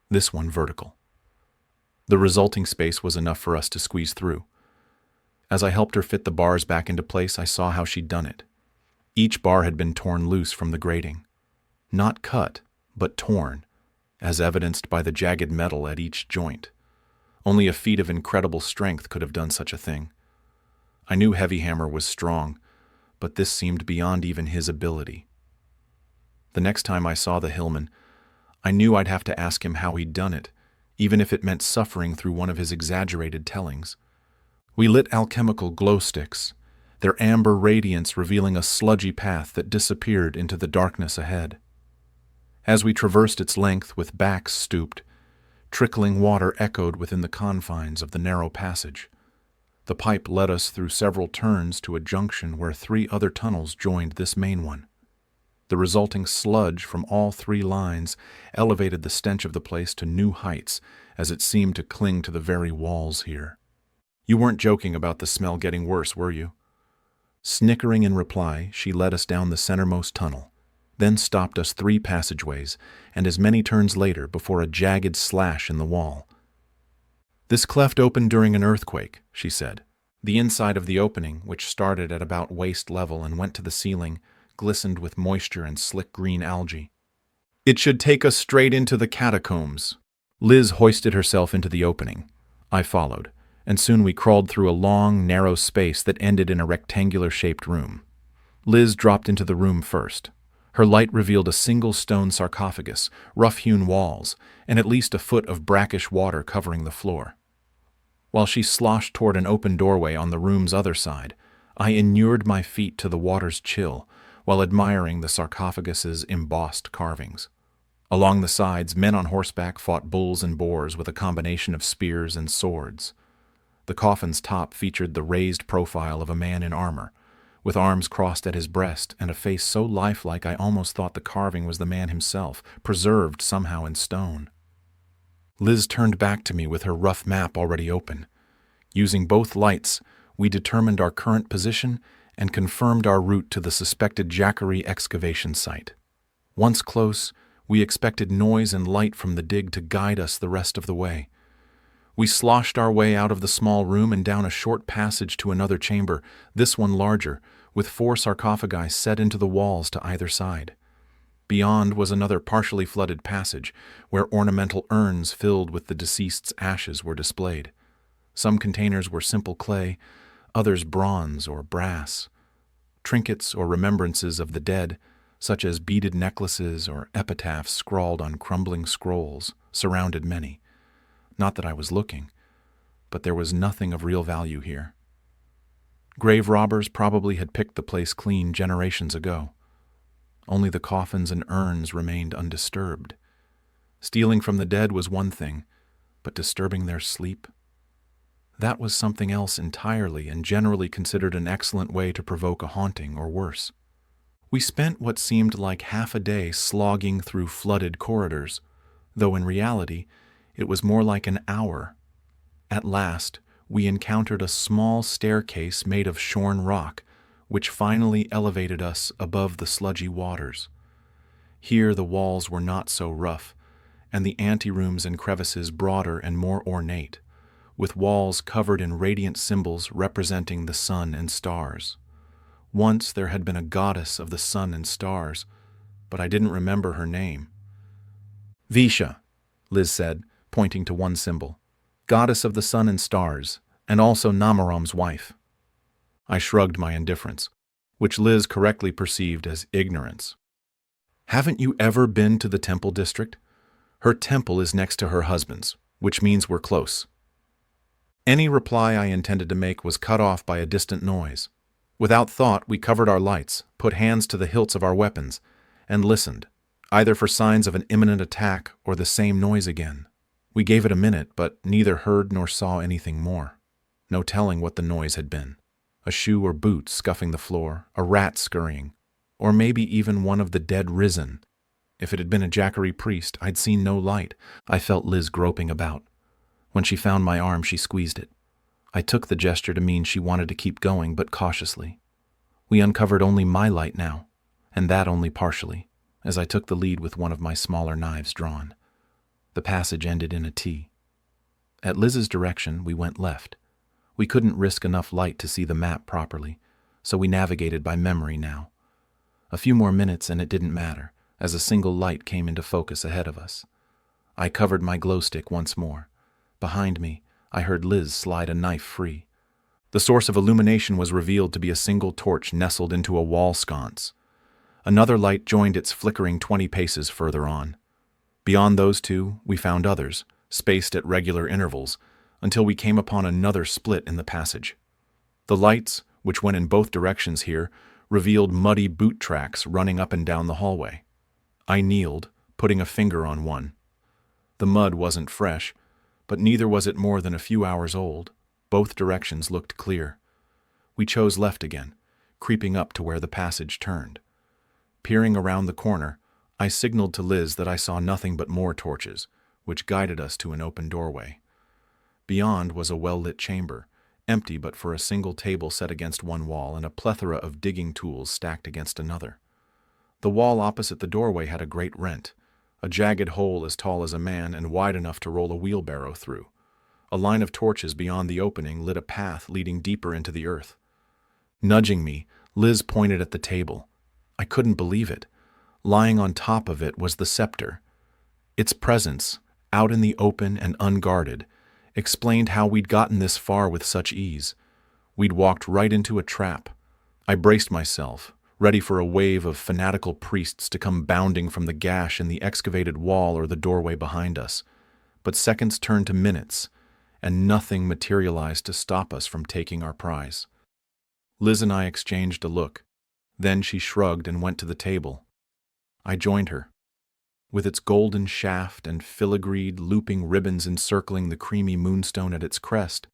[SPEAKER 1] this one vertical. The resulting space was enough for us to squeeze through. As I helped her fit the bars back into place, I saw how she'd done it. Each bar had been torn loose from the grating. Not cut, but torn, as evidenced by the jagged metal at each joint. Only a feat of incredible strength could have done such a thing. I knew Heavy Hammer was strong, but this seemed beyond even his ability. The next time I saw the hillman, I knew I'd have to ask him how he'd done it, even if it meant suffering through one of his exaggerated tellings. We lit alchemical glow sticks, their amber radiance revealing a sludgy path that disappeared into the darkness ahead. As we traversed its length with backs stooped, trickling water echoed within the confines of the narrow passage. The pipe led us through several turns to a junction where 3 other tunnels joined this main one. The resulting sludge from all 3 lines elevated the stench of the place to new heights as it seemed to cling to the very walls here. "You weren't joking about the smell getting worse, were you?" Snickering in reply, she led us down the centermost tunnel, then stopped us 3 passageways and as many turns later before a jagged slash in the wall. "This cleft opened during an earthquake," she said. The inside of the opening, which started at about waist level and went to the ceiling, glistened with moisture and slick green algae. "It should take us straight into the catacombs." Liz hoisted herself into the opening. I followed, and soon we crawled through a long, narrow space that ended in a rectangular-shaped room. Liz dropped into the room first. Her light revealed a single stone sarcophagus, rough-hewn walls, and at least a foot of brackish water covering the floor. While she sloshed toward an open doorway on the room's other side, I inured my feet to the water's chill, while admiring the sarcophagus's embossed carvings. Along the sides, men on horseback fought bulls and boars with a combination of spears and swords. The coffin's top featured the raised profile of a man in armor, with arms crossed at his breast and a face so lifelike I almost thought the carving was the man himself, preserved somehow in stone. Liz turned back to me with her rough map already open. Using both lights, we determined our current position and confirmed our route to the suspected Jackery excavation site. Once close, we expected noise and light from the dig to guide us the rest of the way. We sloshed our way out of the small room and down a short passage to another chamber, this one larger, with 4 sarcophagi set into the walls to either side. Beyond was another partially flooded passage, where ornamental urns filled with the deceased's ashes were displayed. Some containers were simple clay, others bronze or brass. Trinkets or remembrances of the dead, such as beaded necklaces or epitaphs scrawled on crumbling scrolls, surrounded many. Not that I was looking, but there was nothing of real value here. Grave robbers probably had picked the place clean generations ago. Only the coffins and urns remained undisturbed. Stealing from the dead was one thing, but disturbing their sleep? That was something else entirely, and generally considered an excellent way to provoke a haunting or worse. We spent what seemed like half a day slogging through flooded corridors, though in reality it was more like an hour. At last, we encountered a small staircase made of shorn rock, which finally elevated us above the sludgy waters. Here the walls were not so rough, and the anterooms and crevices broader and more ornate, with walls covered in radiant symbols representing the sun and stars. Once there had been a goddess of the sun and stars, but I didn't remember her name. "Visha," Liz said, pointing to one symbol. "Goddess of the sun and stars, and also Namarom's wife." I shrugged my indifference, which Liz correctly perceived as ignorance. "Haven't you ever been to the temple district? Her temple is next to her husband's, which means we're close." Any reply I intended to make was cut off by a distant noise. Without thought, we covered our lights, put hands to the hilts of our weapons, and listened, either for signs of an imminent attack or the same noise again. We gave it a minute, but neither heard nor saw anything more. No telling what the noise had been. A shoe or boot scuffing the floor, a rat scurrying, or maybe even one of the dead risen. If it had been a Jackery priest, I'd seen no light. I felt Liz groping about. When she found my arm, she squeezed it. I took the gesture to mean she wanted to keep going, but cautiously. We uncovered only my light now, and that only partially, as I took the lead with one of my smaller knives drawn. The passage ended in a T. At Liz's direction, we went left. We couldn't risk enough light to see the map properly, so we navigated by memory now. A few more minutes and it didn't matter, as a single light came into focus ahead of us. I covered my glow stick once more. Behind me, I heard Liz slide a knife free. The source of illumination was revealed to be a single torch nestled into a wall sconce. Another light joined its flickering 20 paces further on. Beyond those two, we found others, spaced at regular intervals, until we came upon another split in the passage. The lights, which went in both directions here, revealed muddy boot tracks running up and down the hallway. I kneeled, putting a finger on one. The mud wasn't fresh, but neither was it more than a few hours old. Both directions looked clear. We chose left again, creeping up to where the passage turned. Peering around the corner, I signaled to Liz that I saw nothing but more torches, which guided us to an open doorway. Beyond was a well-lit chamber, empty but for a single table set against one wall and a plethora of digging tools stacked against another. The wall opposite the doorway had a great rent, a jagged hole as tall as a man and wide enough to roll a wheelbarrow through. A line of torches beyond the opening lit a path leading deeper into the earth. Nudging me, Liz pointed at the table. I couldn't believe it. Lying on top of it was the scepter. Its presence, out in the open and unguarded, explained how we'd gotten this far with such ease. We'd walked right into a trap. I braced myself, ready for a wave of fanatical priests to come bounding from the gash in the excavated wall or the doorway behind us. But seconds turned to minutes, and nothing materialized to stop us from taking our prize. Liz and I exchanged a look. Then she shrugged and went to the table. I joined her. With its golden shaft and filigreed, looping ribbons encircling the creamy moonstone at its crest,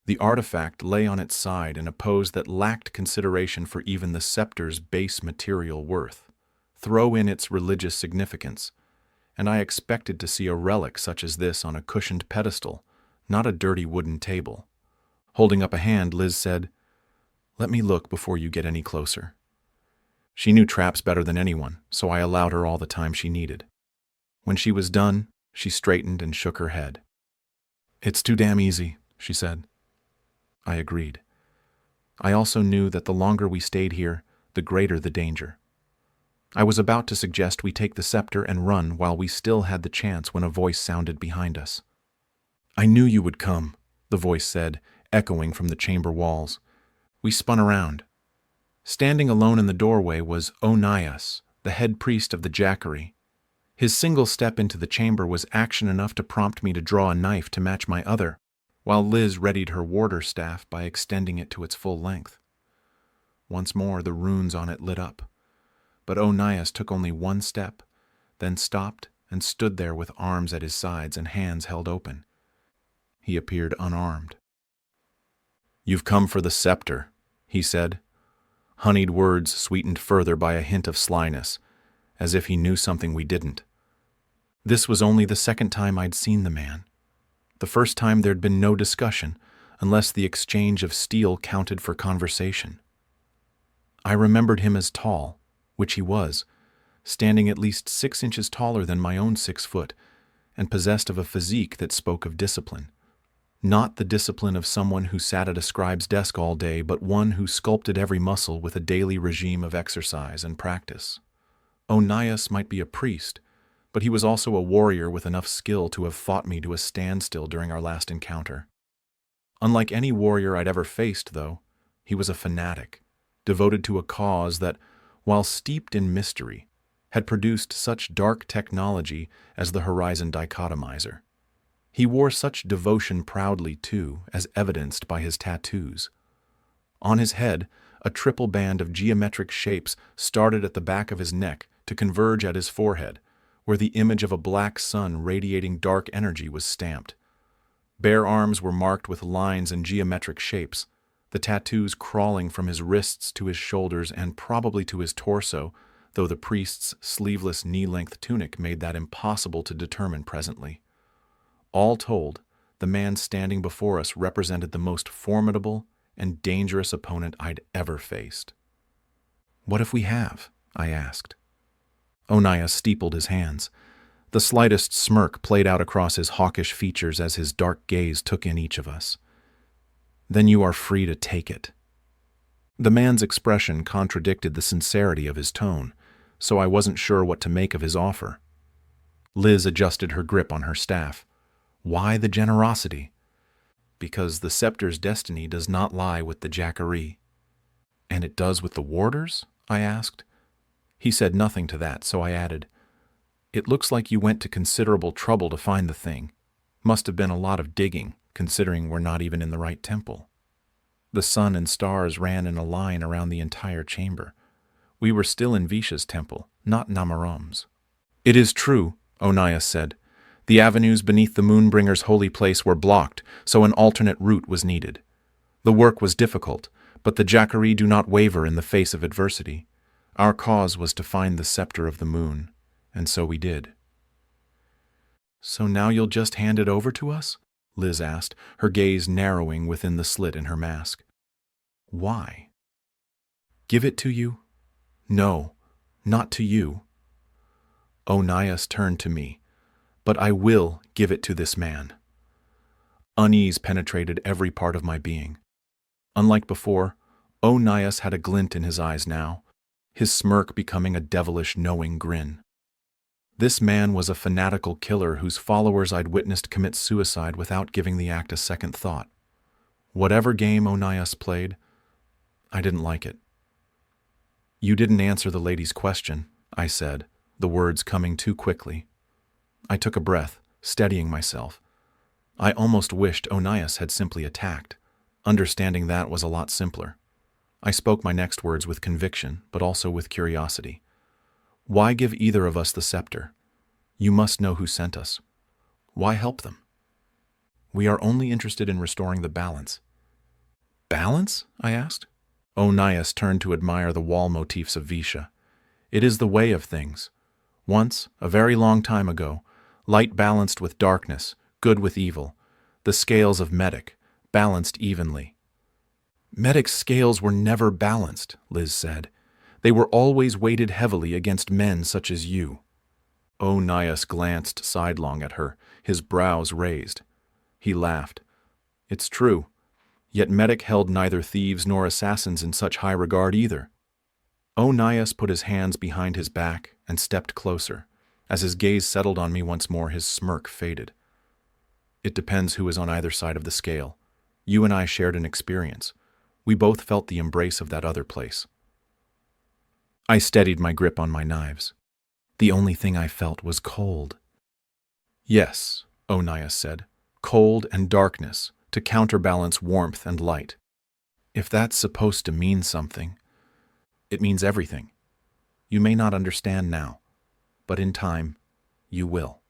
[SPEAKER 1] the artifact lay on its side in a pose that lacked consideration for even the scepter's base material worth. Throw in its religious significance, and I expected to see a relic such as this on a cushioned pedestal, not a dirty wooden table. Holding up a hand, Liz said, "Let me look before you get any closer." She knew traps better than anyone, so I allowed her all the time she needed. When she was done, she straightened and shook her head. "It's too damn easy," she said. I agreed. I also knew that the longer we stayed here, the greater the danger. I was about to suggest we take the scepter and run while we still had the chance when a voice sounded behind us. "I knew you would come," the voice said, echoing from the chamber walls. We spun around. Standing alone in the doorway was Onias, the head priest of the Jackery. His single step into the chamber was action enough to prompt me to draw a knife to match my other, while Liz readied her warder staff by extending it to its full length. Once more the runes on it lit up, but Onias took only one step, then stopped and stood there with arms at his sides and hands held open. He appeared unarmed. "You've come for the scepter," he said. Honeyed words sweetened further by a hint of slyness, as if he knew something we didn't. This was only the second time I'd seen the man. The first time there'd been no discussion, unless the exchange of steel counted for conversation. I remembered him as tall, which he was, standing at least 6 inches taller than my own 6 foot, and possessed of a physique that spoke of discipline. Not the discipline of someone who sat at a scribe's desk all day, but one who sculpted every muscle with a daily regime of exercise and practice. Onias might be a priest, but he was also a warrior with enough skill to have fought me to a standstill during our last encounter. Unlike any warrior I'd ever faced, though, he was a fanatic, devoted to a cause that, while steeped in mystery, had produced such dark technology as the Horizon Dichotomizer. He wore such devotion proudly, too, as evidenced by his tattoos. On his head, a triple band of geometric shapes started at the back of his neck to converge at his forehead, where the image of a black sun radiating dark energy was stamped. Bare arms were marked with lines and geometric shapes, the tattoos crawling from his wrists to his shoulders and probably to his torso, though the priest's sleeveless knee-length tunic made that impossible to determine presently. All told, the man standing before us represented the most formidable and dangerous opponent I'd ever faced. "What if we have?" I asked. Onias steepled his hands. The slightest smirk played out across his hawkish features as his dark gaze took in each of us. "Then you are free to take it." The man's expression contradicted the sincerity of his tone, so I wasn't sure what to make of his offer. Liz adjusted her grip on her staff. "Why the generosity?" "Because the scepter's destiny does not lie with the Jacquerie." "And it does with the warders?" I asked. He said nothing to that, so I added, "It looks like you went to considerable trouble to find the thing. Must have been a lot of digging, considering we're not even in the right temple." The sun and stars ran in a line around the entire chamber. We were still in Visha's temple, not Namarom's. "It is true," Onias said. "The avenues beneath the Moonbringer's holy place were blocked, so an alternate route was needed. The work was difficult, but the Jacquerie do not waver in the face of adversity. Our cause was to find the scepter of the moon, and so we did." "So now you'll just hand it over to us?" Liz asked, her gaze narrowing within the slit in her mask. "Why?" "Give it to you?" "No, not to you." Onias turned to me. "But I will give it to this man." Unease penetrated every part of my being. Unlike before, Onias had a glint in his eyes now, his smirk becoming a devilish, knowing grin. This man was a fanatical killer whose followers I'd witnessed commit suicide without giving the act a second thought. Whatever game Onias played, I didn't like it. "You didn't answer the lady's question," I said, the words coming too quickly. I took a breath, steadying myself. I almost wished Onias had simply attacked. Understanding that was a lot simpler. I spoke my next words with conviction, but also with curiosity. "Why give either of us the scepter? You must know who sent us. Why help them?" "We are only interested in restoring the balance." "Balance?" I asked. Onias turned to admire the wall motifs of Visha. "It is the way of things. Once, a very long time ago, light balanced with darkness, good with evil. The scales of Medic, balanced evenly." "Medic's scales were never balanced," Liz said. "They were always weighted heavily against men such as you." Onias glanced sidelong at her, his brows raised. He laughed. "It's true. Yet Medic held neither thieves nor assassins in such high regard either." Onias put his hands behind his back and stepped closer. As his gaze settled on me once more, his smirk faded. "It depends who is on either side of the scale. You and I shared an experience. We both felt the embrace of that other place." I steadied my grip on my knives. The only thing I felt was cold. "Yes," Onias said, "cold and darkness, to counterbalance warmth and light. If that's supposed to mean something, it means everything. You may not understand now, but in time, you will.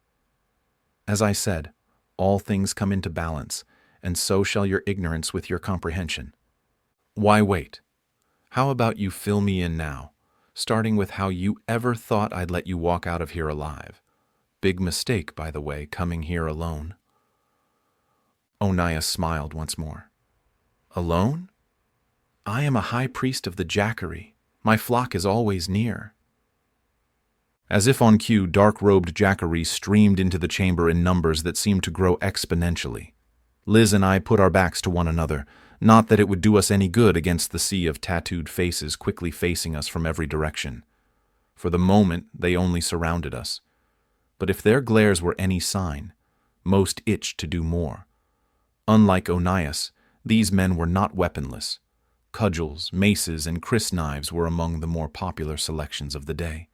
[SPEAKER 1] As I said, all things come into balance, and so shall your ignorance with your comprehension. Why wait? How about you fill me in now, starting with how you ever thought I'd let you walk out of here alive? Big mistake, by the way, coming here alone." Onias smiled once more. "Alone? I am a high priest of the Jacquerie. My flock is always near." As if on cue, dark-robed Jacquerie streamed into the chamber in numbers that seemed to grow exponentially. Liz and I put our backs to one another, not that it would do us any good against the sea of tattooed faces quickly facing us from every direction. For the moment, they only surrounded us. But if their glares were any sign, most itched to do more. Unlike Onias, these men were not weaponless. Cudgels, maces, and crysknives were among the more popular selections of the day.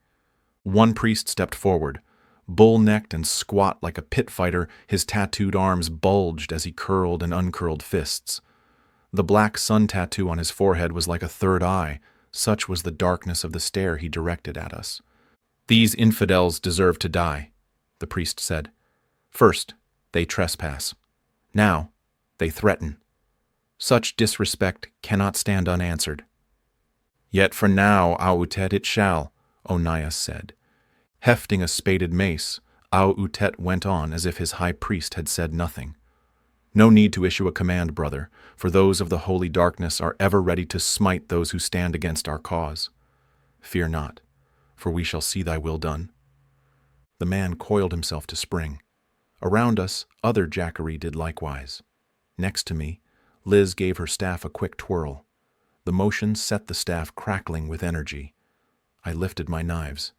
[SPEAKER 1] One priest stepped forward. Bull-necked and squat like a pit fighter, his tattooed arms bulged as he curled and uncurled fists. The black sun tattoo on his forehead was like a third eye, such was the darkness of the stare he directed at us. "These infidels deserve to die," the priest said. "First, they trespass. Now, they threaten. Such disrespect cannot stand unanswered." "Yet for now, Autet, it shall," Onias said. Hefting a spaded mace, Autet went on as if his high priest had said nothing. "No need to issue a command, brother, for those of the holy darkness are ever ready to smite those who stand against our cause. Fear not, for we shall see thy will done." The man coiled himself to spring. Around us, other Jackery did likewise. Next to me, Liz gave her staff a quick twirl. The motion set the staff crackling with energy. I lifted my knives.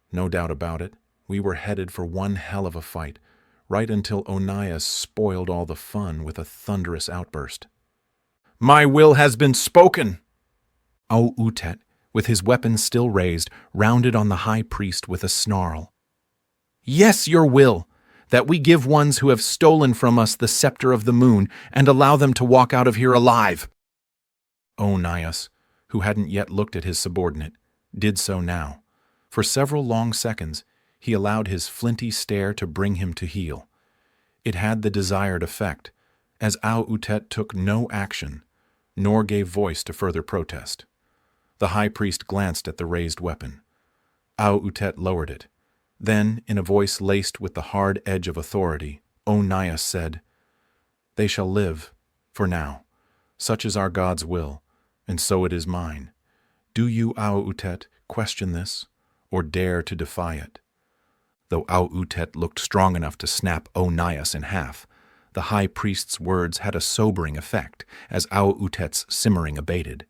[SPEAKER 1] No doubt about it, we were headed for one hell of a fight, right until Onias spoiled all the fun with a thunderous outburst. "My will has been spoken!" Autet, with his weapon still raised, rounded on the high priest with a snarl. "Yes, your will! That we give ones who have stolen from us the scepter of the moon and allow them to walk out of here alive." Onias, who hadn't yet looked at his subordinate, did so now. For several long seconds, he allowed his flinty stare to bring him to heel. It had the desired effect, as Autet took no action, nor gave voice to further protest. The high priest glanced at the raised weapon. Autet lowered it. Then, in a voice laced with the hard edge of authority, Onias said, "They shall live, for now. Such is our God's will, and so it is mine. Do you, Autet, question this, or dare to defy it?" Though Autet looked strong enough to snap Onias in half, the high priest's words had a sobering effect as Autet's simmering abated.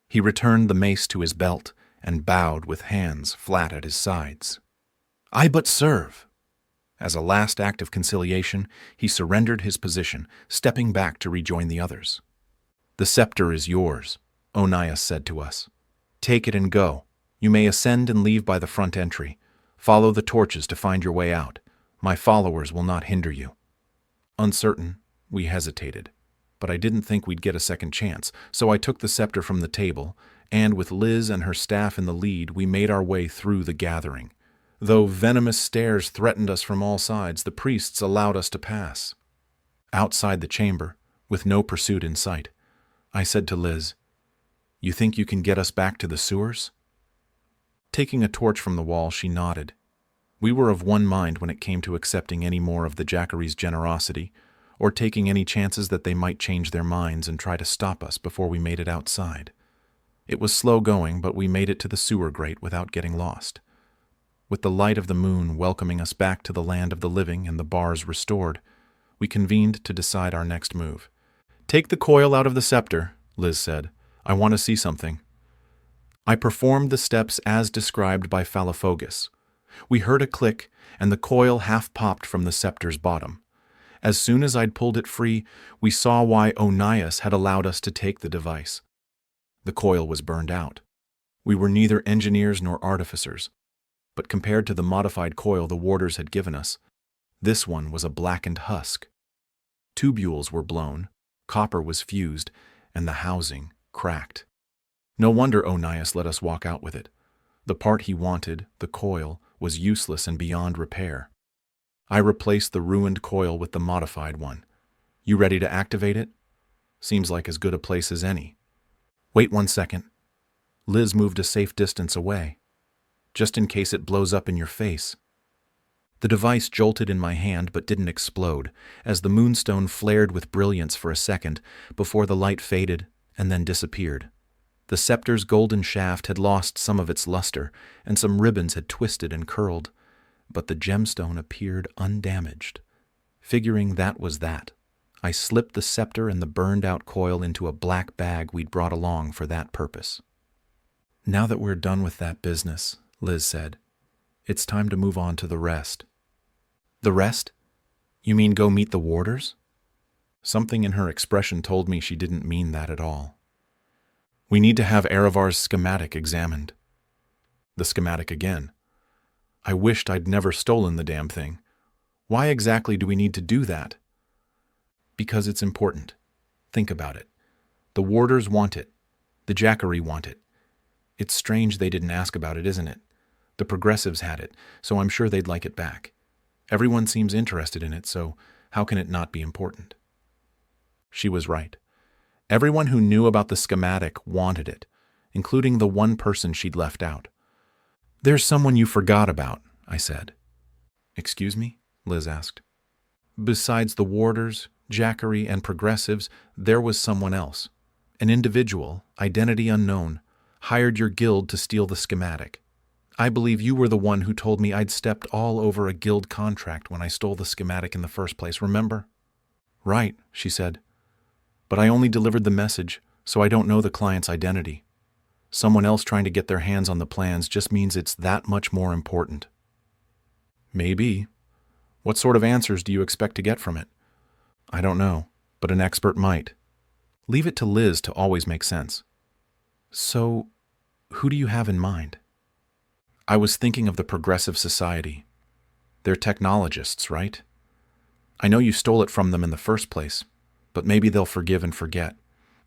[SPEAKER 1] He returned the mace to his belt and bowed with hands flat at his sides. "I but serve." As a last act of conciliation, he surrendered his position, stepping back to rejoin the others. "The scepter is yours," Onias said to us. "Take it and go. You may ascend and leave by the front entry. Follow the torches to find your way out. My followers will not hinder you." Uncertain, we hesitated, but I didn't think we'd get a second chance, so I took the scepter from the table, and with Liz and her staff in the lead, we made our way through the gathering. Though venomous stares threatened us from all sides, the priests allowed us to pass. Outside the chamber, with no pursuit in sight, I said to Liz, "You think you can get us back to the sewers?" Taking a torch from the wall, she nodded. We were of one mind when it came to accepting any more of the Jackery's generosity, or taking any chances that they might change their minds and try to stop us before we made it outside. It was slow going, but we made it to the sewer grate without getting lost. With the light of the moon welcoming us back to the land of the living and the bars restored, we convened to decide our next move. "Take the coil out of the scepter," Liz said. "I want to see something." I performed the steps as described by Phallophogus. We heard a click, and the coil half popped from the scepter's bottom. As soon as I'd pulled it free, we saw why Onias had allowed us to take the device. The coil was burned out. We were neither engineers nor artificers, but compared to the modified coil the warders had given us, this one was a blackened husk. Tubules were blown, copper was fused, and the housing cracked. No wonder Onias let us walk out with it. The part he wanted, the coil, was useless and beyond repair. I replaced the ruined coil with the modified one. "You ready to activate it?" "Seems like as good a place as any." "Wait 1 second. Liz moved a safe distance away, just in case it blows up in your face. The device jolted in my hand but didn't explode, as the moonstone flared with brilliance for a second before the light faded and then disappeared. The scepter's golden shaft had lost some of its luster, and some ribbons had twisted and curled, but the gemstone appeared undamaged. Figuring that was that, I slipped the scepter and the burned-out coil into a black bag we'd brought along for that purpose. "Now that we're done with that business," Liz said, "it's time to move on to the rest." "The rest? You mean go meet the warders?" Something in her expression told me she didn't mean that at all. "We need to have Erevar's schematic examined." The schematic again. I wished I'd never stolen the damn thing. Why exactly do we need to do that? Because it's important. Think about it. The warders want it. The Jackery want it. It's strange they didn't ask about it, isn't it? The progressives had it, so I'm sure they'd like it back. Everyone seems interested in it, so how can it not be important? She was right. Everyone who knew about the schematic wanted it, including the one person she'd left out. "There's someone you forgot about," I said. "Excuse me?" Liz asked. "Besides the warders, Jackery, and progressives, there was someone else. An individual, identity unknown, hired your guild to steal the schematic. I believe you were the one who told me I'd stepped all over a guild contract when I stole the schematic in the first place, remember?" "Right," she said. "But I only delivered the message, so I don't know the client's identity. Someone else trying to get their hands on the plans just means it's that much more important." "Maybe. What sort of answers do you expect to get from it?" "I don't know, but an expert might. Leave it to Liz to always make sense." "So, who do you have in mind?" "I was thinking of the Progressive Society. They're technologists, right? I know you stole it from them in the first place, but maybe they'll forgive and forget,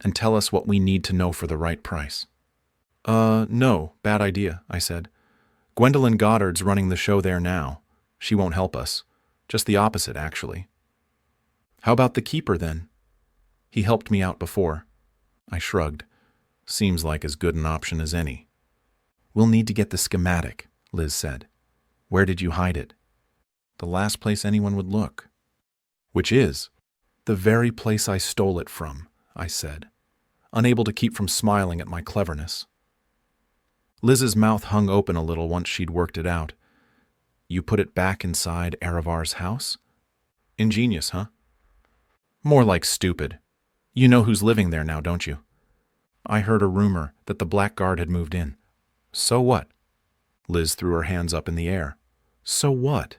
[SPEAKER 1] and tell us what we need to know for the right price." No, bad idea," I said. "Gwendolyn Goddard's running the show there now. She won't help us. Just the opposite, actually." "How about the keeper, then?" "He helped me out before." I shrugged. "Seems like as good an option as any." "We'll need to get the schematic," Liz said. "Where did you hide it?" "The last place anyone would look." "Which is?" "The very place I stole it from," I said, unable to keep from smiling at my cleverness. Liz's mouth hung open a little once she'd worked it out. "You put it back inside Aravar's house? Ingenious, huh?" "More like stupid. You know who's living there now, don't you?" "I heard a rumor that the Blackguard had moved in." "So what?" Liz threw her hands up in the air. "So what?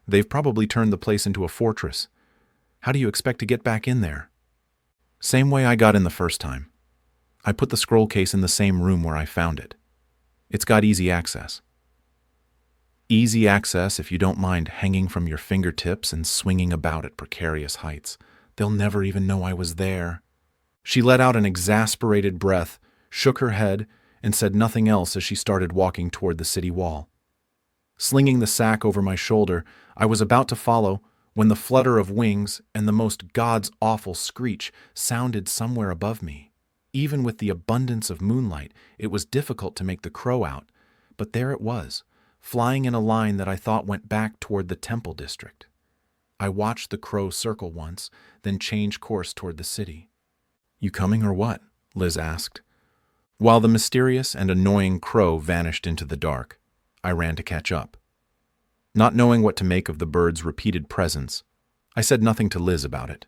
[SPEAKER 1] They've probably turned the place into a fortress. How do you expect to get back in there?" "Same way I got in the first time. I put the scroll case in the same room where I found it. It's got easy access." "Easy access if you don't mind hanging from your fingertips and swinging about at precarious heights. They'll never even know I was there." She let out an exasperated breath, shook her head, and said nothing else as she started walking toward the city wall. Slinging the sack over my shoulder, I was about to follow when the flutter of wings and the most God's-awful screech sounded somewhere above me. Even with the abundance of moonlight, it was difficult to make the crow out, but there it was, flying in a line that I thought went back toward the Temple District. I watched the crow circle once, then change course toward the city. "You coming or what?" Liz asked. While the mysterious and annoying crow vanished into the dark, I ran to catch up. Not knowing what to make of the bird's repeated presence, I said nothing to Liz about it.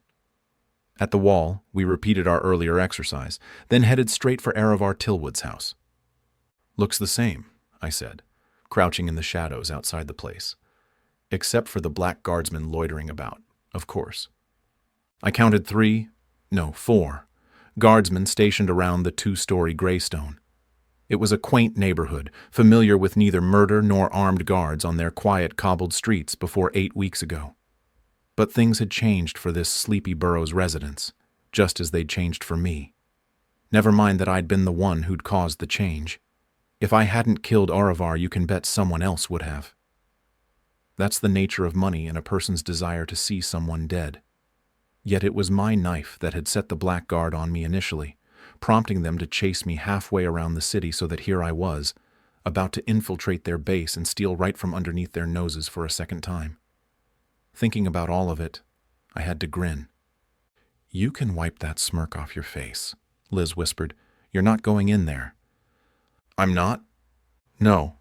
[SPEAKER 1] At the wall, we repeated our earlier exercise, then headed straight for Aravar Tilwood's house. "Looks the same," I said, crouching in the shadows outside the place. "Except for the black guardsmen loitering about, of course." I counted 4 guardsmen stationed around the 2-story graystone. It was a quaint neighborhood, familiar with neither murder nor armed guards on their quiet cobbled streets before 8 weeks ago. But things had changed for this Sleepy Burrow's residents, just as they'd changed for me. Never mind that I'd been the one who'd caused the change. If I hadn't killed Aravar, you can bet someone else would have. That's the nature of money and a person's desire to see someone dead. Yet it was my knife that had set the Blackguard on me initially, prompting them to chase me halfway around the city so that here I was, about to infiltrate their base and steal right from underneath their noses for a second time. Thinking about all of it, I had to grin. "You can wipe that smirk off your face," Liz whispered. "You're not going in there." "I'm not?" "No,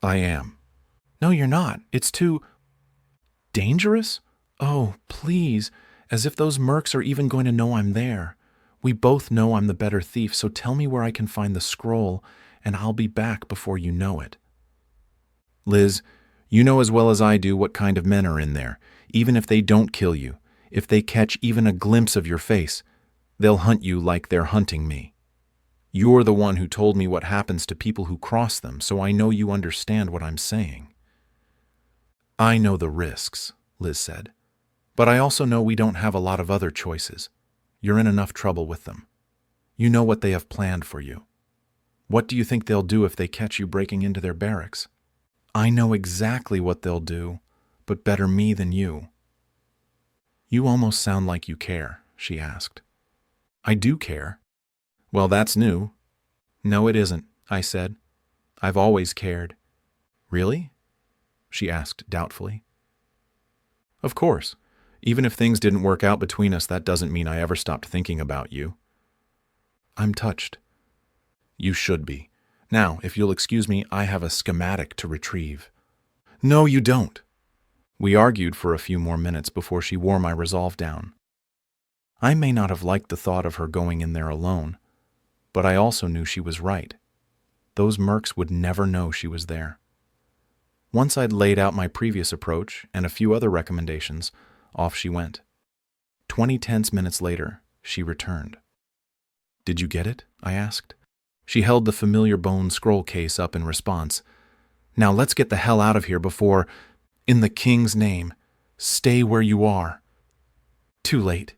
[SPEAKER 1] I am." "No, you're not. It's too dangerous? Oh, please, as if those mercs are even going to know I'm there. We both know I'm the better thief, so tell me where I can find the scroll, and I'll be back before you know it." "Liz, you know as well as I do what kind of men are in there. Even if they don't kill you, if they catch even a glimpse of your face, they'll hunt you like they're hunting me. You're the one who told me what happens to people who cross them, so I know you understand what I'm saying." "I know the risks," Liz said. "But I also know we don't have a lot of other choices. You're in enough trouble with them. You know what they have planned for you. What do you think they'll do if they catch you breaking into their barracks? I know exactly what they'll do, but better me than you. You almost sound like you care, she asked. I do care. Well, that's new. No, it isn't, I said. I've always cared. Really? She asked doubtfully. Of course. Even if things didn't work out between us, that doesn't mean I ever stopped thinking about you. I'm touched. You should be. Now, if you'll excuse me, I have a schematic to retrieve. No, you don't. We argued for a few more minutes before she wore my resolve down. I may not have liked the thought of her going in there alone, but I also knew she was right. Those mercs would never know she was there. Once I'd laid out my previous approach and a few other recommendations, off she went. 20 tense minutes later, she returned. Did you get it? I asked. She held the familiar bone scroll case up in response. Now let's get the hell out of here before, in the king's name, stay where you are. Too late.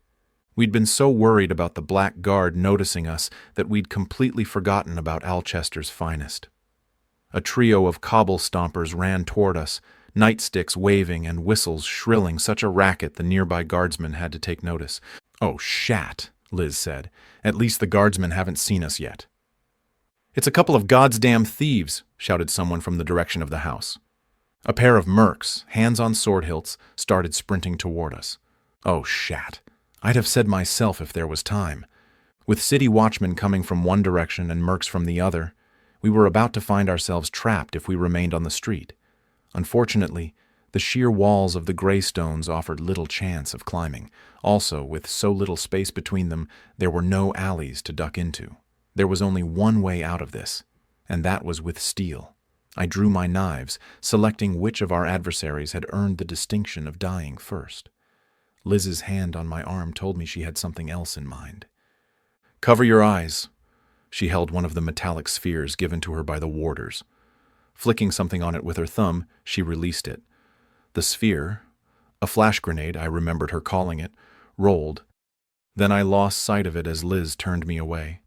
[SPEAKER 1] We'd been so worried about the Black Guard noticing us that we'd completely forgotten about Alchester's finest. A trio of cobble stompers ran toward us, nightsticks waving and whistles shrilling such a racket the nearby guardsmen had to take notice. Oh, shat, Liz said. At least the guardsmen haven't seen us yet. It's a couple of goddamn thieves, shouted someone from the direction of the house. A pair of mercs, hands on sword hilts, started sprinting toward us. Oh, shat. I'd have said myself if there was time. With city watchmen coming from one direction and mercs from the other, we were about to find ourselves trapped if we remained on the street. Unfortunately, the sheer walls of the gray stones offered little chance of climbing. Also, with so little space between them, there were no alleys to duck into. There was only one way out of this, and that was with steel. I drew my knives, selecting which of our adversaries had earned the distinction of dying first. Liz's hand on my arm told me she had something else in mind. Cover your eyes. She held one of the metallic spheres given to her by the warders. Flicking something on it with her thumb, she released it. The sphere, a flash grenade I remembered her calling it, rolled. Then I lost sight of it as Liz turned me away.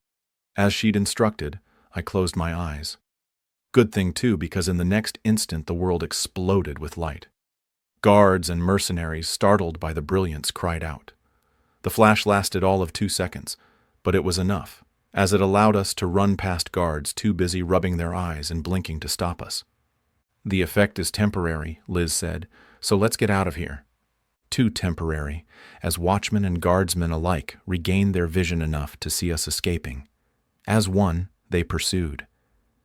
[SPEAKER 1] As she'd instructed, I closed my eyes. Good thing, too, because in the next instant the world exploded with light. Guards and mercenaries, startled by the brilliance, cried out. The flash lasted all of 2 seconds, but it was enough, as it allowed us to run past guards too busy rubbing their eyes and blinking to stop us. The effect is temporary, Liz said, so let's get out of here. Too temporary, as watchmen and guardsmen alike regained their vision enough to see us escaping. As one, they pursued.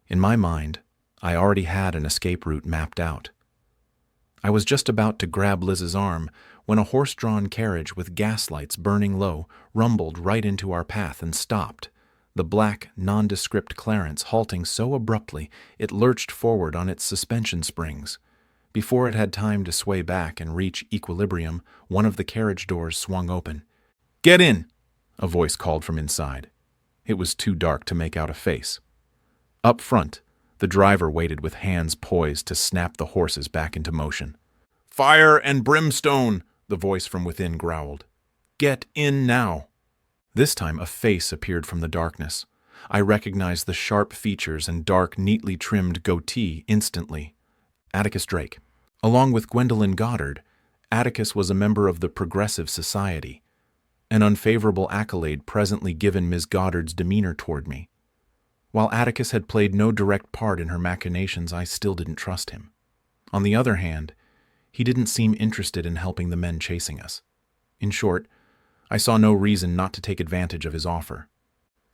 [SPEAKER 1] In my mind, I already had an escape route mapped out. I was just about to grab Liz's arm when a horse-drawn carriage with gaslights burning low rumbled right into our path and stopped, the black, nondescript Clarence halting so abruptly it lurched forward on its suspension springs. Before it had time to sway back and reach equilibrium, one of the carriage doors swung open. "Get in!" a voice called from inside. It was too dark to make out a face. Up front, the driver waited with hands poised to snap the horses back into motion. "Fire and brimstone!" the voice from within growled. "Get in now!" This time a face appeared from the darkness. I recognized the sharp features and dark, neatly trimmed goatee instantly. Atticus Drake. Along with Gwendolyn Goddard, Atticus was a member of the Progressive Society, an unfavorable accolade presently given Ms. Goddard's demeanor toward me. While Atticus had played no direct part in her machinations, I still didn't trust him. On the other hand, he didn't seem interested in helping the men chasing us. In short, I saw no reason not to take advantage of his offer.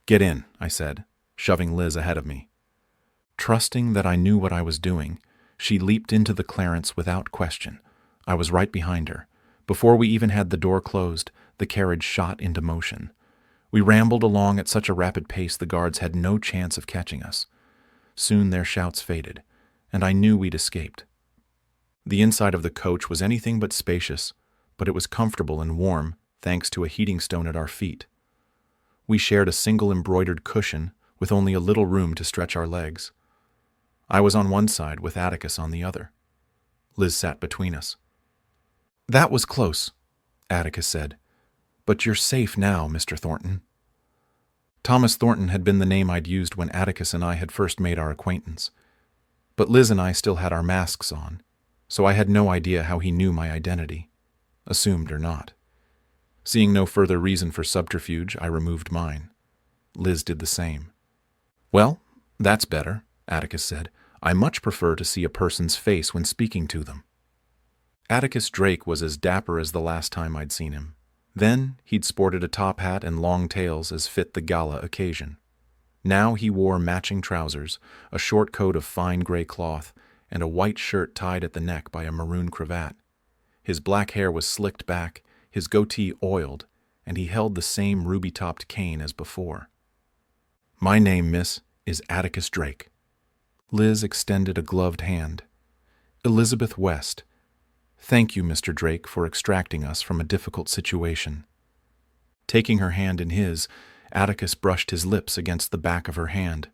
[SPEAKER 1] "Get in," I said, shoving Liz ahead of me. Trusting that I knew what I was doing, she leaped into the Clarence without question. I was right behind her. Before we even had the door closed, the carriage shot into motion. We rambled along at such a rapid pace the guards had no chance of catching us. Soon their shouts faded, and I knew we'd escaped. The inside of the coach was anything but spacious, but it was comfortable and warm, thanks to a heating stone at our feet. We shared a single embroidered cushion with only a little room to stretch our legs. I was on one side with Atticus on the other. Liz sat between us. "That was close," Atticus said. "But you're safe now, Mr. Thornton." Thomas Thornton had been the name I'd used when Atticus and I had first made our acquaintance. But Liz and I still had our masks on, so I had no idea how he knew my identity, assumed or not. Seeing no further reason for subterfuge, I removed mine. Liz did the same. "Well, that's better," Atticus said. "I much prefer to see a person's face when speaking to them." Atticus Drake was as dapper as the last time I'd seen him. Then he'd sported a top hat and long tails as fit the gala occasion. Now he wore matching trousers, a short coat of fine gray cloth, and a white shirt tied at the neck by a maroon cravat. His black hair was slicked back, his goatee oiled, and he held the same ruby-topped cane as before. "My name, miss, is Atticus Drake." Liz extended a gloved hand. "Elizabeth West. Thank you, Mr. Drake, for extracting us from a difficult situation." Taking her hand in his, Atticus brushed his lips against the back of her hand.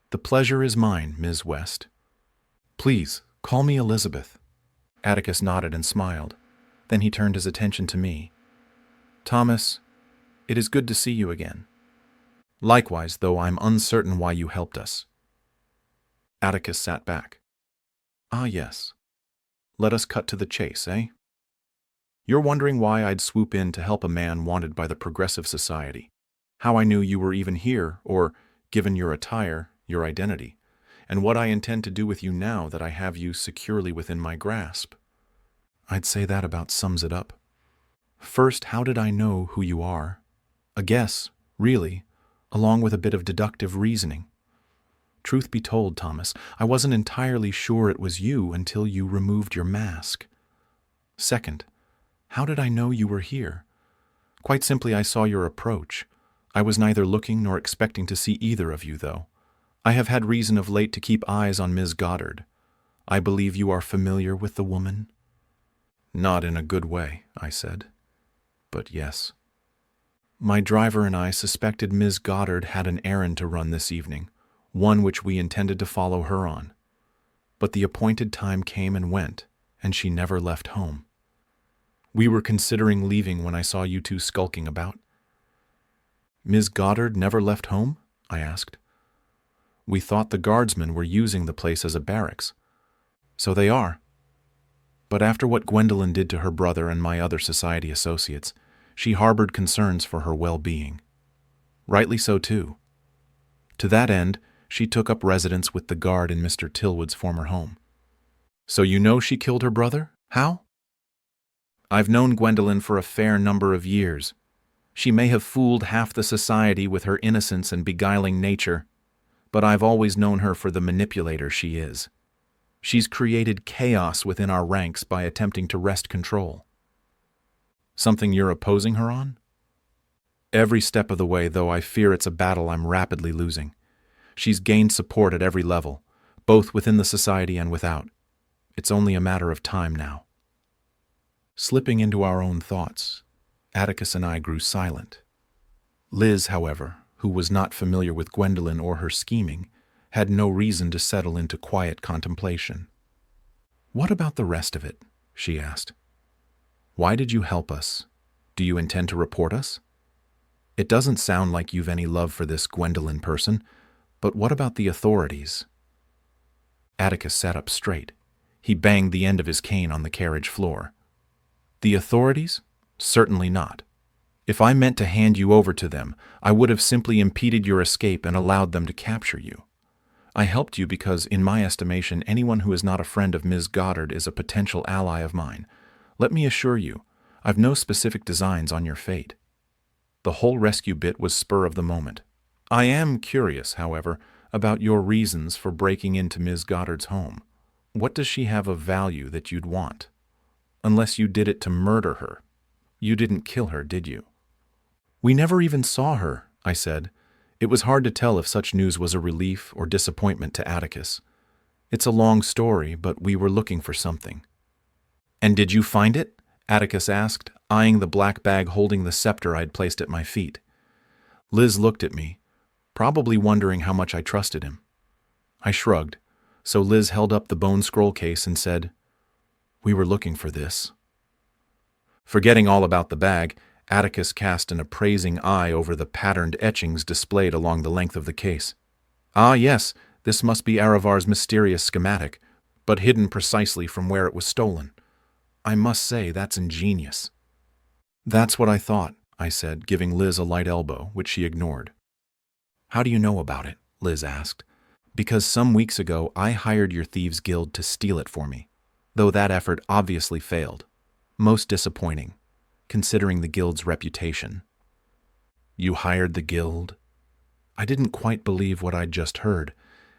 [SPEAKER 1] "The pleasure is mine, Ms. West." "Please, call me Elizabeth." Atticus nodded and smiled. Then he turned his attention to me. "Thomas, it is good to see you again. Likewise, though I'm uncertain why you helped us." Atticus sat back. "Ah, yes. Let us cut to the chase, eh? You're wondering why I'd swoop in to help a man wanted by the Progressive Society, how I knew you were even here, or, given your attire, your identity, and what I intend to do with you now that I have you securely within my grasp. I'd say that about sums it up. First, how did I know who you are? A guess, really, along with a bit of deductive reasoning. Truth be told, Thomas, I wasn't entirely sure it was you until you removed your mask. Second, how did I know you were here? Quite simply, I saw your approach. I was neither looking nor expecting to see either of you, though. I have had reason of late to keep eyes on Ms. Goddard. I believe you are familiar with the woman?" "Not in a good way," I said. "But yes." "My driver and I suspected Ms. Goddard had an errand to run this evening, one which we intended to follow her on. But the appointed time came and went, and she never left home. We were considering leaving when I saw you two skulking about." "Ms. Goddard never left home?" I asked. "We thought the guardsmen were using the place as a barracks." "So they are. But after what Gwendolyn did to her brother and my other society associates, she harbored concerns for her well-being. Rightly so, too. To that end, she took up residence with the guard in Mr. Tilwood's former home." "So you know she killed her brother? How?" "I've known Gwendolyn for a fair number of years. She may have fooled half the society with her innocence and beguiling nature, but I've always known her for the manipulator she is. She's created chaos within our ranks by attempting to wrest control." "Something you're opposing her on?" "Every step of the way, though I fear it's a battle I'm rapidly losing. She's gained support at every level, both within the society and without. It's only a matter of time now." Slipping into our own thoughts, Atticus and I grew silent. Liz, however, who was not familiar with Gwendolyn or her scheming, had no reason to settle into quiet contemplation. "What about the rest of it?" she asked. "Why did you help us? Do you intend to report us? It doesn't sound like you've any love for this Gwendolyn person, but what about the authorities?" Atticus sat up straight. He banged the end of his cane on the carriage floor. "The authorities? Certainly not. If I meant to hand you over to them, I would have simply impeded your escape and allowed them to capture you. I helped you because, in my estimation, anyone who is not a friend of Ms. Goddard is a potential ally of mine. Let me assure you, I've no specific designs on your fate." The whole rescue bit was spur of the moment. "I am curious, however, about your reasons for breaking into Ms. Goddard's home. What does she have of value that you'd want? Unless you did it to murder her. You didn't kill her, did you?" "We never even saw her," I said. It was hard to tell if such news was a relief or disappointment to Atticus. "It's a long story, but we were looking for something." "And did you find it?" Atticus asked, eyeing the black bag holding the scepter I'd placed at my feet. Liz looked at me, probably wondering how much I trusted him. I shrugged, so Liz held up the bone scroll case and said, "We were looking for this." Forgetting all about the bag, Atticus cast an appraising eye over the patterned etchings displayed along the length of the case. "Ah, yes, This must be Aravar's mysterious schematic, but hidden precisely from where it was stolen. I must say that's ingenious. That's what I thought, I said, giving Liz a light elbow, which she ignored. How do you know about it? Liz asked. Because some weeks ago I hired your thieves' guild to steal it for me, though that effort obviously failed. Most disappointing, considering the guild's reputation. You hired the guild? I didn't quite believe what I'd just heard.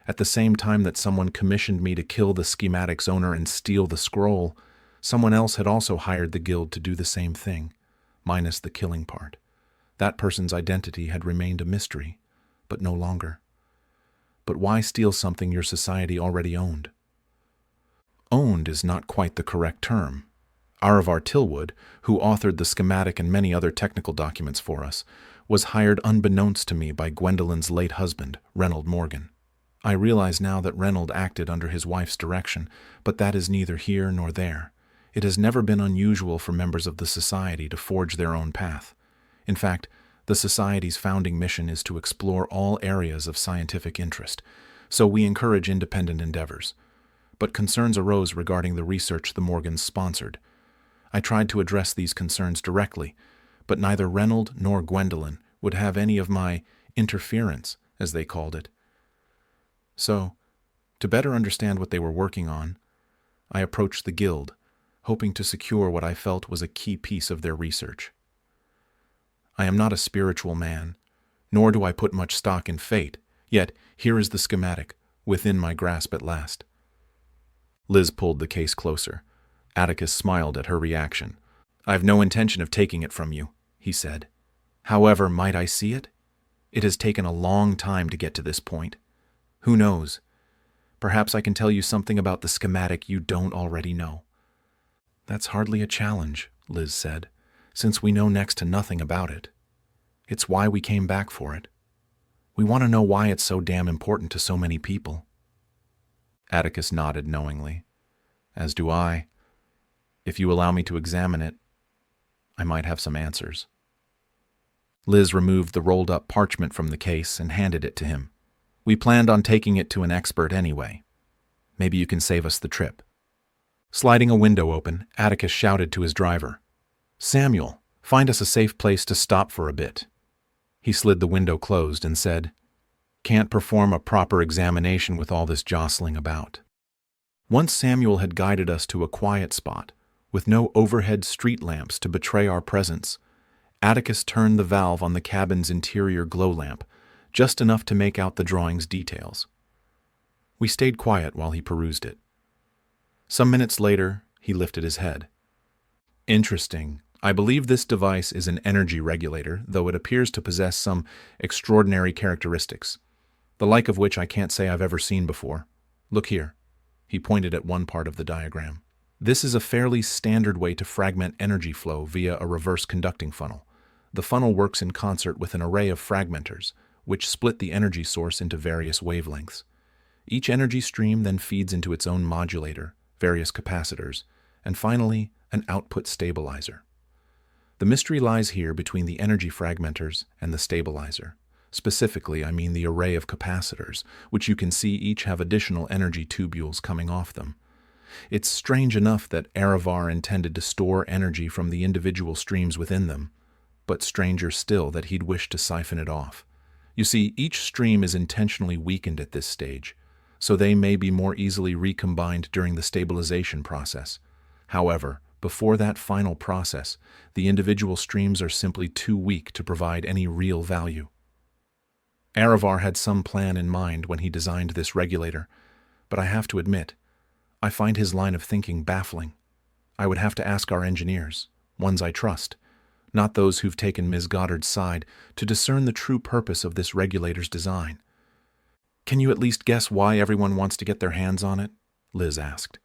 [SPEAKER 1] At the same time that someone commissioned me to kill the schematic's owner and steal the scroll, someone else had also hired the guild to do the same thing, minus the killing part. That person's identity had remained a mystery, but no longer. But why steal something your society already owned? Owned is not quite the correct term. Aravar Tillwood, who authored the schematic and many other technical documents for us, was hired unbeknownst to me by Gwendolyn's late husband, Reynold Morgan. I realize now that Reynold acted under his wife's direction, but that is neither here nor there. It has never been unusual for members of the society to forge their own path. In fact, the Society's founding mission is to explore all areas of scientific interest, so we encourage independent endeavors. But concerns arose regarding the research the Morgans sponsored. I tried to address these concerns directly, but neither Reynold nor Gwendolyn would have any of my interference, as they called it. So, to better understand what they were working on, I approached the guild, hoping to secure what I felt was a key piece of their research. I am not a spiritual man, nor do I put much stock in fate, yet here is the schematic, within my grasp at last. Liz pulled the case closer. Atticus smiled at her reaction. I've no intention of taking it from you, he said. However, might I see it? It has taken a long time to get to this point. Who knows? Perhaps I can tell you something about the schematic you don't already know. That's hardly a challenge, Liz said, since we know next to nothing about it. It's why we came back for it. We want to know why it's so damn important to so many people. Atticus nodded knowingly. As do I. If you allow me to examine it, I might have some answers. Liz removed the rolled-up parchment from the case and handed it to him. We planned on taking it to an expert anyway. Maybe you can save us the trip. Sliding a window open, Atticus shouted to his driver, Samuel, find us a safe place to stop for a bit. He slid the window closed and said, Can't perform a proper examination with all this jostling about. Once Samuel had guided us to a quiet spot, with no overhead street lamps to betray our presence, Atticus turned the valve on the cabin's interior glow lamp, just enough to make out the drawing's details. We stayed quiet while he perused it. Some minutes later, he lifted his head. Interesting. I believe this device is an energy regulator, though it appears to possess some extraordinary characteristics, the like of which I can't say I've ever seen before. Look here. He pointed at one part of the diagram. This is a fairly standard way to fragment energy flow via a reverse conducting funnel. The funnel works in concert with an array of fragmenters, which split the energy source into various wavelengths. Each energy stream then feeds into its own modulator, various capacitors, and finally, an output stabilizer. The mystery lies here between the energy fragmenters and the stabilizer. Specifically, I mean the array of capacitors, which you can see each have additional energy tubules coming off them. It's strange enough that Aravar intended to store energy from the individual streams within them, but stranger still that he'd wish to siphon it off. You see, each stream is intentionally weakened at this stage, so they may be more easily recombined during the stabilization process. However, before that final process, the individual streams are simply too weak to provide any real value. Aravar had some plan in mind when he designed this regulator, but I have to admit, I find his line of thinking baffling. I would have to ask our engineers, ones I trust, not those who've taken Ms. Goddard's side, to discern the true purpose of this regulator's design. Can you at least guess why everyone wants to get their hands on it? Liz asked.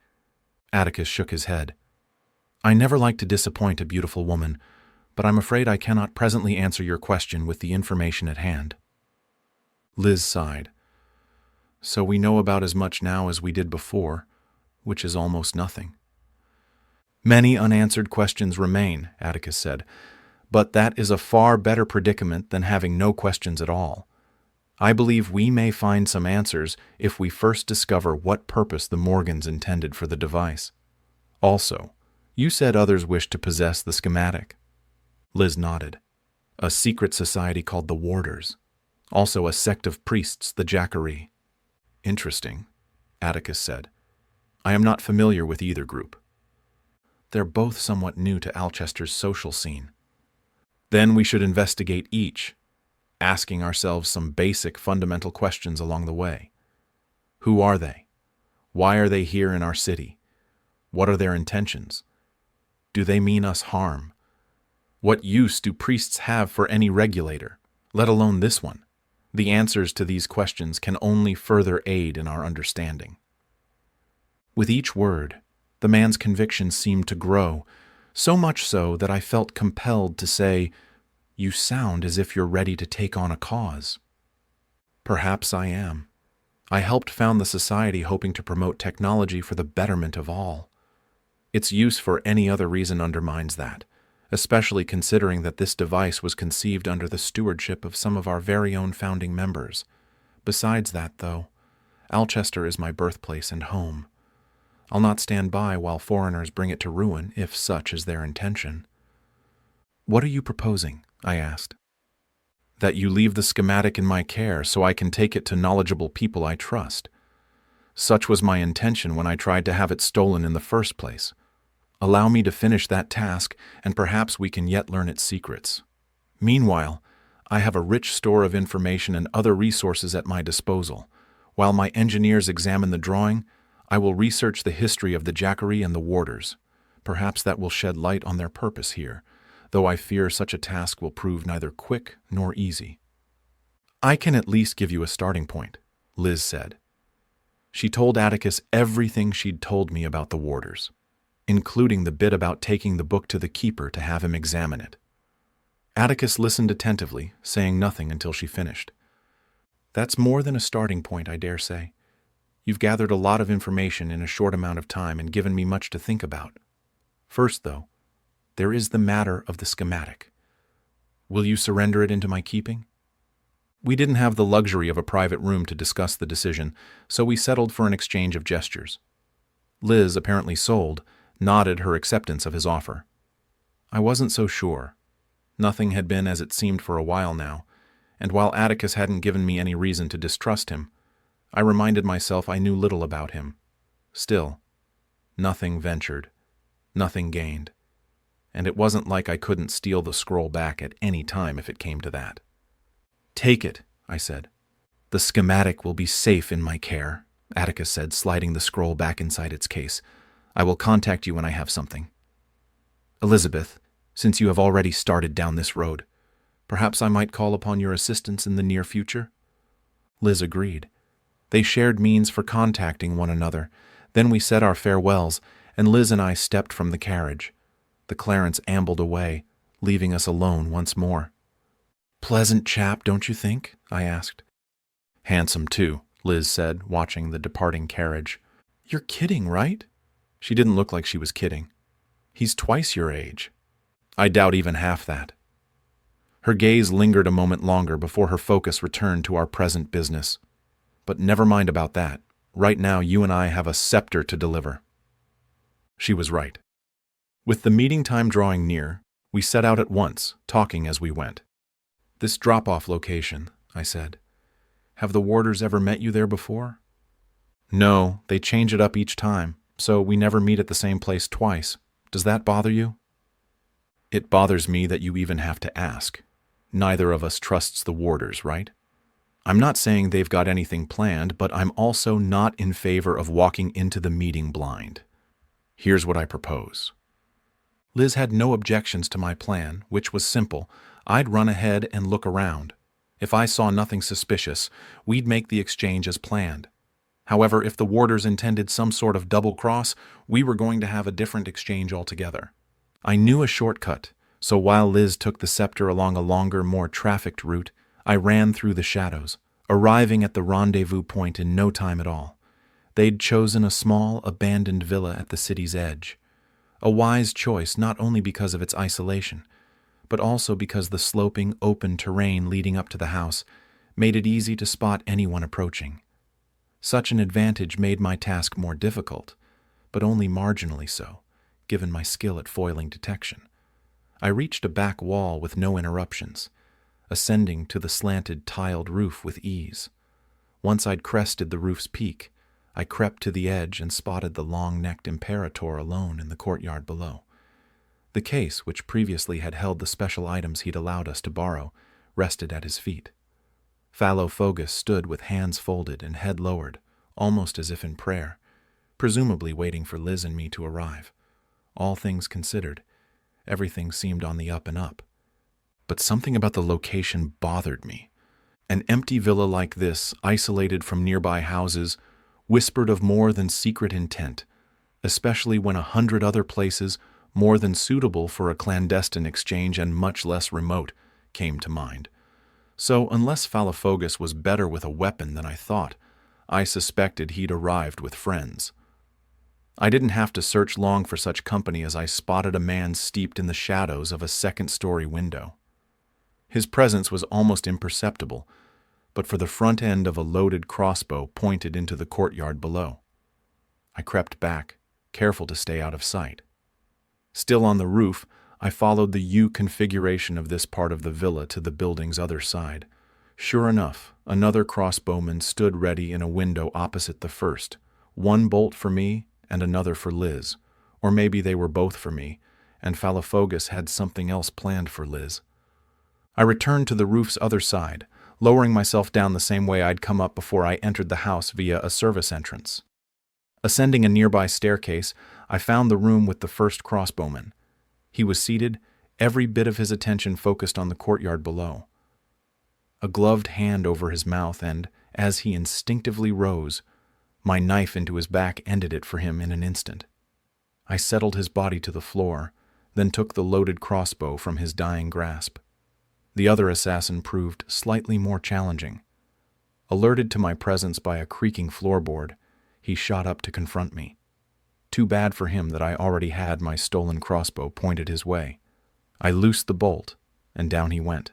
[SPEAKER 1] Atticus shook his head. I never like to disappoint a beautiful woman, but I'm afraid I cannot presently answer your question with the information at hand. Liz sighed. So we know about as much now as we did before, which is almost nothing. Many unanswered questions remain, Atticus said, but that is a far better predicament than having no questions at all. I believe we may find some answers if we first discover what purpose the Morgans intended for the device. Also, you said others wished to possess the schematic. Liz nodded. A secret society called the Warders. Also a sect of priests, the Jackery. Interesting, Atticus said. I am not familiar with either group. They're both somewhat new to Alchester's social scene. Then we should investigate each, asking ourselves some basic fundamental questions along the way. Who are they? Why are they here in our city? What are their intentions? Do they mean us harm? What use do priests have for any regulator, let alone this one? The answers to these questions can only further aid in our understanding. With each word, the man's conviction seemed to grow, so much so that I felt compelled to say, "You sound as if you're ready to take on a cause." Perhaps I am. I helped found the society hoping to promote technology for the betterment of all. Its use for any other reason undermines that, especially considering that this device was conceived under the stewardship of some of our very own founding members. Besides that, though, Alchester is my birthplace and home. I'll not stand by while foreigners bring it to ruin, if such is their intention. What are you proposing? I asked. That you leave the schematic in my care so I can take it to knowledgeable people I trust. Such was my intention when I tried to have it stolen in the first place. Allow me to finish that task, and perhaps we can yet learn its secrets. Meanwhile, I have a rich store of information and other resources at my disposal. While my engineers examine the drawing, I will research the history of the Jackery and the Warders. Perhaps that will shed light on their purpose here, though I fear such a task will prove neither quick nor easy. I can at least give you a starting point, Liz said. She told Atticus everything she'd told me about the Warders, including the bit about taking the book to the keeper to have him examine it. Atticus listened attentively, saying nothing until she finished. That's more than a starting point, I dare say. You've gathered a lot of information in a short amount of time and given me much to think about. First, though, there is the matter of the schematic. Will you surrender it into my keeping? We didn't have the luxury of a private room to discuss the decision, so we settled for an exchange of gestures. Liz, apparently sold, nodded her acceptance of his offer. I wasn't so sure. Nothing had been as it seemed for a while now, and while Atticus hadn't given me any reason to distrust him, I reminded myself I knew little about him. Still, nothing ventured, nothing gained, and it wasn't like I couldn't steal the scroll back at any time if it came to that. Take it, I said. The schematic will be safe in my care, Atticus said, sliding the scroll back inside its case. I will contact you when I have something. Elizabeth, since you have already started down this road, perhaps I might call upon your assistance in the near future? Liz agreed. They shared means for contacting one another. Then we said our farewells, and Liz and I stepped from the carriage. The Clarence ambled away, leaving us alone once more. Pleasant chap, don't you think? I asked. Handsome, too, Liz said, watching the departing carriage. You're kidding, right? She didn't look like she was kidding. He's twice your age. I doubt even half that. Her gaze lingered a moment longer before her focus returned to our present business. But never mind about that. Right now, you and I have a scepter to deliver. She was right. With the meeting time drawing near, we set out at once, talking as we went. This drop-off location, I said. Have the Warders ever met you there before? No, they change it up each time, so we never meet at the same place twice. Does that bother you? It bothers me that you even have to ask. Neither of us trusts the Warders, right? I'm not saying they've got anything planned, but I'm also not in favor of walking into the meeting blind. Here's what I propose. Liz had no objections to my plan, which was simple. I'd run ahead and look around. If I saw nothing suspicious, we'd make the exchange as planned. However, if the Warders intended some sort of double cross, we were going to have a different exchange altogether. I knew a shortcut, so while Liz took the scepter along a longer, more trafficked route, I ran through the shadows, arriving at the rendezvous point in no time at all. They'd chosen a small, abandoned villa at the city's edge. A wise choice not only because of its isolation, but also because the sloping, open terrain leading up to the house made it easy to spot anyone approaching. Such an advantage made my task more difficult, but only marginally so, given my skill at foiling detection. I reached a back wall with no interruptions, ascending to the slanted, tiled roof with ease. Once I'd crested the roof's peak, I crept to the edge and spotted the long-necked Imperator alone in the courtyard below. The case, which previously had held the special items he'd allowed us to borrow, rested at his feet. Phallophogus stood with hands folded and head lowered, almost as if in prayer, presumably waiting for Liz and me to arrive. All things considered, everything seemed on the up and up. But something about the location bothered me. An empty villa like this, isolated from nearby houses, whispered of more than secret intent, especially when 100 other places, more than suitable for a clandestine exchange and much less remote, came to mind. So, unless Phallophogus was better with a weapon than I thought, I suspected he'd arrived with friends. I didn't have to search long for such company as I spotted a man steeped in the shadows of a second-story window. His presence was almost imperceptible, but for the front end of a loaded crossbow pointed into the courtyard below. I crept back, careful to stay out of sight. Still on the roof, I followed the U configuration of this part of the villa to the building's other side. Sure enough, another crossbowman stood ready in a window opposite the first, one bolt for me and another for Liz, or maybe they were both for me, and Phallophogus had something else planned for Liz. I returned to the roof's other side, lowering myself down the same way I'd come up before I entered the house via a service entrance. Ascending a nearby staircase, I found the room with the first crossbowman. He was seated, every bit of his attention focused on the courtyard below. A gloved hand over his mouth, and, as he instinctively rose, my knife into his back ended it for him in an instant. I settled his body to the floor, then took the loaded crossbow from his dying grasp. The other assassin proved slightly more challenging. Alerted to my presence by a creaking floorboard, he shot up to confront me. Too bad for him that I already had my stolen crossbow pointed his way. I loosed the bolt, and down he went.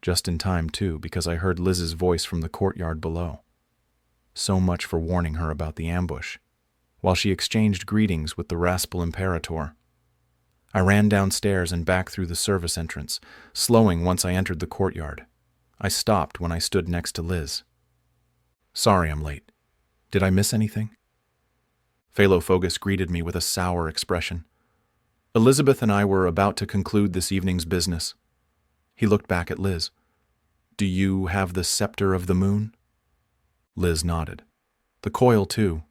[SPEAKER 1] Just in time, too, because I heard Liz's voice from the courtyard below. So much for warning her about the ambush, while she exchanged greetings with the wrathful Imperator. I ran downstairs and back through the service entrance, slowing once I entered the courtyard. I stopped when I stood next to Liz. "Sorry I'm late. Did I miss anything?" Phallophogus greeted me with a sour expression. "Elizabeth and I were about to conclude this evening's business." He looked back at Liz. "Do you have the scepter of the moon?" Liz nodded. "The coil, too."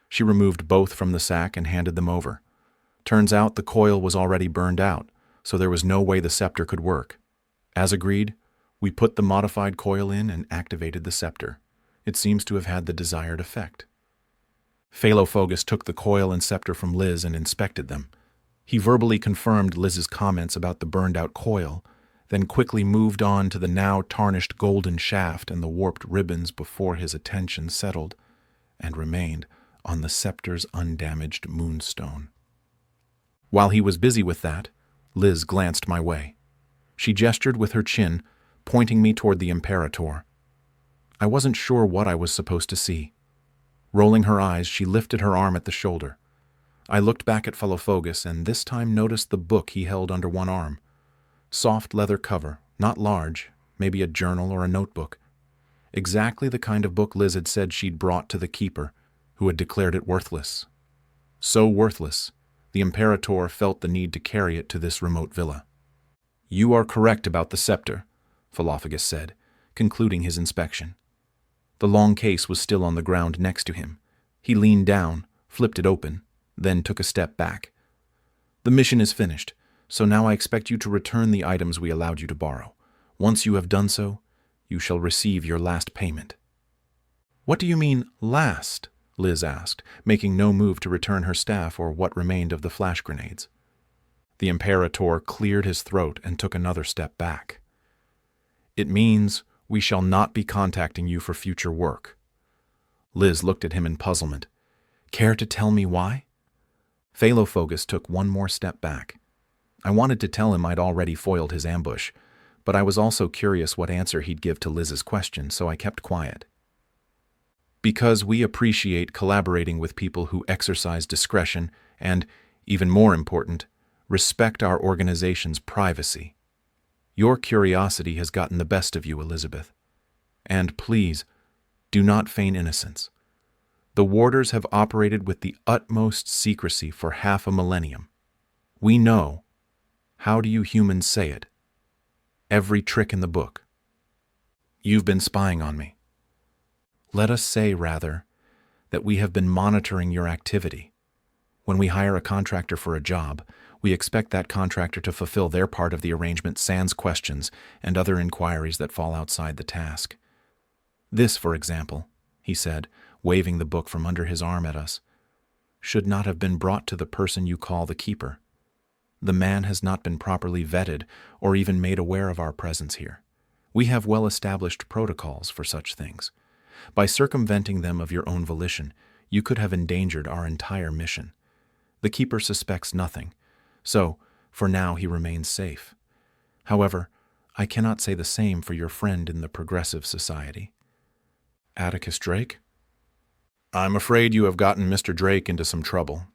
[SPEAKER 1] She removed both from the sack and handed them over. Turns out the coil was already burned out, so there was no way the scepter could work. As agreed, we put the modified coil in and activated the scepter. It seems to have had the desired effect. Phallophogus took the coil and scepter from Liz and inspected them. He verbally confirmed Liz's comments about the burned-out coil, then quickly moved on to the now tarnished golden shaft and the warped ribbons before his attention settled, and remained, on the scepter's undamaged moonstone. While he was busy with that, Liz glanced my way. She gestured with her chin, pointing me toward the Imperator. I wasn't sure what I was supposed to see. Rolling her eyes, she lifted her arm at the shoulder. I looked back at Phallophogus and this time noticed the book he held under one arm. Soft leather cover, not large, maybe a journal or a notebook. Exactly the kind of book Liz had said she'd brought to the keeper, who had declared it worthless. So worthless, the Imperator felt the need to carry it to this remote villa. "You are correct about the scepter," Phallophogus said, concluding his inspection. The long case was still on the ground next to him. He leaned down, flipped it open, then took a step back. "The mission is finished, so now I expect you to return the items we allowed you to borrow. Once you have done so, you shall receive your last payment." "What do you mean, last?" Liz asked, making no move to return her staff or what remained of the flash grenades. The Imperator cleared his throat and took another step back. "It means we shall not be contacting you for future work." Liz looked at him in puzzlement. "Care to tell me why?" Phallophogus took one more step back. I wanted to tell him I'd already foiled his ambush, but I was also curious what answer he'd give to Liz's question, so I kept quiet. Because we appreciate collaborating with people who exercise discretion and, even more important, respect our organization's privacy. Your curiosity has gotten the best of you, Elizabeth. And please, do not feign innocence. The warders have operated with the utmost secrecy for half a millennium. We know, how do you humans say it? Every trick in the book. You've been spying on me. Let us say, rather, that we have been monitoring your activity. When we hire a contractor for a job, we expect that contractor to fulfill their part of the arrangement sans questions and other inquiries that fall outside the task. This, for example, he said, waving the book from under his arm at us, should not have been brought to the person you call the keeper. The man has not been properly vetted or even made aware of our presence here. We have well-established protocols for such things. By circumventing them of your own volition, you could have endangered our entire mission. The keeper suspects nothing, so, for now, he remains safe. However, I cannot say the same for your friend in the Progressive Society. Atticus Drake? I'm afraid you have gotten Mr. Drake into some trouble.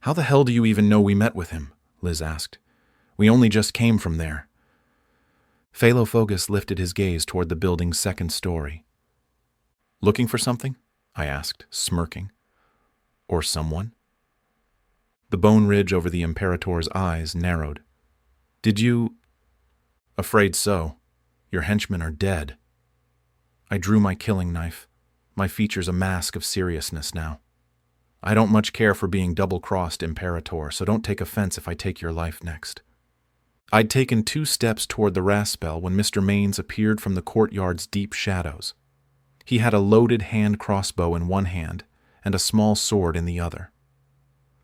[SPEAKER 1] How the hell do you even know we met with him? Liz asked. We only just came from there. Phalofogus lifted his gaze toward the building's second story. Looking for something? I asked, smirking. Or someone? The bone ridge over the Imperator's eyes narrowed. Did you... Afraid so. Your henchmen are dead. I drew my killing knife, my features a mask of seriousness now. I don't much care for being double-crossed, Imperator, so don't take offense if I take your life next. I'd taken 2 steps toward the Raspel when Mr. Maines appeared from the courtyard's deep shadows. He had a loaded hand crossbow in one hand and a small sword in the other.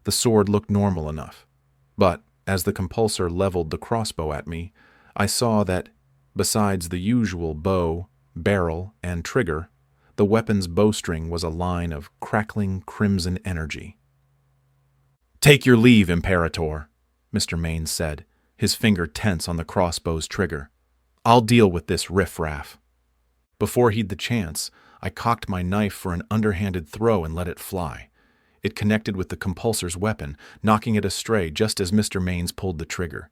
[SPEAKER 1] The sword looked normal enough, but as the compulsor leveled the crossbow at me, I saw that, besides the usual bow, barrel, and trigger, the weapon's bowstring was a line of crackling crimson energy. Take your leave, Imperator, Mr. Maines said, his finger tense on the crossbow's trigger. I'll deal with this riff-raff. Before he'd the chance, I cocked my knife for an underhanded throw and let it fly. It connected with the compulsor's weapon, knocking it astray just as Mr. Maines pulled the trigger.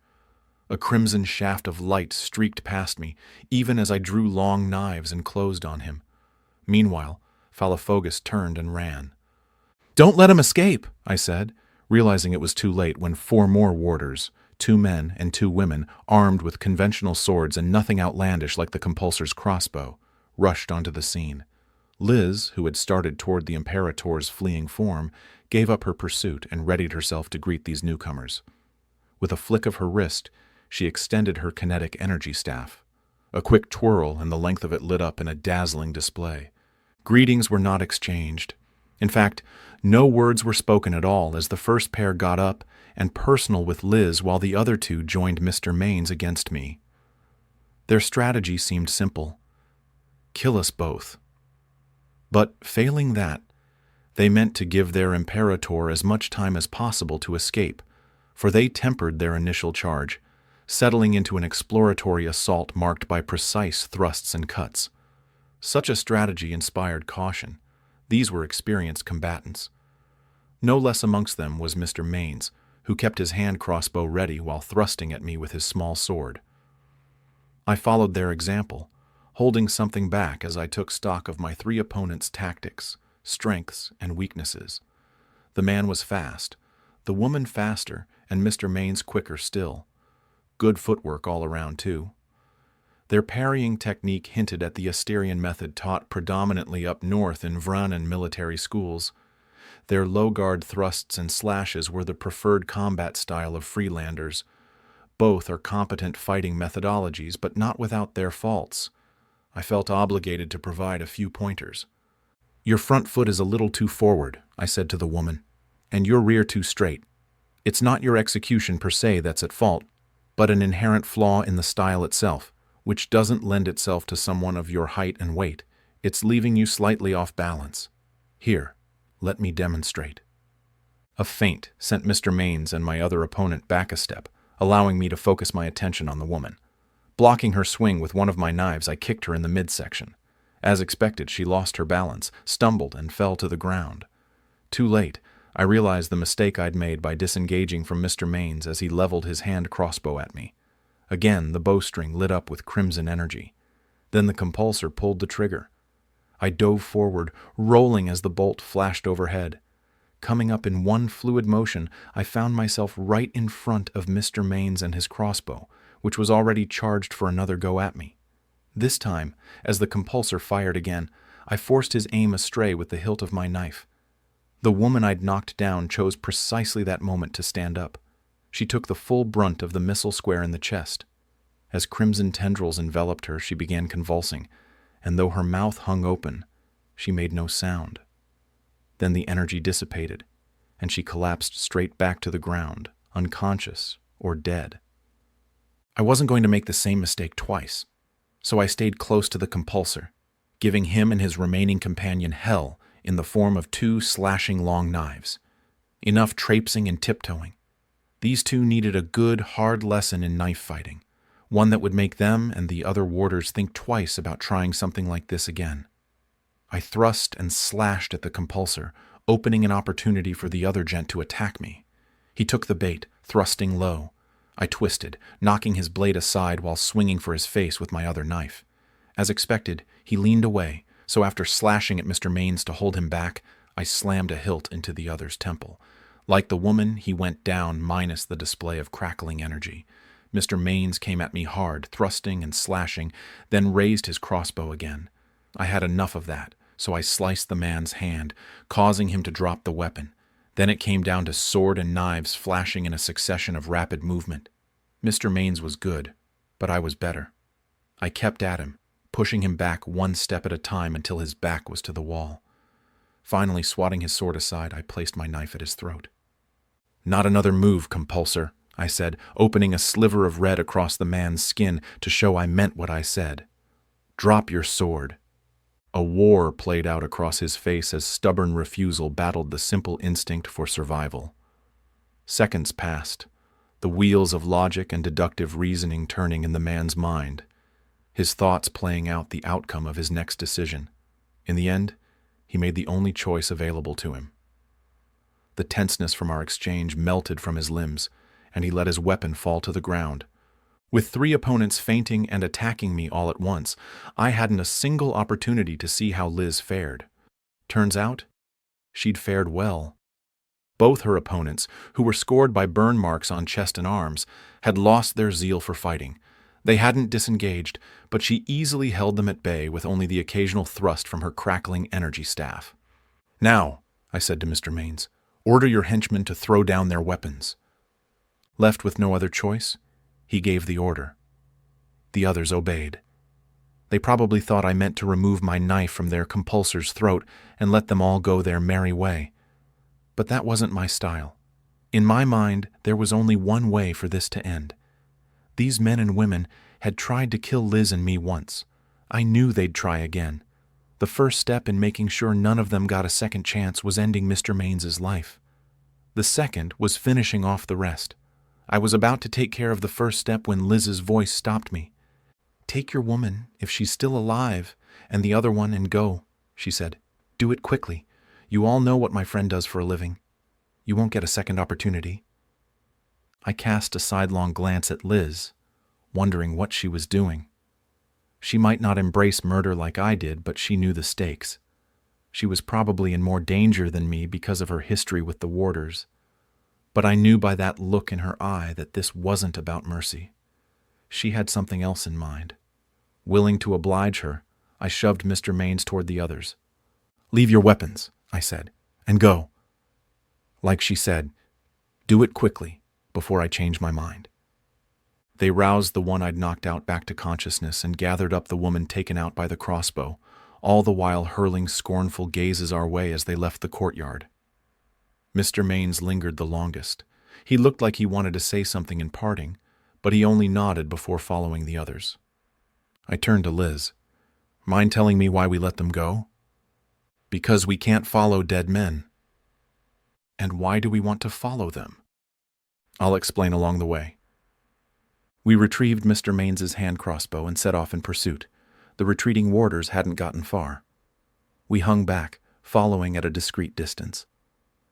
[SPEAKER 1] A crimson shaft of light streaked past me, even as I drew long knives and closed on him. Meanwhile, Phalofogus turned and ran. Don't let him escape, I said, realizing it was too late when 4 more warders, 2 men and 2 women, armed with conventional swords and nothing outlandish like the compulsor's crossbow, rushed onto the scene. Liz, who had started toward the Imperator's fleeing form, gave up her pursuit and readied herself to greet these newcomers. With a flick of her wrist, she extended her kinetic energy staff. A quick twirl and the length of it lit up in a dazzling display. Greetings were not exchanged. In fact, no words were spoken at all as the first pair got up and personal with Liz while the other 2 joined Mr. Maines against me. Their strategy seemed simple. Kill us both. But failing that, they meant to give their Imperator as much time as possible to escape, for they tempered their initial charge, settling into an exploratory assault marked by precise thrusts and cuts. Such a strategy inspired caution. These were experienced combatants. No less amongst them was Mr. Maines, who kept his hand crossbow ready while thrusting at me with his small sword. I followed their example, holding something back as I took stock of my 3 opponents' tactics, strengths, and weaknesses. The man was fast, the woman faster, and Mr. Maines quicker still. Good footwork all around, too. Their parrying technique hinted at the Asterian method taught predominantly up north in Vranan military schools. Their low-guard thrusts and slashes were the preferred combat style of Freelanders. Both are competent fighting methodologies, but not without their faults. I felt obligated to provide a few pointers. Your front foot is a little too forward, I said to the woman, and your rear too straight. It's not your execution per se that's at fault, but an inherent flaw in the style itself, which doesn't lend itself to someone of your height and weight. It's leaving you slightly off balance. Here, let me demonstrate. A feint sent Mr. Maines and my other opponent back a step, allowing me to focus my attention on the woman. Blocking her swing with one of my knives, I kicked her in the midsection. As expected, she lost her balance, stumbled, and fell to the ground. Too late, I realized the mistake I'd made by disengaging from Mr. Maines as he leveled his hand crossbow at me. Again, the bowstring lit up with crimson energy. Then the compulsor pulled the trigger. I dove forward, rolling as the bolt flashed overhead. Coming up in one fluid motion, I found myself right in front of Mr. Maines and his crossbow, which was already charged for another go at me. This time, as the compulsor fired again, I forced his aim astray with the hilt of my knife. The woman I'd knocked down chose precisely that moment to stand up. She took the full brunt of the missile square in the chest. As crimson tendrils enveloped her, she began convulsing, and though her mouth hung open, she made no sound. Then the energy dissipated, and she collapsed straight back to the ground, unconscious or dead. I wasn't going to make the same mistake twice, so I stayed close to the compulsor, giving him and his remaining companion hell in the form of 2 slashing long knives. Enough traipsing and tiptoeing. These two needed a good, hard lesson in knife fighting, one that would make them and the other warders think twice about trying something like this again. I thrust and slashed at the compulsor, opening an opportunity for the other gent to attack me. He took the bait, thrusting low. I twisted, knocking his blade aside while swinging for his face with my other knife. As expected, he leaned away, so after slashing at Mr. Maines to hold him back, I slammed a hilt into the other's temple. Like the woman, he went down minus the display of crackling energy. Mr. Maines came at me hard, thrusting and slashing, then raised his crossbow again. I had enough of that, so I sliced the man's hand, causing him to drop the weapon. Then it came down to sword and knives flashing in a succession of rapid movement. Mr. Maines was good, but I was better. I kept at him, pushing him back one step at a time until his back was to the wall. Finally, swatting his sword aside, I placed my knife at his throat. "Not another move, compulsor," I said, opening a sliver of red across the man's skin to show I meant what I said. "Drop your sword." A war played out across his face as stubborn refusal battled the simple instinct for survival. Seconds passed, the wheels of logic and deductive reasoning turning in the man's mind, his thoughts playing out the outcome of his next decision. In the end, he made the only choice available to him. The tenseness from our exchange melted from his limbs, and he let his weapon fall to the ground. With 3 opponents feinting and attacking me all at once, I hadn't a single opportunity to see how Liz fared. Turns out, she'd fared well. Both her opponents, who were scored by burn marks on chest and arms, had lost their zeal for fighting. They hadn't disengaged, but she easily held them at bay with only the occasional thrust from her crackling energy staff. "Now," I said to Mr. Maines, "order your henchmen to throw down their weapons." Left with no other choice, he gave the order. The others obeyed. They probably thought I meant to remove my knife from their compulsor's throat and let them all go their merry way. But that wasn't my style. In my mind, there was only one way for this to end. These men and women had tried to kill Liz and me once. I knew they'd try again. The first step in making sure none of them got a second chance was ending Mr. Mains's life. The second was finishing off the rest. I was about to take care of the first step when Liz's voice stopped me. "Take your woman, if she's still alive, and the other one and go," she said. "Do it quickly. You all know what my friend does for a living. You won't get a second opportunity." I cast a sidelong glance at Liz, wondering what she was doing. She might not embrace murder like I did, but she knew the stakes. She was probably in more danger than me because of her history with the warders. But I knew by that look in her eye that this wasn't about mercy. She had something else in mind. Willing to oblige her, I shoved Mr. Maines toward the others. "Leave your weapons," I said, "and go." Like she said, do it quickly, before I change my mind. They roused the one I'd knocked out back to consciousness and gathered up the woman taken out by the crossbow, all the while hurling scornful gazes our way as they left the courtyard. Mr. Maines lingered the longest. He looked like he wanted to say something in parting, but he only nodded before following the others. I turned to Liz. "Mind telling me why we let them go?" "Because we can't follow dead men." "And why do we want to follow them?" "I'll explain along the way." We retrieved Mr. Mains's hand crossbow and set off in pursuit. The retreating warders hadn't gotten far. We hung back, following at a discreet distance.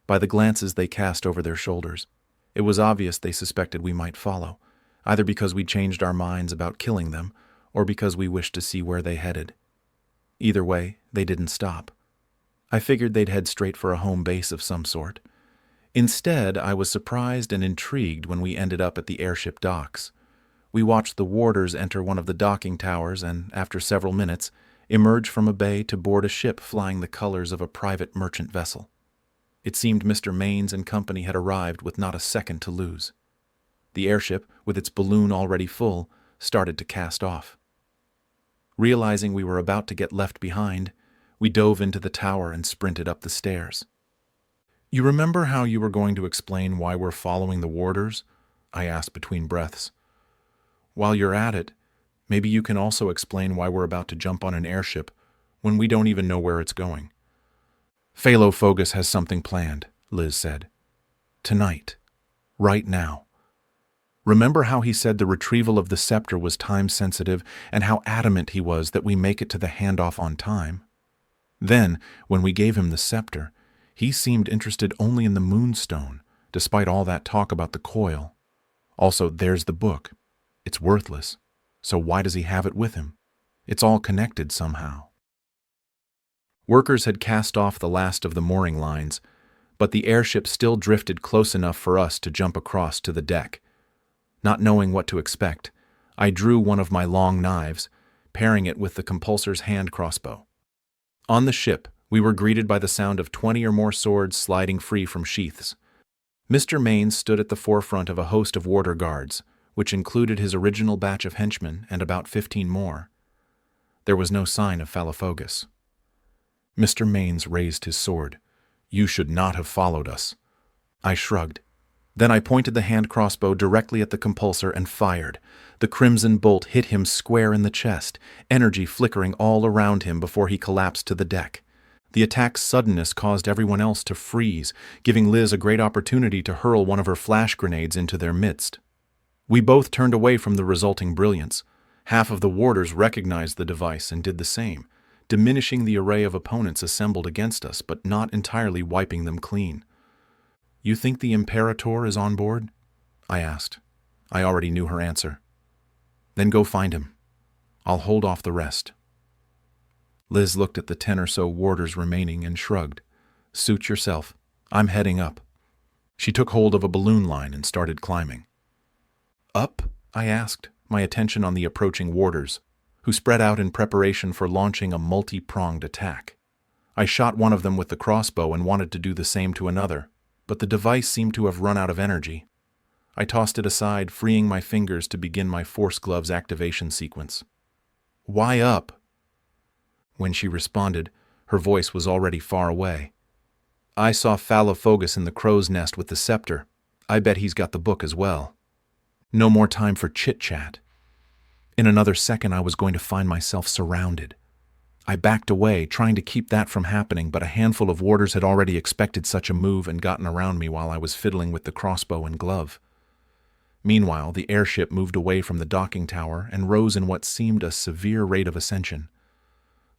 [SPEAKER 1] By the glances they cast over their shoulders, it was obvious they suspected we might follow, either because we changed our minds about killing them, or because we wished to see where they headed. Either way, they didn't stop. I figured they'd head straight for a home base of some sort. Instead, I was surprised and intrigued when we ended up at the airship docks. We watched the warders enter one of the docking towers and, after several minutes, emerge from a bay to board a ship flying the colors of a private merchant vessel. It seemed Mr. Mains and company had arrived with not a second to lose. The airship, with its balloon already full, started to cast off. Realizing we were about to get left behind, we dove into the tower and sprinted up the stairs. "You remember how you were going to explain why we're following the warders?" I asked between breaths. "While you're at it, maybe you can also explain why we're about to jump on an airship when we don't even know where it's going." "Phalofogus has something planned," Liz said. "Tonight. Right now. Remember how he said the retrieval of the scepter was time-sensitive and how adamant he was that we make it to the handoff on time? Then, when we gave him the scepter, he seemed interested only in the moonstone, despite all that talk about the coil. Also, there's the book. It's worthless. So why does he have it with him? It's all connected somehow." Workers had cast off the last of the mooring lines, but the airship still drifted close enough for us to jump across to the deck. Not knowing what to expect, I drew one of my long knives, pairing it with the compulsor's hand crossbow. On the ship, we were greeted by the sound of 20 or more swords sliding free from sheaths. Mr. Mains stood at the forefront of a host of warder guards, which included his original batch of henchmen and about 15 more. There was no sign of Phalofogus. Mr. Mains raised his sword. "You should not have followed us." I shrugged. Then I pointed the hand crossbow directly at the compulsor and fired. The crimson bolt hit him square in the chest, energy flickering all around him before he collapsed to the deck. The attack's suddenness caused everyone else to freeze, giving Liz a great opportunity to hurl one of her flash grenades into their midst. We both turned away from the resulting brilliance. Half of the warders recognized the device and did the same, diminishing the array of opponents assembled against us, but not entirely wiping them clean. "You think the Imperator is on board?" I asked. I already knew her answer. "Then go find him. I'll hold off the rest." Liz looked at the 10 or so warders remaining and shrugged. "Suit yourself. I'm heading up." She took hold of a balloon line and started climbing. "Up?" I asked, my attention on the approaching warders, who spread out in preparation for launching a multi-pronged attack. I shot one of them with the crossbow and wanted to do the same to another, but the device seemed to have run out of energy. I tossed it aside, freeing my fingers to begin my force gloves activation sequence. "Why up?" When she responded, her voice was already far away. "I saw Phalofogus in the crow's nest with the scepter. I bet he's got the book as well." No more time for chit-chat. In another second, I was going to find myself surrounded. I backed away, trying to keep that from happening, but a handful of warders had already expected such a move and gotten around me while I was fiddling with the crossbow and glove. Meanwhile, the airship moved away from the docking tower and rose in what seemed a severe rate of ascension.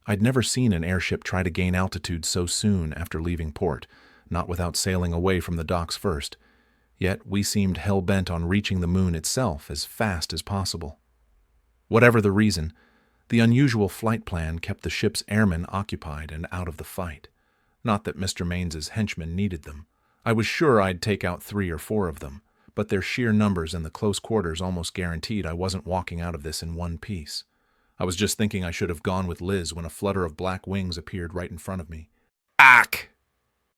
[SPEAKER 1] I'd never seen an airship try to gain altitude so soon after leaving port, not without sailing away from the docks first. Yet we seemed hell-bent on reaching the moon itself as fast as possible. Whatever the reason, the unusual flight plan kept the ship's airmen occupied and out of the fight. Not that Mr. Mains's henchmen needed them. I was sure I'd take out 3 or 4 of them, but their sheer numbers and the close quarters almost guaranteed I wasn't walking out of this in one piece. I was just thinking I should have gone with Liz when a flutter of black wings appeared right in front of me. Ack!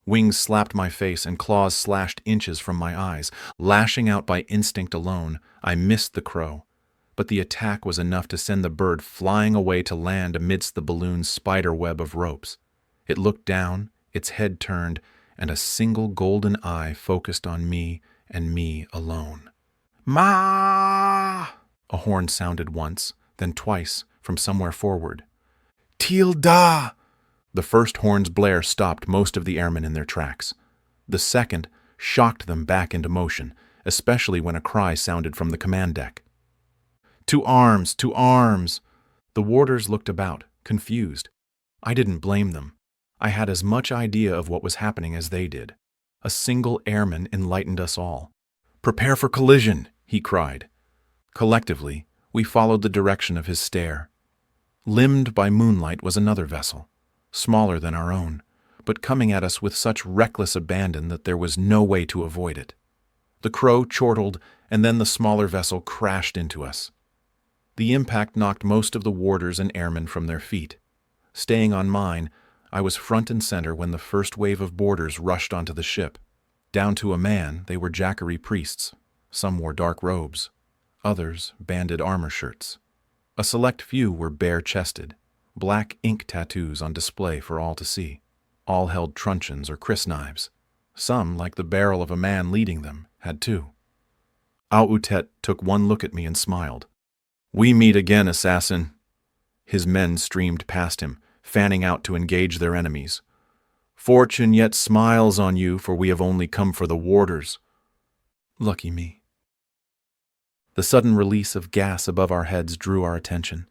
[SPEAKER 1] Wings slapped my face and claws slashed inches from my eyes. Lashing out by instinct alone, I missed the crow, but the attack was enough to send the bird flying away to land amidst the balloon's spider web of ropes. It looked down, its head turned, and a single golden eye focused on me and me alone. "Ma!" A horn sounded once, then twice, from somewhere forward. "Tilda!" The first horn's blare stopped most of the airmen in their tracks. The second shocked them back into motion, especially when a cry sounded from the command deck. To arms! To arms! The warders looked about, confused. I didn't blame them. I had as much idea of what was happening as they did. A single airman enlightened us all. "Prepare for collision!" he cried. Collectively, we followed the direction of his stare. Limned by moonlight was another vessel, smaller than our own, but coming at us with such reckless abandon that there was no way to avoid it. The Crow chortled, and then the smaller vessel crashed into us. The impact knocked most of the warders and airmen from their feet. Staying on mine, I was front and center when the first wave of boarders rushed onto the ship. Down to a man, they were Jackery priests. Some wore dark robes. Others banded armor shirts. A select few were bare-chested, black ink tattoos on display for all to see. All held truncheons or crysknives. Some, like the barrel of a man leading them, had two. Au-Utet took one look at me and smiled. "We meet again, assassin." His men streamed past him, fanning out to engage their enemies. "Fortune yet smiles on you, for we have only come for the warders." Lucky me. The sudden release of gas above our heads drew our attention.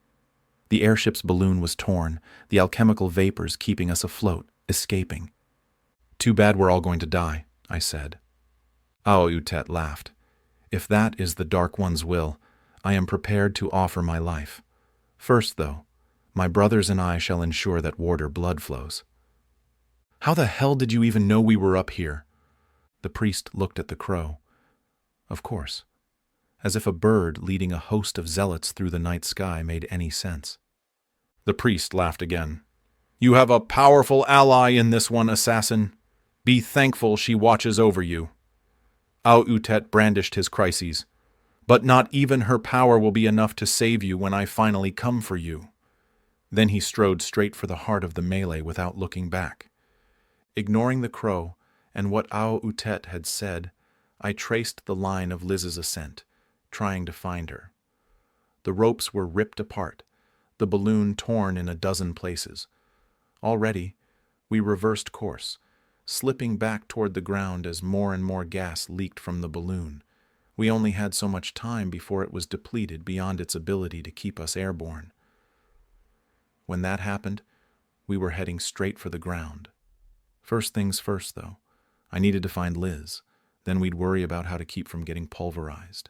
[SPEAKER 1] The airship's balloon was torn, the alchemical vapors keeping us afloat, escaping. "Too bad we're all going to die," I said. Au-Utet laughed. "If that is the Dark One's will, I am prepared to offer my life. First, though, my brothers and I shall ensure that warder blood flows." "How the hell did you even know we were up here?" The priest looked at the Crow. Of course. As if a bird leading a host of zealots through the night sky made any sense. The priest laughed again. "You have a powerful ally in this one, assassin. Be thankful she watches over you." Au-Utet brandished his crises. "But not even her power will be enough to save you when I finally come for you." Then he strode straight for the heart of the melee without looking back. Ignoring the Crow and what Au-Utet had said, I traced the line of Liz's ascent, trying to find her. The ropes were ripped apart, the balloon torn in a dozen places. Already, we reversed course, slipping back toward the ground as more and more gas leaked from the balloon. We only had so much time before it was depleted beyond its ability to keep us airborne. When that happened, we were heading straight for the ground. First things first, though. I needed to find Liz. Then we'd worry about how to keep from getting pulverized.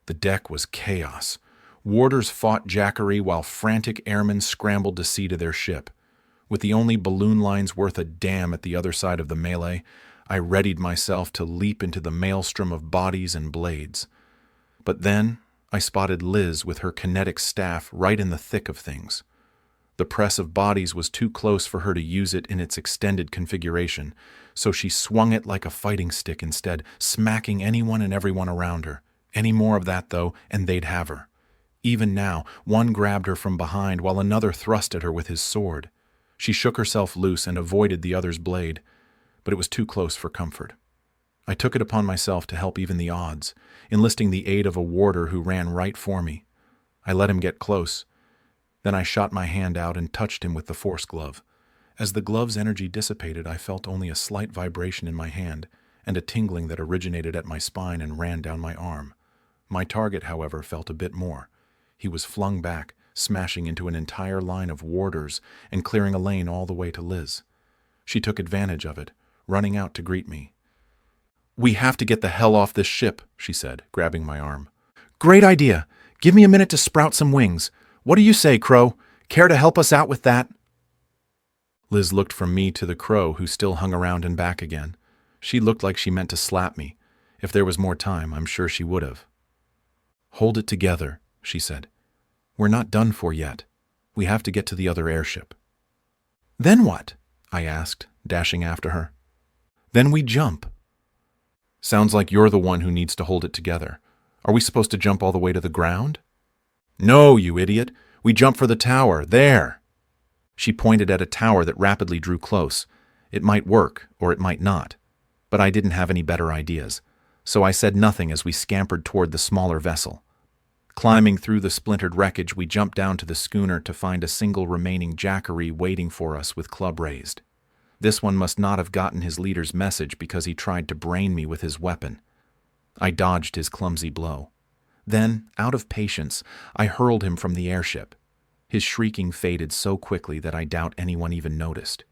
[SPEAKER 1] The deck was chaos. Warders fought Jackery while frantic airmen scrambled to see to their ship. With the only balloon lines worth a damn at the other side of the melee, I readied myself to leap into the maelstrom of bodies and blades. But then I spotted Liz with her kinetic staff right in the thick of things. The press of bodies was too close for her to use it in its extended configuration, so she swung it like a fighting stick instead, smacking anyone and everyone around her. Any more of that, though, and they'd have her. Even now, one grabbed her from behind while another thrust at her with his sword. She shook herself loose and avoided the other's blade, but it was too close for comfort. I took it upon myself to help even the odds, enlisting the aid of a warder who ran right for me. I let him get close. Then I shot my hand out and touched him with the force glove. As the glove's energy dissipated, I felt only a slight vibration in my hand and a tingling that originated at my spine and ran down my arm. My target, however, felt a bit more. He was flung back, smashing into an entire line of warders and clearing a lane all the way to Liz. She took advantage of it, running out to greet me. "We have to get the hell off this ship," she said, grabbing my arm. "Great idea. Give me a minute to sprout some wings. What do you say, Crow? Care to help us out with that?" Liz looked from me to the Crow, who still hung around and back again. She looked like she meant to slap me. If there was more time, I'm sure she would have. "Hold it together," she said. "We're not done for yet. We have to get to the other airship." "Then what?" I asked, dashing after her. "Then we jump." "Sounds like you're the one who needs to hold it together. Are we supposed to jump all the way to the ground?" "No, you idiot. We jump for the tower. There." She pointed at a tower that rapidly drew close. It might work, or it might not. But I didn't have any better ideas, so I said nothing as we scampered toward the smaller vessel. Climbing through the splintered wreckage, we jumped down to the schooner to find a single remaining Jackery waiting for us with club raised. This one must not have gotten his leader's message because he tried to brain me with his weapon. I dodged his clumsy blow. Then, out of patience, I hurled him from the airship. His shrieking faded so quickly that I doubt anyone even noticed.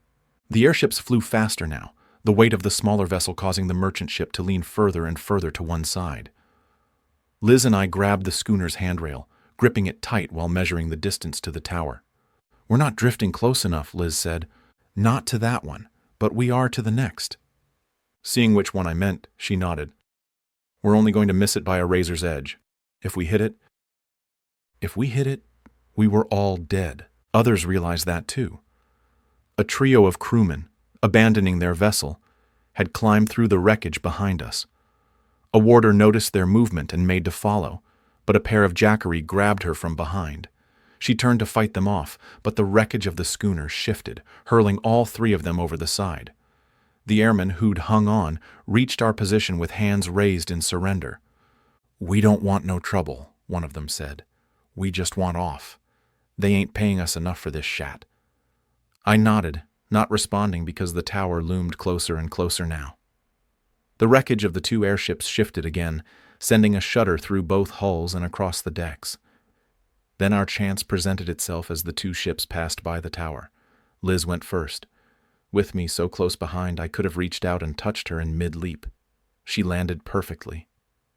[SPEAKER 1] The airships flew faster now, the weight of the smaller vessel causing the merchant ship to lean further and further to one side. Liz and I grabbed the schooner's handrail, gripping it tight while measuring the distance to the tower. "We're not drifting close enough," Liz said. "Not to that one, but we are to the next." Seeing which one I meant, she nodded. "We're only going to miss it by a razor's edge. If we hit it, we were all dead." Others realized that too. A trio of crewmen, abandoning their vessel, had climbed through the wreckage behind us. A warder noticed their movement and made to follow, but a pair of Jackery grabbed her from behind. She turned to fight them off, but the wreckage of the schooner shifted, hurling all three of them over the side. The airmen who'd hung on reached our position with hands raised in surrender. "We don't want no trouble," one of them said. "We just want off. They ain't paying us enough for this shat." I nodded, not responding because the tower loomed closer and closer now. The wreckage of the two airships shifted again, sending a shudder through both hulls and across the decks. Then our chance presented itself as the two ships passed by the tower. Liz went first. With me so close behind, I could have reached out and touched her in mid-leap. She landed perfectly.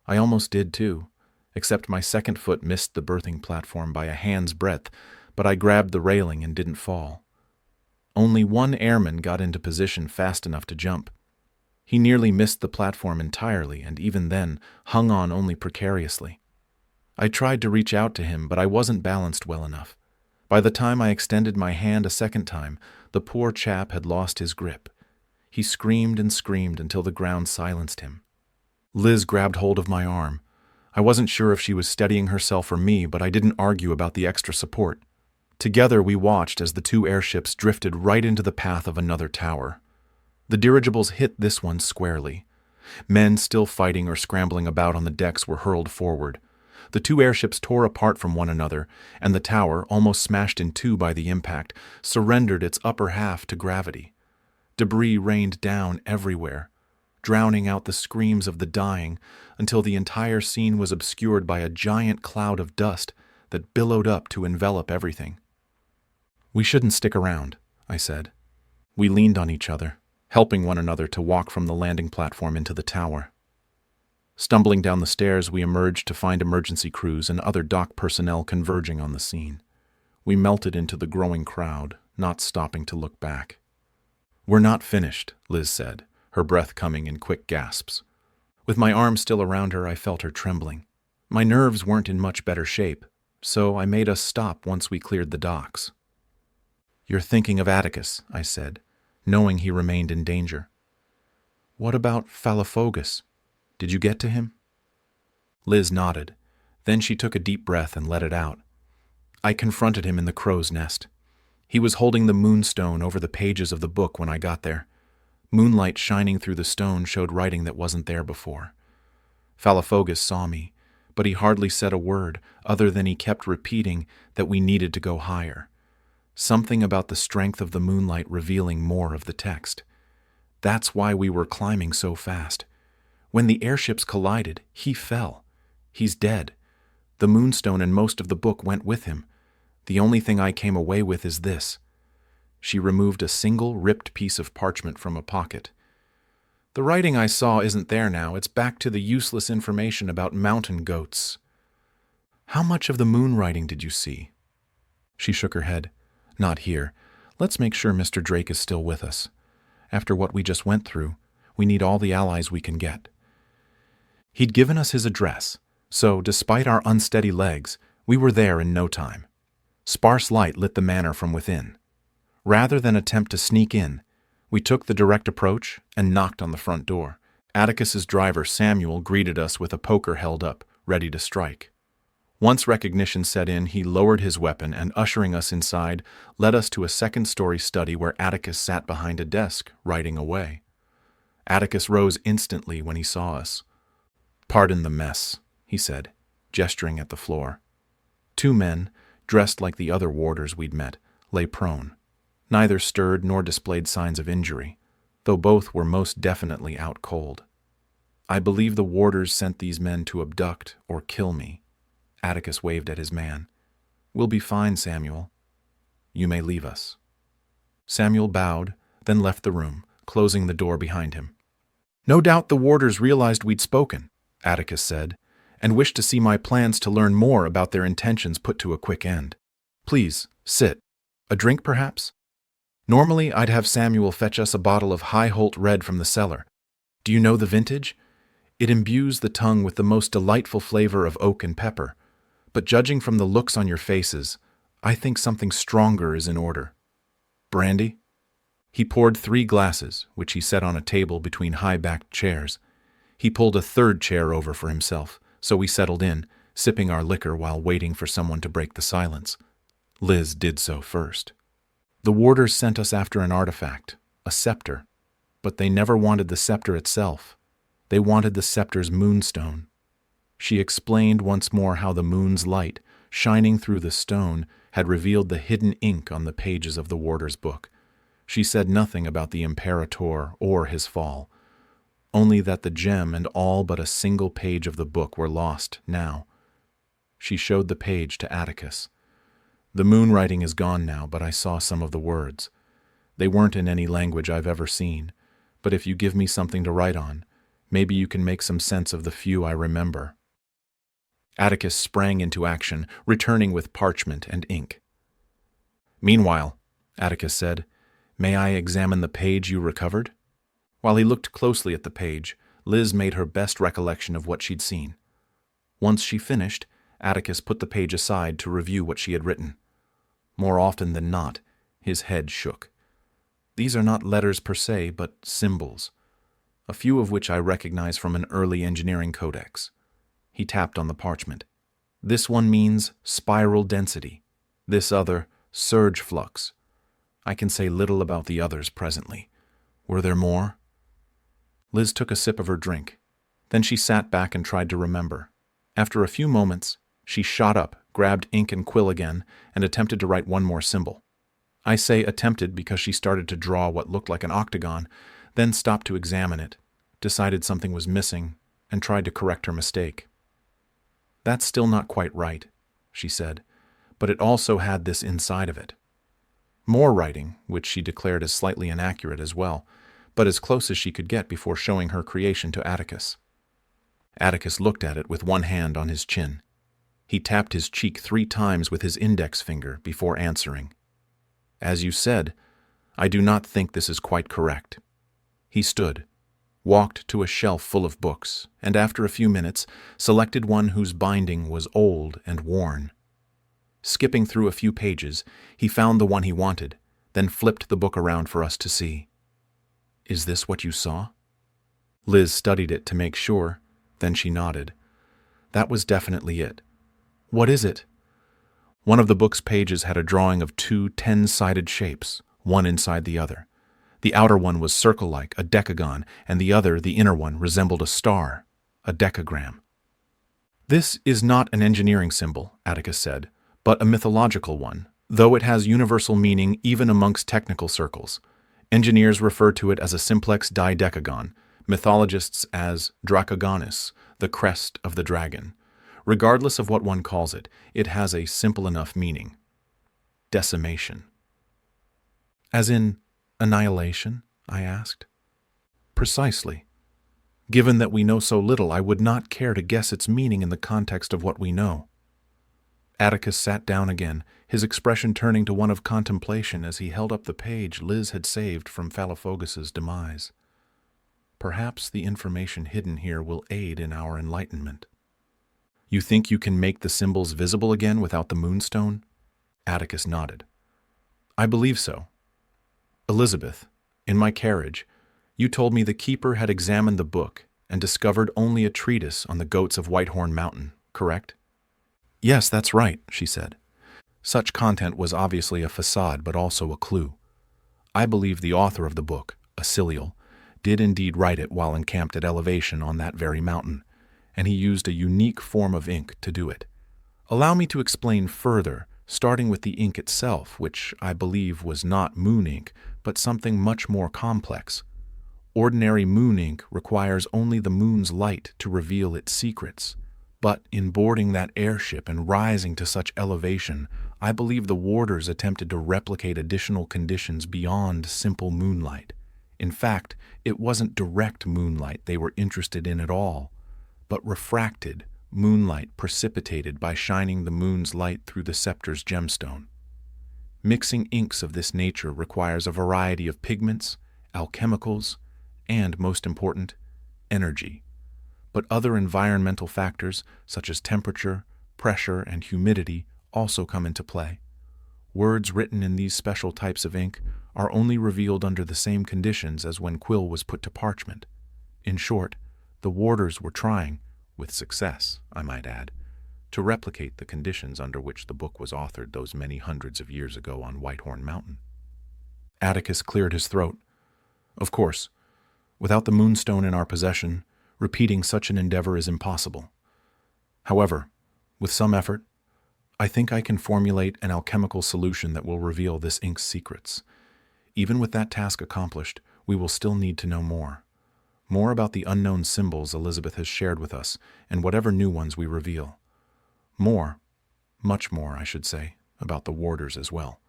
[SPEAKER 1] I almost did too, except my second foot missed the berthing platform by a hand's breadth, but I grabbed the railing and didn't fall. Only one airman got into position fast enough to jump. He nearly missed the platform entirely, and even then hung on only precariously. I tried to reach out to him, but I wasn't balanced well enough. By the time I extended my hand a second time, the poor chap had lost his grip. He screamed and screamed until the ground silenced him. Liz grabbed hold of my arm. I wasn't sure if she was steadying herself or me, but I didn't argue about the extra support. Together we watched as the two airships drifted right into the path of another tower. The dirigibles hit this one squarely. Men still fighting or scrambling about on the decks were hurled forward. The two airships tore apart from one another, and the tower, almost smashed in two by the impact, surrendered its upper half to gravity. Debris rained down everywhere, drowning out the screams of the dying until the entire scene was obscured by a giant cloud of dust that billowed up to envelop everything. "We shouldn't stick around," I said. We leaned on each other, helping one another to walk from the landing platform into the tower. Stumbling down the stairs, we emerged to find emergency crews and other dock personnel converging on the scene. We melted into the growing crowd, not stopping to look back. "We're not finished," Liz said, her breath coming in quick gasps. With my arm still around her, I felt her trembling. My nerves weren't in much better shape, so I made us stop once we cleared the docks. "You're thinking of Atticus," I said, knowing he remained in danger. "What about Phalafogus? Did you get to him?" Liz nodded. Then she took a deep breath and let it out. "I confronted him in the crow's nest. He was holding the moonstone over the pages of the book when I got there. Moonlight shining through the stone showed writing that wasn't there before. Phalafogus saw me, but he hardly said a word other than he kept repeating that we needed to go higher. Something about the strength of the moonlight revealing more of the text. That's why we were climbing so fast. When the airships collided, he fell. He's dead. The moonstone and most of the book went with him. The only thing I came away with is this." She removed a single ripped piece of parchment from a pocket. "The writing I saw isn't there now. It's back to the useless information about mountain goats." "How much of the moon writing did you see?" She shook her head. "Not here. Let's make sure Mr. Drake is still with us. After what we just went through, we need all the allies we can get." He'd given us his address, so despite our unsteady legs, we were there in no time. Sparse light lit the manor from within. Rather than attempt to sneak in, we took the direct approach and knocked on the front door. Atticus's driver, Samuel, greeted us with a poker held up, ready to strike. Once recognition set in, he lowered his weapon and, ushering us inside, led us to a second-story study where Atticus sat behind a desk, writing away. Atticus rose instantly when he saw us. "Pardon the mess," he said, gesturing at the floor. Two men, dressed like the other warders we'd met, lay prone. Neither stirred nor displayed signs of injury, though both were most definitely out cold. "I believe the warders sent these men to abduct or kill me," Atticus waved at his man. "We'll be fine, Samuel. You may leave us." Samuel bowed, then left the room, closing the door behind him. "No doubt the warders realized we'd spoken," Atticus said, "and wished to see my plans to learn more about their intentions put to a quick end. Please, sit. A drink, perhaps?" Normally, I'd have Samuel fetch us a bottle of High Holt Red from the cellar. Do you know the vintage? It imbues the tongue with the most delightful flavor of oak and pepper. But judging from the looks on your faces, I think something stronger is in order. Brandy? He poured 3 glasses, which he set on a table between high-backed chairs. He pulled a third chair over for himself, so we settled in, sipping our liquor while waiting for someone to break the silence. Liz did so first. "The warders sent us after an artifact, a scepter, but they never wanted the scepter itself. They wanted the scepter's moonstone." She explained once more how the moon's light, shining through the stone, had revealed the hidden ink on the pages of the warder's book. She said nothing about the Imperator or his fall, only that the gem and all but a single page of the book were lost now. She showed the page to Atticus. "The moon writing is gone now, but I saw some of the words. They weren't in any language I've ever seen, but if you give me something to write on, maybe you can make some sense of the few I remember." Atticus sprang into action, returning with parchment and ink. "Meanwhile," Atticus said, "may I examine the page you recovered?" While he looked closely at the page, Liz made her best recollection of what she'd seen. Once she finished, Atticus put the page aside to review what she had written. More often than not, his head shook. "These are not letters per se, but symbols, a few of which I recognize from an early engineering codex." He tapped on the parchment. "This one means spiral density. This other, surge flux. I can say little about the others presently. Were there more?" Liz took a sip of her drink. Then she sat back and tried to remember. After a few moments, she shot up, grabbed ink and quill again, and attempted to write one more symbol. I say attempted because she started to draw what looked like an octagon, then stopped to examine it, decided something was missing, and tried to correct her mistake. "That's still not quite right," she said, "but it also had this inside of it." More writing, which she declared as slightly inaccurate as well, but as close as she could get before showing her creation to Atticus. Atticus looked at it with one hand on his chin. He tapped his cheek 3 times with his index finger before answering. "As you said, I do not think this is quite correct." He stood, walked to a shelf full of books, and after a few minutes, selected one whose binding was old and worn. Skipping through a few pages, he found the one he wanted, then flipped the book around for us to see. "Is this what you saw?" Liz studied it to make sure, then she nodded. That was definitely it. "What is it?" One of the book's pages had a drawing of 2 10-sided shapes, one inside the other. The outer one was circle-like, a decagon, and the other, the inner one, resembled a star, a decagram. "This is not an engineering symbol," Atticus said, "but a mythological one, though it has universal meaning even amongst technical circles. Engineers refer to it as a simplex didecagon, mythologists as Dracogonus, the crest of the dragon. Regardless of what one calls it, it has a simple enough meaning. Decimation." "As in annihilation?" I asked. "Precisely. Given that we know so little, I would not care to guess its meaning in the context of what we know." Atticus sat down again, his expression turning to one of contemplation as he held up the page Liz had saved from Phalaphogus's demise. "Perhaps the information hidden here will aid in our enlightenment." "You think you can make the symbols visible again without the moonstone?" Atticus nodded. "I believe so. Elizabeth, in my carriage, you told me the keeper had examined the book and discovered only a treatise on the goats of Whitehorn Mountain, correct?" "Yes, that's right," she said. Such content was obviously a facade, but also a clue. I believe the author of the book, Acilial, did indeed write it while encamped at elevation on that very mountain, and he used a unique form of ink to do it. Allow me to explain further, starting with the ink itself, which I believe was not moon ink, but something much more complex. Ordinary moon ink requires only the moon's light to reveal its secrets, But in boarding that airship and rising to such elevation, I believe the warders attempted to replicate additional conditions beyond simple moonlight. In fact, it wasn't direct moonlight they were interested in at all, but refracted moonlight precipitated by shining the moon's light through the scepter's gemstone. Mixing inks of this nature requires a variety of pigments, alchemicals, and, most important, energy. But other environmental factors, such as temperature, pressure, and humidity, also come into play. Words written in these special types of ink are only revealed under the same conditions as when quill was put to parchment. In short, the warders were trying, with success, I might add, to replicate the conditions under which the book was authored those many hundreds of years ago on Whitehorn Mountain. Atticus cleared his throat. Of course, without the moonstone in our possession, repeating such an endeavor is impossible. However, with some effort, I think I can formulate an alchemical solution that will reveal this ink's secrets. Even with that task accomplished, we will still need to know more. More about the unknown symbols Elizabeth has shared with us, and whatever new ones we reveal. More, much more, I should say, about the warders as well.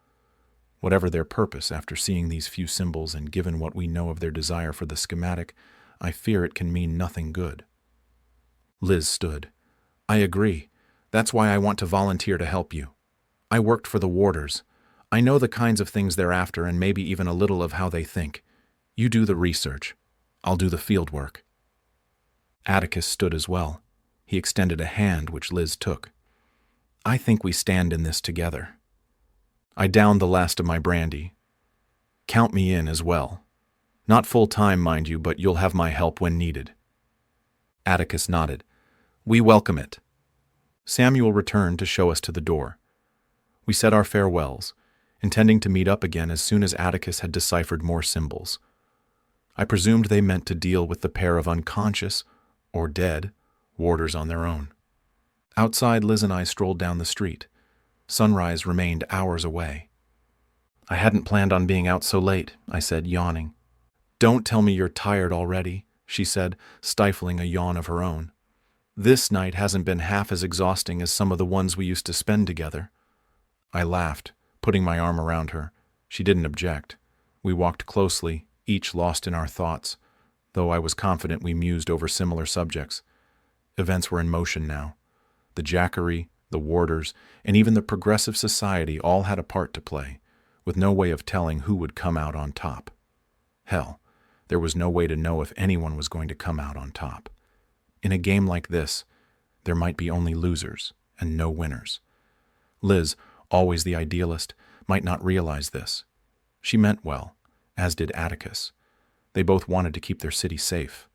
[SPEAKER 1] Whatever their purpose after seeing these few symbols and given what we know of their desire for the schematic, I fear it can mean nothing good. Liz stood. I agree. That's why I want to volunteer to help you. I worked for the warders. I know the kinds of things they're after and maybe even a little of how they think. You do the research. I'll do the field work. Atticus stood as well. He extended a hand, which Liz took. I think we stand in this together. I downed the last of my brandy. Count me in as well. Not full-time, mind you, but you'll have my help when needed. Atticus nodded. We welcome it. Samuel returned to show us to the door. We said our farewells, intending to meet up again as soon as Atticus had deciphered more symbols. I presumed they meant to deal with the pair of unconscious, or dead, warders on their own. Outside, Liz and I strolled down the street. Sunrise remained hours away. I hadn't planned on being out so late, I said, yawning. Don't tell me you're tired already, she said, stifling a yawn of her own. This night hasn't been half as exhausting as some of the ones we used to spend together. I laughed, putting my arm around her. She didn't object. We walked closely, each lost in our thoughts, though I was confident we mused over similar subjects. Events were in motion now. The Jackery, the warders, and even the progressive society all had a part to play, with no way of telling who would come out on top. Hell, there was no way to know if anyone was going to come out on top. In a game like this, there might be only losers and no winners. Liz, always the idealist, might not realize this. She meant well, as did Atticus. They both wanted to keep their city safe.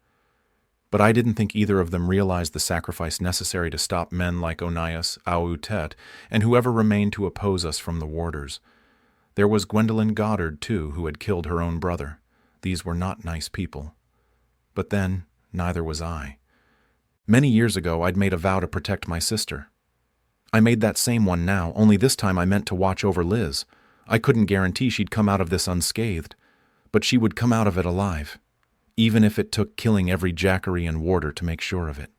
[SPEAKER 1] But I didn't think either of them realized the sacrifice necessary to stop men like Onias, Autet, and whoever remained to oppose us from the warders. There was Gwendolyn Goddard, too, who had killed her own brother. These were not nice people. But then, neither was I. Many years ago, I'd made a vow to protect my sister. I made that same one now, only this time I meant to watch over Liz. I couldn't guarantee she'd come out of this unscathed, but she would come out of it alive, even if it took killing every Jackery and warder to make sure of it.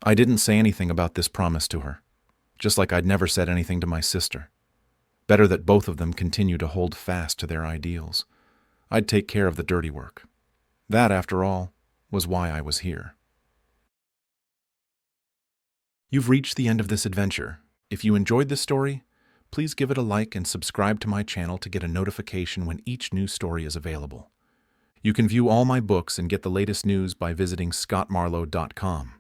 [SPEAKER 1] I didn't say anything about this promise to her, just like I'd never said anything to my sister. Better that both of them continue to hold fast to their ideals. I'd take care of the dirty work. That, after all, was why I was here. You've reached the end of this adventure. If you enjoyed this story, please give it a like and subscribe to my channel to get a notification when each new story is available. You can view all my books and get the latest news by visiting scottmarlowe.com.